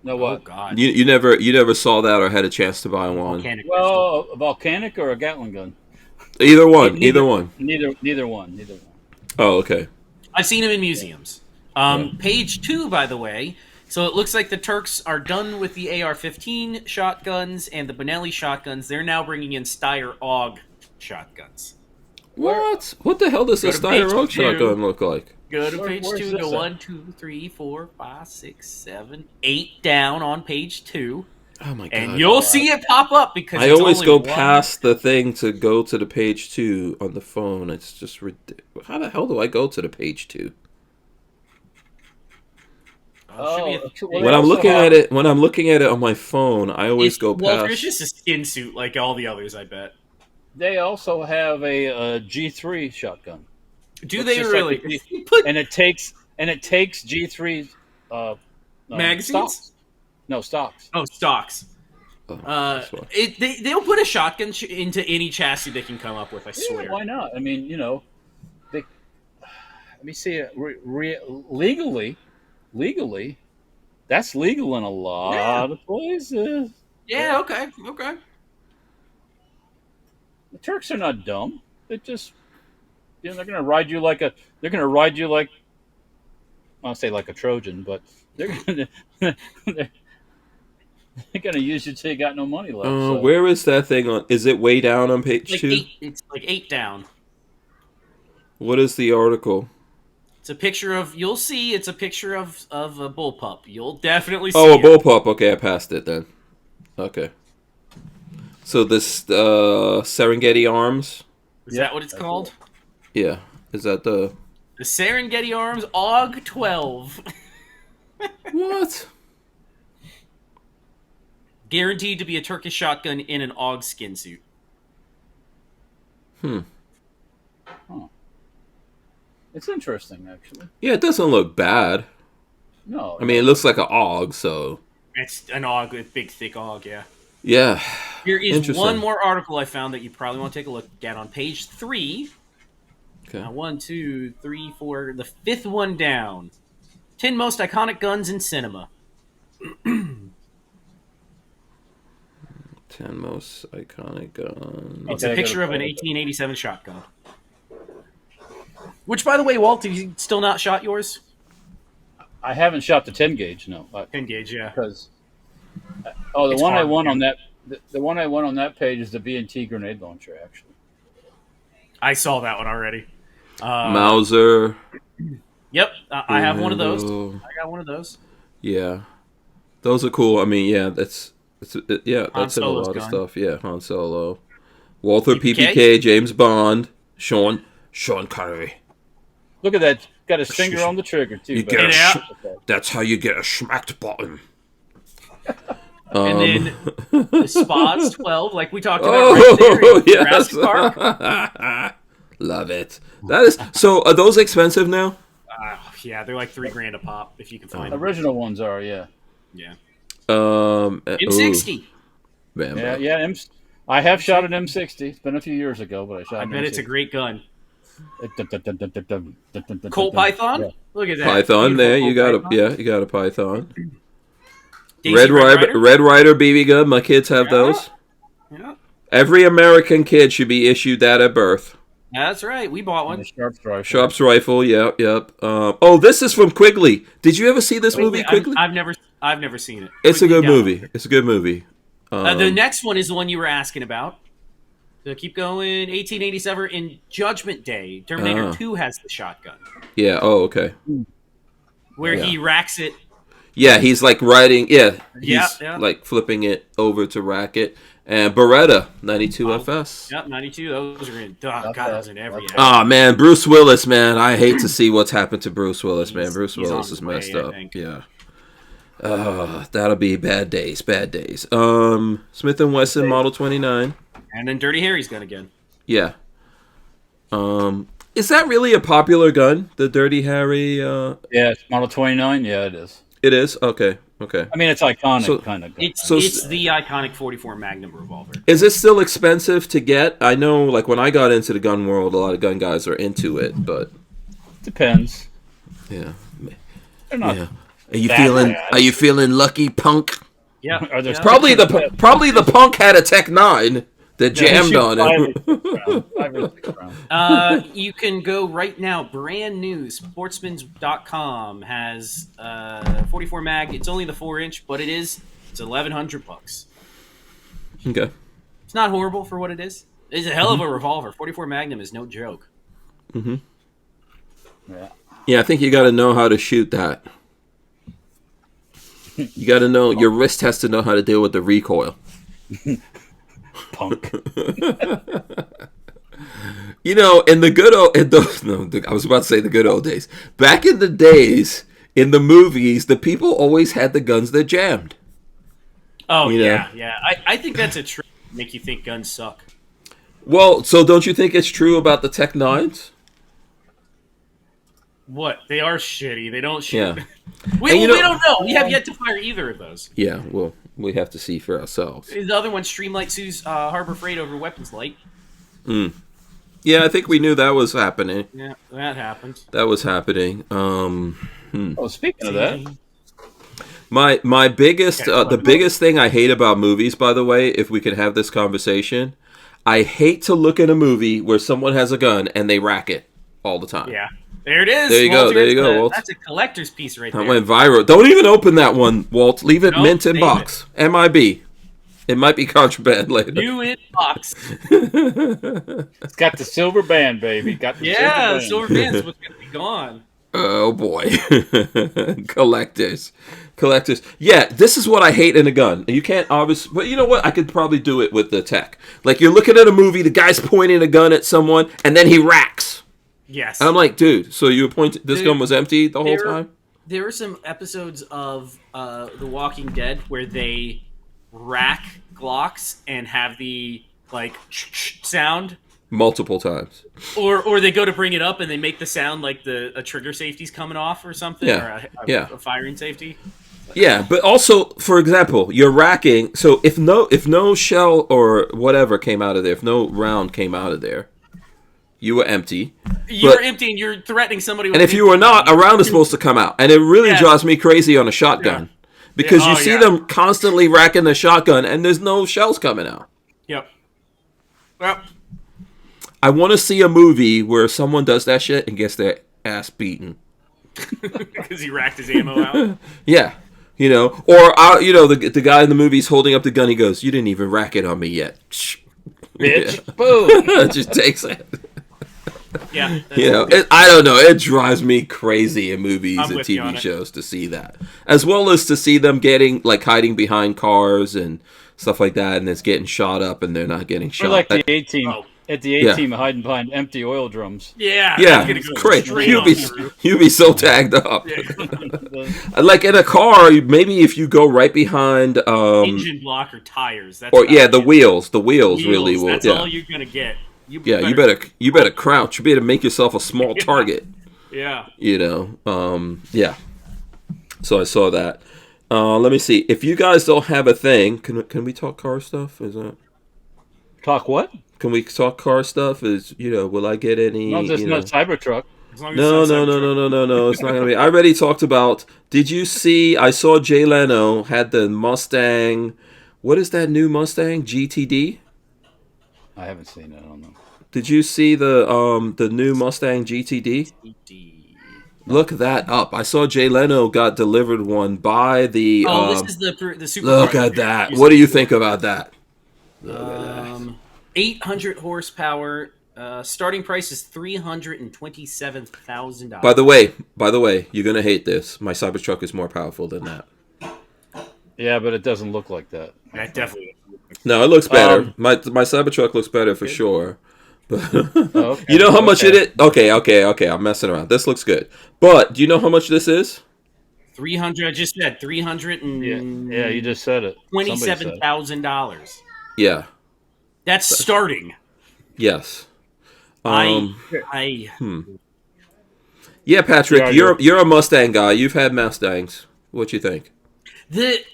No, what? Oh God. You never saw that or had a chance to buy one. Volcanic. Well, a volcanic or a Gatling gun? Either one. Neither one. Oh, okay. I've seen them in museums. Page 2, by the way. So it looks like the Turks are done with the AR-15 shotguns and the Benelli shotguns. They're now bringing in Steyr AUG shotguns. What? What the hell does a Steyr AUG shotgun look like? Go to page 2. Go 1, 2, 3, 4, 5, 6, 7, 8 down on page 2. Oh my God! And you'll see it pop up because I it's always only go one. past the thing to go to the page 2 on the phone. It's just ridiculous. How the hell do I go to the page 2? When I'm looking at it on my phone, I always go past. Well, there's just a skin suit like all the others, I bet. They also have a G3 shotgun. Do they really? And it takes G3 magazines? Stocks. No, stocks. Oh, stocks. They'll put a shotgun into any chassis they can come up with. I swear. Yeah, why not? I mean, let me see it. Legally, that's legal in a lot of places. Yeah. Okay. The Turks are not dumb. They just, they're going to ride you like I'll say like a Trojan, but they're going to use you till you got no money left. So. Where is that thing on? Is it way down on page 2? It's like 8 down. What is the article? It's a picture of. You'll see. It's a picture of a bullpup. You'll definitely see. Oh, a bullpup. Okay, I passed it then. Okay. So this Serengeti Arms. Is that what it's called? Yeah. Is that the Serengeti Arms AUG 12? What? Guaranteed to be a Turkish shotgun in an AUG skin suit. Huh. It's interesting, actually. Yeah, it doesn't look bad. No. I mean, it looks like an AUG, so... It's an AUG, a big, thick AUG, yeah. Yeah. Here is one more article I found that you probably want to take a look at on page 3. Okay. 1, 2, 3, 4, the 5th one down. 10 most iconic guns in cinema. 10 most iconic guns. It's a picture of an 1887 shotgun. Which, by the way, Walt, have you still not shot yours? I haven't shot the 10 gauge. No, 10 gauge, yeah. Because the one I won on that page is the B&T grenade launcher. Actually, I saw that one already. Mauser. Yep, I have one of those. I got one of those. Yeah, those are cool. I mean, yeah, that's in a lot of stuff. Yeah, Han Solo, Walther PPK, James Bond, Sean Connery. Look at that. Got his finger on the trigger, too. That's how you get a smacked button. And then the Spots 12, like we talked about right there in Jurassic Park. Love it. That is so. Are those expensive now? Yeah, they're like $3,000 a pop if you can find them. Original ones are, yeah. Yeah. In 60. Rambo. Yeah. I have shot an M60. It's been a few years ago, but I shot. I bet it's a great gun. Colt Colt Python? Yeah. Look at that. Python. Beautiful There, Colt you got Python. you got a Python. Daisy Red Rider? Rider BB gun. My kids have Yeah. those. Yeah. Every American kid should be issued that at birth. That's right. We bought one. The Sharps rifle. Sharps rifle. Yep. Oh, this is from Quigley. Did you ever see this movie, Wait, Quigley? I've never seen it. It's a Quickly good down. movie. It's a good movie. The next one is the one you were asking about. So keep going. 1887 in Judgment Day. Terminator 2 has the shotgun Yeah. Oh, okay. where he racks it. Yeah, he's like riding. Yeah, he's Yeah. like flipping it over to rack it. And Beretta 92 FS. Yep, 92. Those are in. Oh, God, those are in every. Oh man, Bruce Willis, man. I hate to see what's happened to Bruce Willis, man. Bruce he's Willis on is his way, messed I up. think. Yeah. That'll be bad days. Smith & Wesson Model 29. And then Dirty Harry's gun again. Yeah. Is that really a popular gun? The Dirty Harry? Yeah, it's Model 29. Yeah, it is. It is? Okay. I mean, it's iconic, So- kind of. It's So- the iconic 44 Magnum revolver. Is it still expensive to get? I know, like, when I got into the gun world, a lot of gun guys are into it, but... Depends. Yeah. They're not. Yeah. Are you that feeling? bad. Are you feeling lucky, punk? Yeah. Are there yeah. Probably the punk had a Tech 9 that jammed on it. 5 or 6 rounds. You can go right now. Brand new. Sportsmans.com has 44 mag. It's only the 4-inch, but it's $1,100. Okay. It's not horrible for what it is. It's a hell of a revolver. 44 Magnum is no joke. Yeah. Yeah, I think you got to know how to shoot that. You got to know your wrist has to know how to deal with the recoil. Punk. You know, in the good old, I was about to say the good old days. Back in the days, in the movies, the people always had the guns that jammed. Oh, You know? yeah. I think that's a trick to make you think guns suck. Well, so don't you think it's true about the Tech 9s? What? They are shitty. They don't shoot. Yeah. we And you know- don't know. We have yet to fire either of those. Yeah, well, we have to see for ourselves. The other one, Streamlight sues Harbor Freight over weapons light. Yeah, I think we knew that was happening. Yeah, that happened. That was happening. Oh, speaking of that, My biggest the biggest thing I hate about movies, by the way, if we could have this conversation, I hate to look at a movie where someone has a gun and they rack it all the time. Yeah. There it is. There you go, Walter. there you go, Walt. That's a collector's piece right That there. went viral. Don't even open that one, Walt. Leave it Nope, mint in save box. MIB. It might be contraband later. New in box. it's got the silver band, baby. Got the Yeah, the silver silver band's what's going to be gone. Oh boy. Collectors. Yeah, this is what I hate in a gun. You can't obviously, but you know what? I could probably do it with the tech. Like you're looking at a movie, the guy's pointing a gun at someone, and then he racks. Yes. And I'm like, dude, so you pointed, this Dude, gun was empty the whole time? There were some episodes of The Walking Dead where they rack Glocks and have the like sound, Multiple times. or they go to bring it up and they make the sound like a trigger safety's coming off or something, Yeah, or yeah. a firing safety. Yeah, but also, for example, you're racking. So if no shell or whatever came out of there, if no round came out of there, you were empty. You're empty and you're threatening somebody. With And if you were not, a round is supposed to come out. And it really Yeah. drives me crazy on a shotgun. Because you see them constantly racking the shotgun and there's no shells coming out. Yep. Well, I want to see a movie where someone does that shit and gets their ass beaten. because he racked his ammo out. Yeah. You know, or, the guy in the movie's holding up the gun. He goes, "You didn't even rack it on me yet." bitch. Boom. Just takes it. Yeah. You know, I don't know. It drives me crazy in movies I'm and with you TV on it. shows to see that, as well as to see them getting hiding behind cars and stuff like that, and it's getting shot up, and they're not getting We're shot. like the A team. Oh. At the A team, hiding behind empty oil drums. Yeah. Yeah, that's gonna it's go great. straight You'll on be through. you'll be so tagged up. The- Like in a car, maybe if you go right behind, Engine block or tires. That's or about the it. wheels. The wheels really will. That's all you're gonna get. You better crouch. You better make yourself a small target. Yeah. You know, yeah. So I saw that. Let me see. If you guys don't have a thing, can we talk car stuff? Is that Talk what? Can we talk car stuff? Will I get any? No, it's not a Cybertruck. No. It's not gonna be. I already talked about. Did you see? I saw Jay Leno had the Mustang. What is that new Mustang GTD? I haven't seen it. I don't know. Did you see the new Mustang GTD? Look that up. I saw Jay Leno got delivered one by the. This is the super. Look at that. What do you think about that? 800 horsepower. Starting price is $327,000. By the way, you're gonna hate this. My Cybertruck is more powerful than that. Yeah, but it doesn't look like that. That definitely. No, it looks better. My Cybertruck looks better for sure. But Okay. you know how much it is? Okay. I'm messing around. This looks good. But do you know how much this is? 300. I just said 300 and Yeah, you just said it. $27,000. Yeah. That's starting. Yes. I Yeah, Patrick, you're a Mustang guy. You've had Mustangs. What you think? It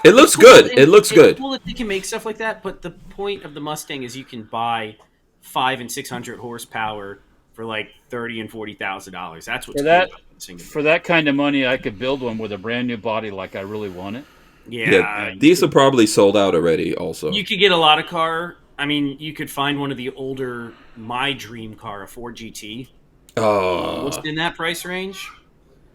looks good. It looks good. It's cool that they can make stuff like that, but the point of the Mustang is you can buy 500 and 600 horsepower for like $30,000 and $40,000. That's what's for that kind of money. I could build one with a brand new body like I really want it. Yeah, these are probably sold out already. Also, you could get a lot of car. I mean, you could find one of the older my dream car, a Ford GT. What's in that price range?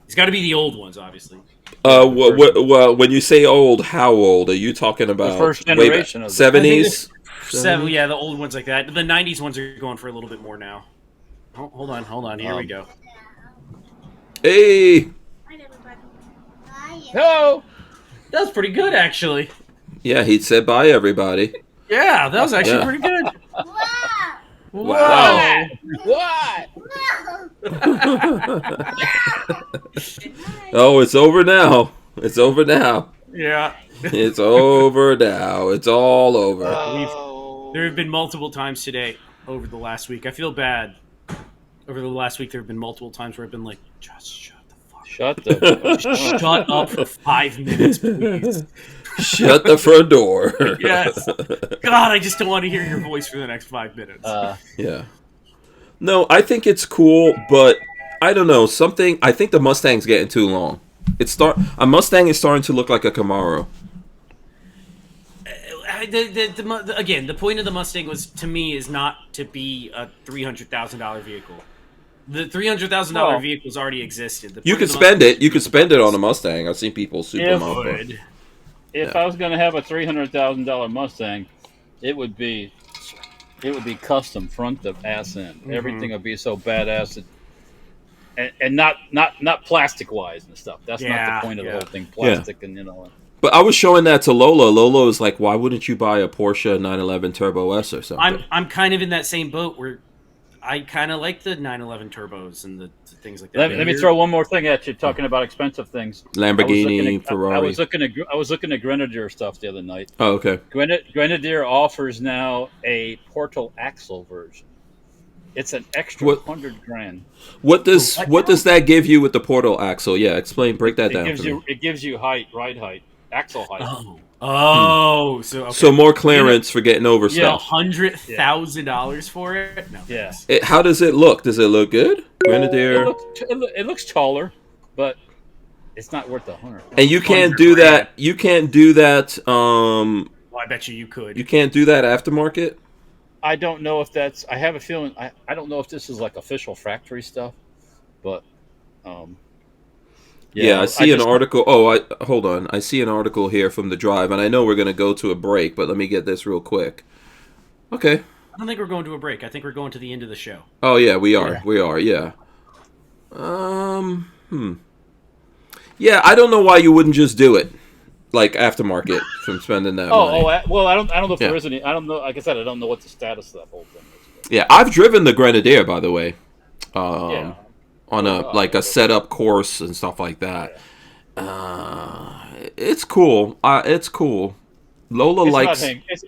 It's got to be the old ones, obviously. Well, when you say old, how old are you talking about? The first generation of 70s. Yeah, the old ones like that. The 90s ones are going for a little bit more now. Hold on. Here we go. Hey. Hello. That was pretty good, actually. Yeah, he said bye, everybody. Yeah, that was actually pretty good. Wow. What? Oh, it's over now. It's over now. Yeah. It's over now. It's all over. There have been multiple times today over the last week. I feel bad. Over the last week, there have been multiple times where I've been like, just shut the fuck up. Shut up for 5 minutes, please. Shut the front door. Yes. God, I just don't want to hear your voice for the next 5 minutes. Yeah. No, I think it's cool, but I don't know. I think the Mustang's getting too long. A Mustang is starting to look like a Camaro. Again, the point of the Mustang to me is not to be a $300,000 vehicle. The $300,000 vehicles already existed. You could spend it. You could spend it on a Mustang. I've seen people super If I was going to have a $300,000 Mustang, it would be custom front to ass end. Mm-hmm. Everything would be so badass, and not plastic wise and stuff. That's not the point of the whole thing. Plastic and But I was showing that to Lola. Lola was like, "Why wouldn't you buy a Porsche 911 Turbo S or something?" I'm kind of in that same boat where I kind of like the 911 turbos and the things like that. Let me throw one more thing at you. Talking about expensive things, Lamborghini, Ferrari. I was looking at Grenadier stuff the other night. Oh, okay. Grenadier offers now a Portal Axle version. It's an extra $100,000. What does that give you with the Portal Axle? Yeah, break that down. It gives you ride height, axle height. So more clearance for getting over stuff. $100,000 for it? No. Yeah. How does it look? Does it look good? Grenadier. It looks taller, but it's not worth $100,000. And you can't do that. You can't do that. Well, I bet you could. You can't do that aftermarket. I don't know if that's. I have a feeling. I don't know if this is like official factory stuff, but. Yeah, I see an article. Hold on. I see an article here from The Drive, and I know we're going to go to a break, but let me get this real quick. Okay. I don't think we're going to a break. I think we're going to the end of the show. Oh, yeah, we are. We are, yeah. Yeah, I don't know why you wouldn't just do it, like aftermarket, from spending that money. Well, I don't know if there is any. I don't know. Like I said, I don't know what the status of that whole thing is. Yeah, I've driven the Grenadier, by the way. On a setup course and stuff like that. It's cool. It's cool. Lola likes.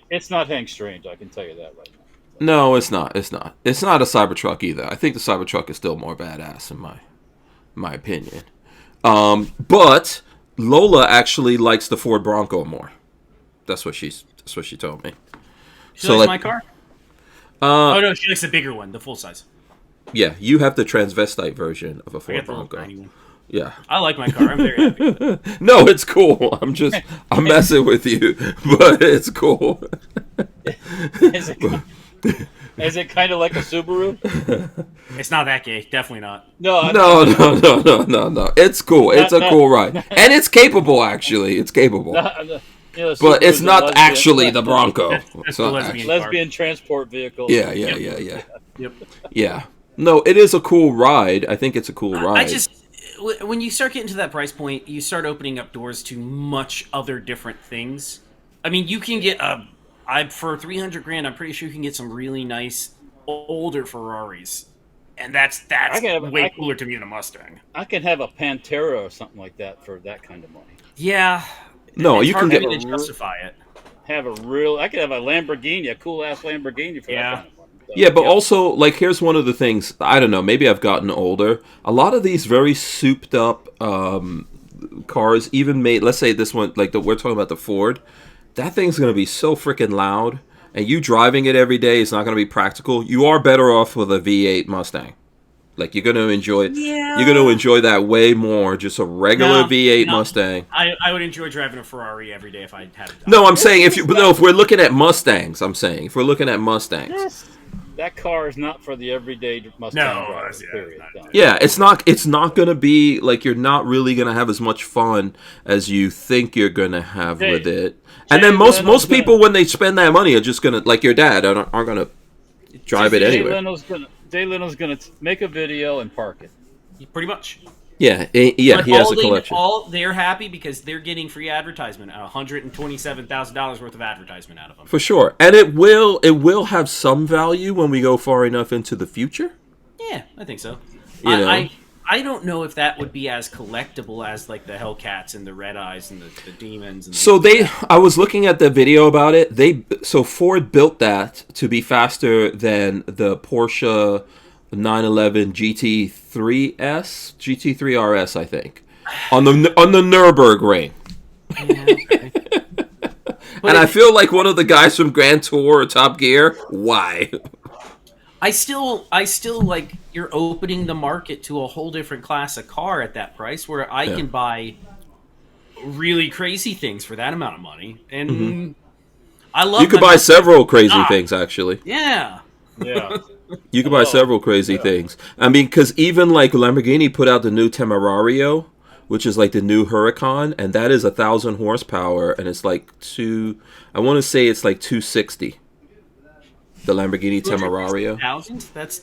It's not Hank Strange. I can tell you that right now. No, it's not. It's not. It's not a Cybertruck either. I think the Cybertruck is still more badass in my opinion. But Lola actually likes the Ford Bronco more. That's what she told me. She likes my car? Oh no, she likes the bigger one, the full size. Yeah, you have the transvestite version of a Ford I got the little Bronco. tiny one. Yeah. I like my car. I'm very happy. No, it's cool. I'm messing with you, but it's cool. Is it kind of like a Subaru? It's not that gay. Definitely not. No. It's cool. It's a cool ride, and it's capable. Actually, it's capable. But it's not actually the Bronco. It's the lesbian transport vehicle. Yeah. Yep. Yeah. No, it is a cool ride. I think it's a cool ride. When you start getting to that price point, you start opening up doors to much other different things. I mean, you can get for $300,000, I'm pretty sure you can get some really nice older Ferraris, and that's way cooler to me than a Mustang. I can have a Pantera or something like that for that kind of money. Yeah. No, you can get to justify it. I could have a Lamborghini, a cool ass Lamborghini for that kind of money. So, yeah, but also, like, here's one of the things. I don't know. Maybe I've gotten older. A lot of these very souped up cars, even made. Let's say this one, like we're talking about the Ford. That thing's gonna be so freaking loud, and you driving it every day is not gonna be practical. You are better off with a V8 Mustang. Like, you're gonna enjoy it. Yeah. You're gonna enjoy that way more. Just a regular V8 Mustang. I would enjoy driving a Ferrari every day if I had it. No, I'm saying if we're looking at Mustangs, that car is not for the everyday Mustang driver. Period. Yeah, it's not gonna be like, you're not really gonna have as much fun as you think you're gonna have with it. And then most people, when they spend that money, are just gonna, like your dad, aren't gonna drive it anyway. Jay Leno's gonna make a video and park it. Pretty much. Yeah, he has a collection. They're happy because they're getting free advertisement, $127,000 worth of advertisement out of them. For sure, and it will have some value when we go far enough into the future. Yeah, I think so. I don't know if that would be as collectible as like the Hellcats and the Red Eyes and the Demons. I was looking at the video about it. So Ford built that to be faster than the Porsche 911 GT3 RS, I think, on the Nürburgring. Yeah, okay. And I feel like one of the guys from Grand Tour or Top Gear. Why? I still like, you're opening the market to a whole different class of car at that price, where I can buy really crazy things for that amount of money, and I love. You could buy several crazy things, actually. Yeah. You could buy several crazy things. I mean, because even like Lamborghini put out the new Temerario, which is like the new Huracan, and that is 1,000 horsepower, and it's like I want to say it's like 260. The Lamborghini Temerario. That's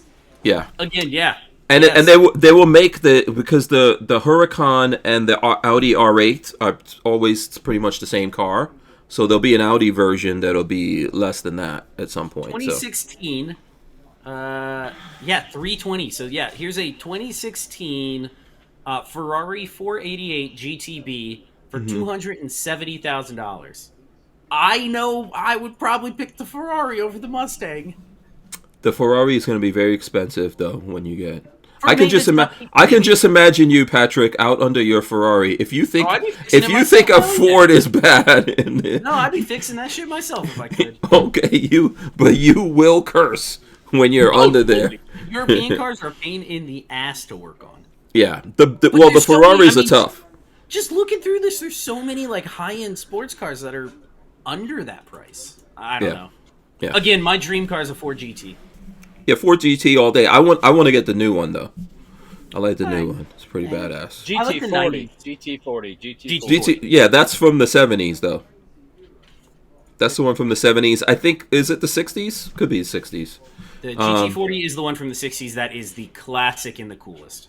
again, and they will make because the Huracan and the Audi R8 are always pretty much the same car, so there'll be an Audi version that'll be less than that at some point. 2016, 320. So here's a 2016 Ferrari 488 GTB for $270,000. I know I would probably pick the Ferrari over the Mustang. The Ferrari is going to be very expensive, though, when you get. I can just imagine you, Patrick, out under your Ferrari. If you think a Ford is bad, no, I'd be fixing that shit myself if I could. Okay, but you will curse when you're under there. European cars are a pain in the ass to work on. Yeah, the Ferraris are tough. Just looking through this, there's so many like high-end sports cars that are under that price. I don't know. Yeah. Again, my dream car is a Ford GT. Yeah, Ford GT all day. I want to get the new one though. I like the new one. It's pretty badass. GT40. Yeah, that's from the 70s though. That's the one from the 70s. I think, is it the 60s? Could be the 60s. The GT40 is the one from the 60s that is the classic and the coolest.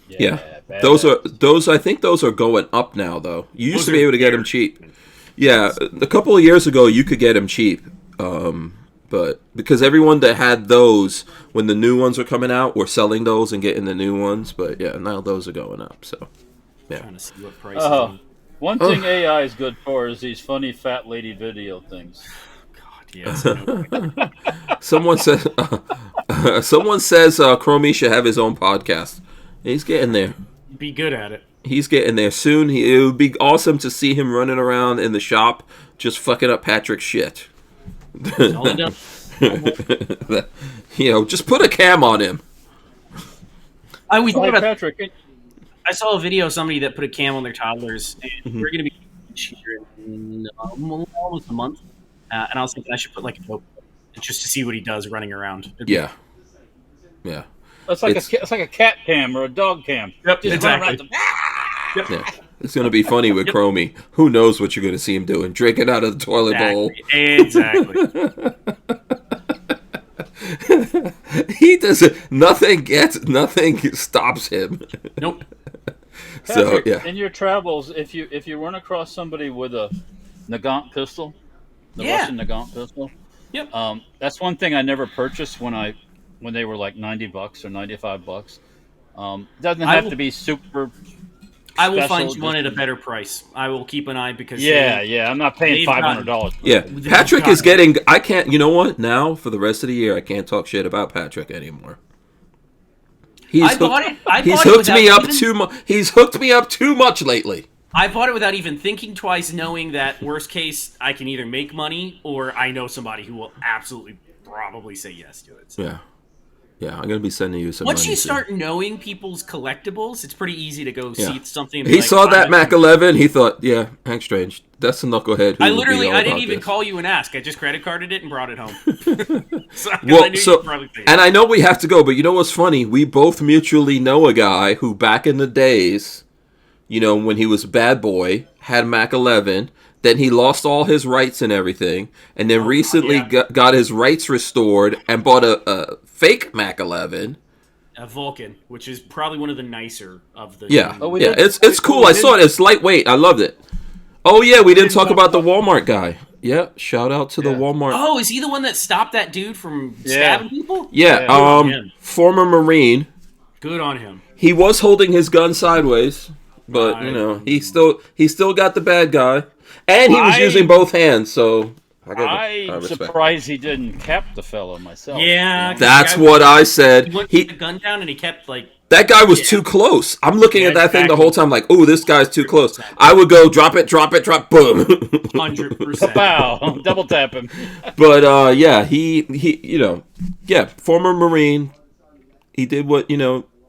Yeah. Those I think those are going up now though. You used to be able to get them cheap. Yeah, a couple of years ago you could get them cheap. But because everyone that had those when the new ones were coming out were selling those and getting the new ones, but now those are going up. So trying to see what prices. One thing AI is good for is these funny fat lady video things. God, yes. Someone says Chromie should have his own podcast. He's getting there. Be good at it. He's getting there soon. It would be awesome to see him running around in the shop just fucking up Patrick's shit. All he does. Just put a cam on him. We thought about Patrick. I saw a video of somebody that put a cam on their toddlers, and we're going to be here in almost a month. And I was thinking I should put like a GoPro just to see what he does running around. Yeah. It's like a cat cam or a dog cam. Yep, Just exactly. Yep. Yeah. It's going to be funny with Chromie. Who knows what you're going to see him doing? Drinking out of the toilet bowl. Exactly. He doesn't. Nothing stops him. Nope. Patrick, So in your travels, if you run across somebody with a Nagant pistol, the Russian Nagant pistol, Yep. That's one thing I never purchased when they were like $90 or $95. Doesn't have to be super. I will special, find you one at a better price. I will keep an eye because I'm not paying $500. Yeah, Patrick is getting. I can't. You know what? Now for the rest of the year, I can't talk shit about Patrick anymore. He's hooked me up too much. He's hooked me up too much lately. I bought it without even thinking twice, knowing that worst case I can either make money or I know somebody who will absolutely probably say yes to it. So. Yeah, I'm gonna be sending you some. Once you start knowing people's collectibles, it's pretty easy to go see something. He saw that Mac 11. He thought, "Yeah, Hank Strange. That's a knucklehead." I didn't even call you and ask. I just credit carded it and brought it home. And I know we have to go, but you know what's funny? We both mutually know a guy who, back in the days, when he was a bad boy, had Mac 11. Then he lost all his rights and everything, and then recently got his rights restored and bought a fake Mac 11. A Vulcan, which is probably one of the nicer of the. Yeah, it's cool. I saw it. It's lightweight. I loved it. Oh yeah, we didn't talk about the Walmart guy. Yeah, shout out to the Walmart. Oh, is he the one that stopped that dude from stabbing people? Yeah, former Marine. Good on him. He was holding his gun sideways, but he still got the bad guy. And he was using both hands, so I'm surprised he didn't cap the fellow myself. Yeah, that's what I said. He put the gun down and he kept that guy was too close. I'm looking at that thing the whole time, like, "Ooh, this guy's too close." I would go drop it, boom, 100%. Bow, double tap him. But he former Marine. He did what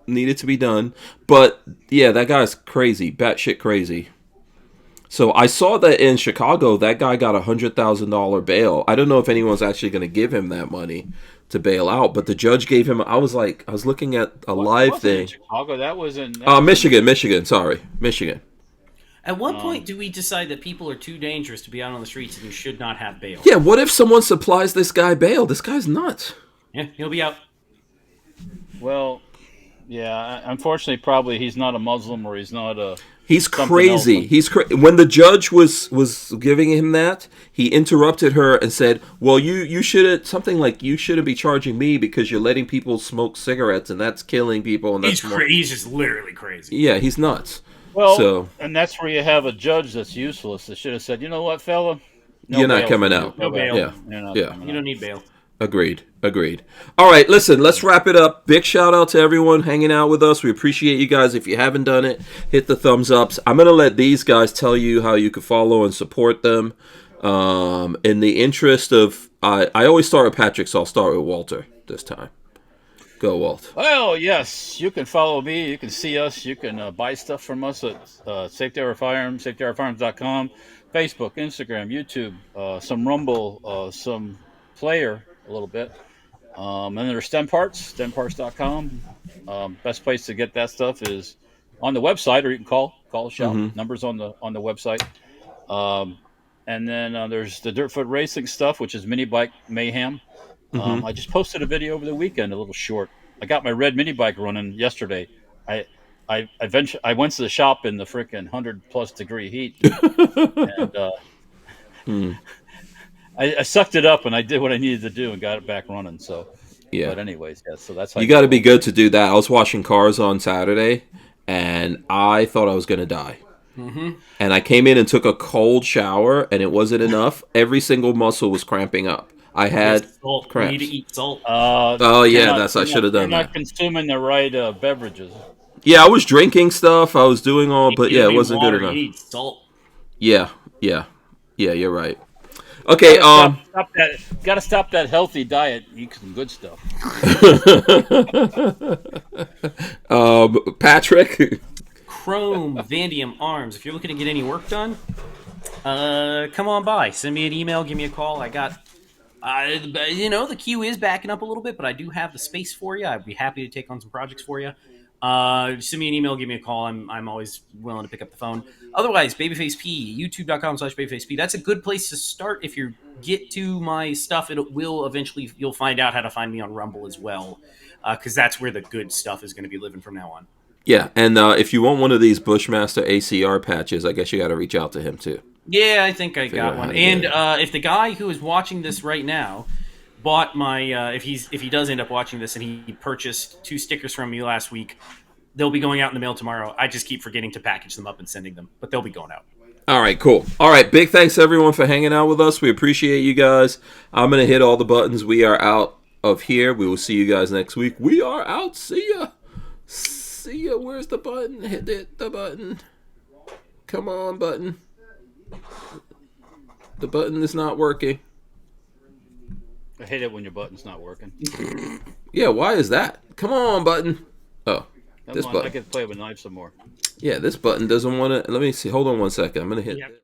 needed to be done. But yeah, that guy's crazy, batshit crazy. So I saw that in Chicago, that guy got $100,000 bail. I don't know if anyone's actually going to give him that money to bail out, but the judge gave him. I was looking at a live thing. In Chicago, that was in Michigan. Sorry, Michigan. At what point do we decide that people are too dangerous to be out on the streets and you should not have bail? Yeah, what if someone supplies this guy bail? This guy's nuts. Yeah, he'll be out. Well, yeah. Unfortunately, probably he's not a Muslim or he's not a. He's crazy. When the judge was giving him that, he interrupted her and said, "Well, you shouldn't be charging me because you're letting people smoke cigarettes and that's killing people." And he's just literally crazy. Yeah, he's nuts. Well, and that's where you have a judge that's useless. That should have said, "You know what, fella? You're not coming out. No bail. Yeah. You don't need bail." Agreed. All right, listen, let's wrap it up. Big shout out to everyone hanging out with us. We appreciate you guys. If you haven't done it, hit the thumbs ups. I'm going to let these guys tell you how you can follow and support them. In the interest of, I always start with Patrick, so I'll start with Walter this time. Go, Walt. Well, yes, you can follow me. You can see us. You can buy stuff from us at Safety Hour Firearms, safetyhourfirearms.com, Facebook, Instagram, YouTube, some Rumble, some Player, a little bit. And there's stem parts, stemparts.com. Best place to get that stuff is on the website, or you can call the shop. Numbers on the website. And then there's the Dirtfoot Racing stuff, which is Mini Bike Mayhem. I just posted a video over the weekend, a little short. I got my red mini bike running yesterday. I went to the shop in the freaking 100+ degree heat, and I sucked it up and I did what I needed to do and got it back running. So, yeah. But anyways, yeah. So that's how you got to be good to do that. I was washing cars on Saturday, and I thought I was going to die. And I came in and took a cold shower, and it wasn't enough. Every single muscle was cramping up. I had cramps. You need to eat salt. I should have done that. You're not consuming the right beverages. Yeah, I was drinking stuff. I was doing all, but You yeah, don't it need wasn't water, good enough. You need salt. Yeah. You're right. Okay. Stop that. Got to stop that healthy diet. Eat some good stuff. Patrick. Chrome, Vandium, Arms. If you're looking to get any work done, come on by. Send me an email. Give me a call. I got, the queue is backing up a little bit, but I do have the space for you. I'd be happy to take on some projects for you. Send me an email. Give me a call. I'm always willing to pick up the phone. Otherwise, BabyFace P, youtube.com/BabyFaceP. That's a good place to start. If you get to my stuff, it will eventually, you'll find out how to find me on Rumble as well, because that's where the good stuff is going to be living from now on. Yeah, and if you want one of these Bushmaster ACR patches, I guess you got to reach out to him too. Yeah, I think I got one. And if the guy who is watching this right now bought my, if he does end up watching this and he purchased 2 stickers from me last week, they'll be going out in the mail tomorrow. I just keep forgetting to package them up and sending them, but they'll be going out. All right, cool. All right, big thanks everyone for hanging out with us. We appreciate you guys. I'm gonna hit all the buttons. We are out of here. We will see you guys next week. We are out. See ya. See ya. Where's the button? Hit the button. Come on, button. The button is not working. I hate it when your button's not working. Yeah, why is that? Come on, button. Oh, this button. I can play with knives some more. Yeah, this button doesn't want to. Let me see. Hold on one second. I'm going to hit. Yep.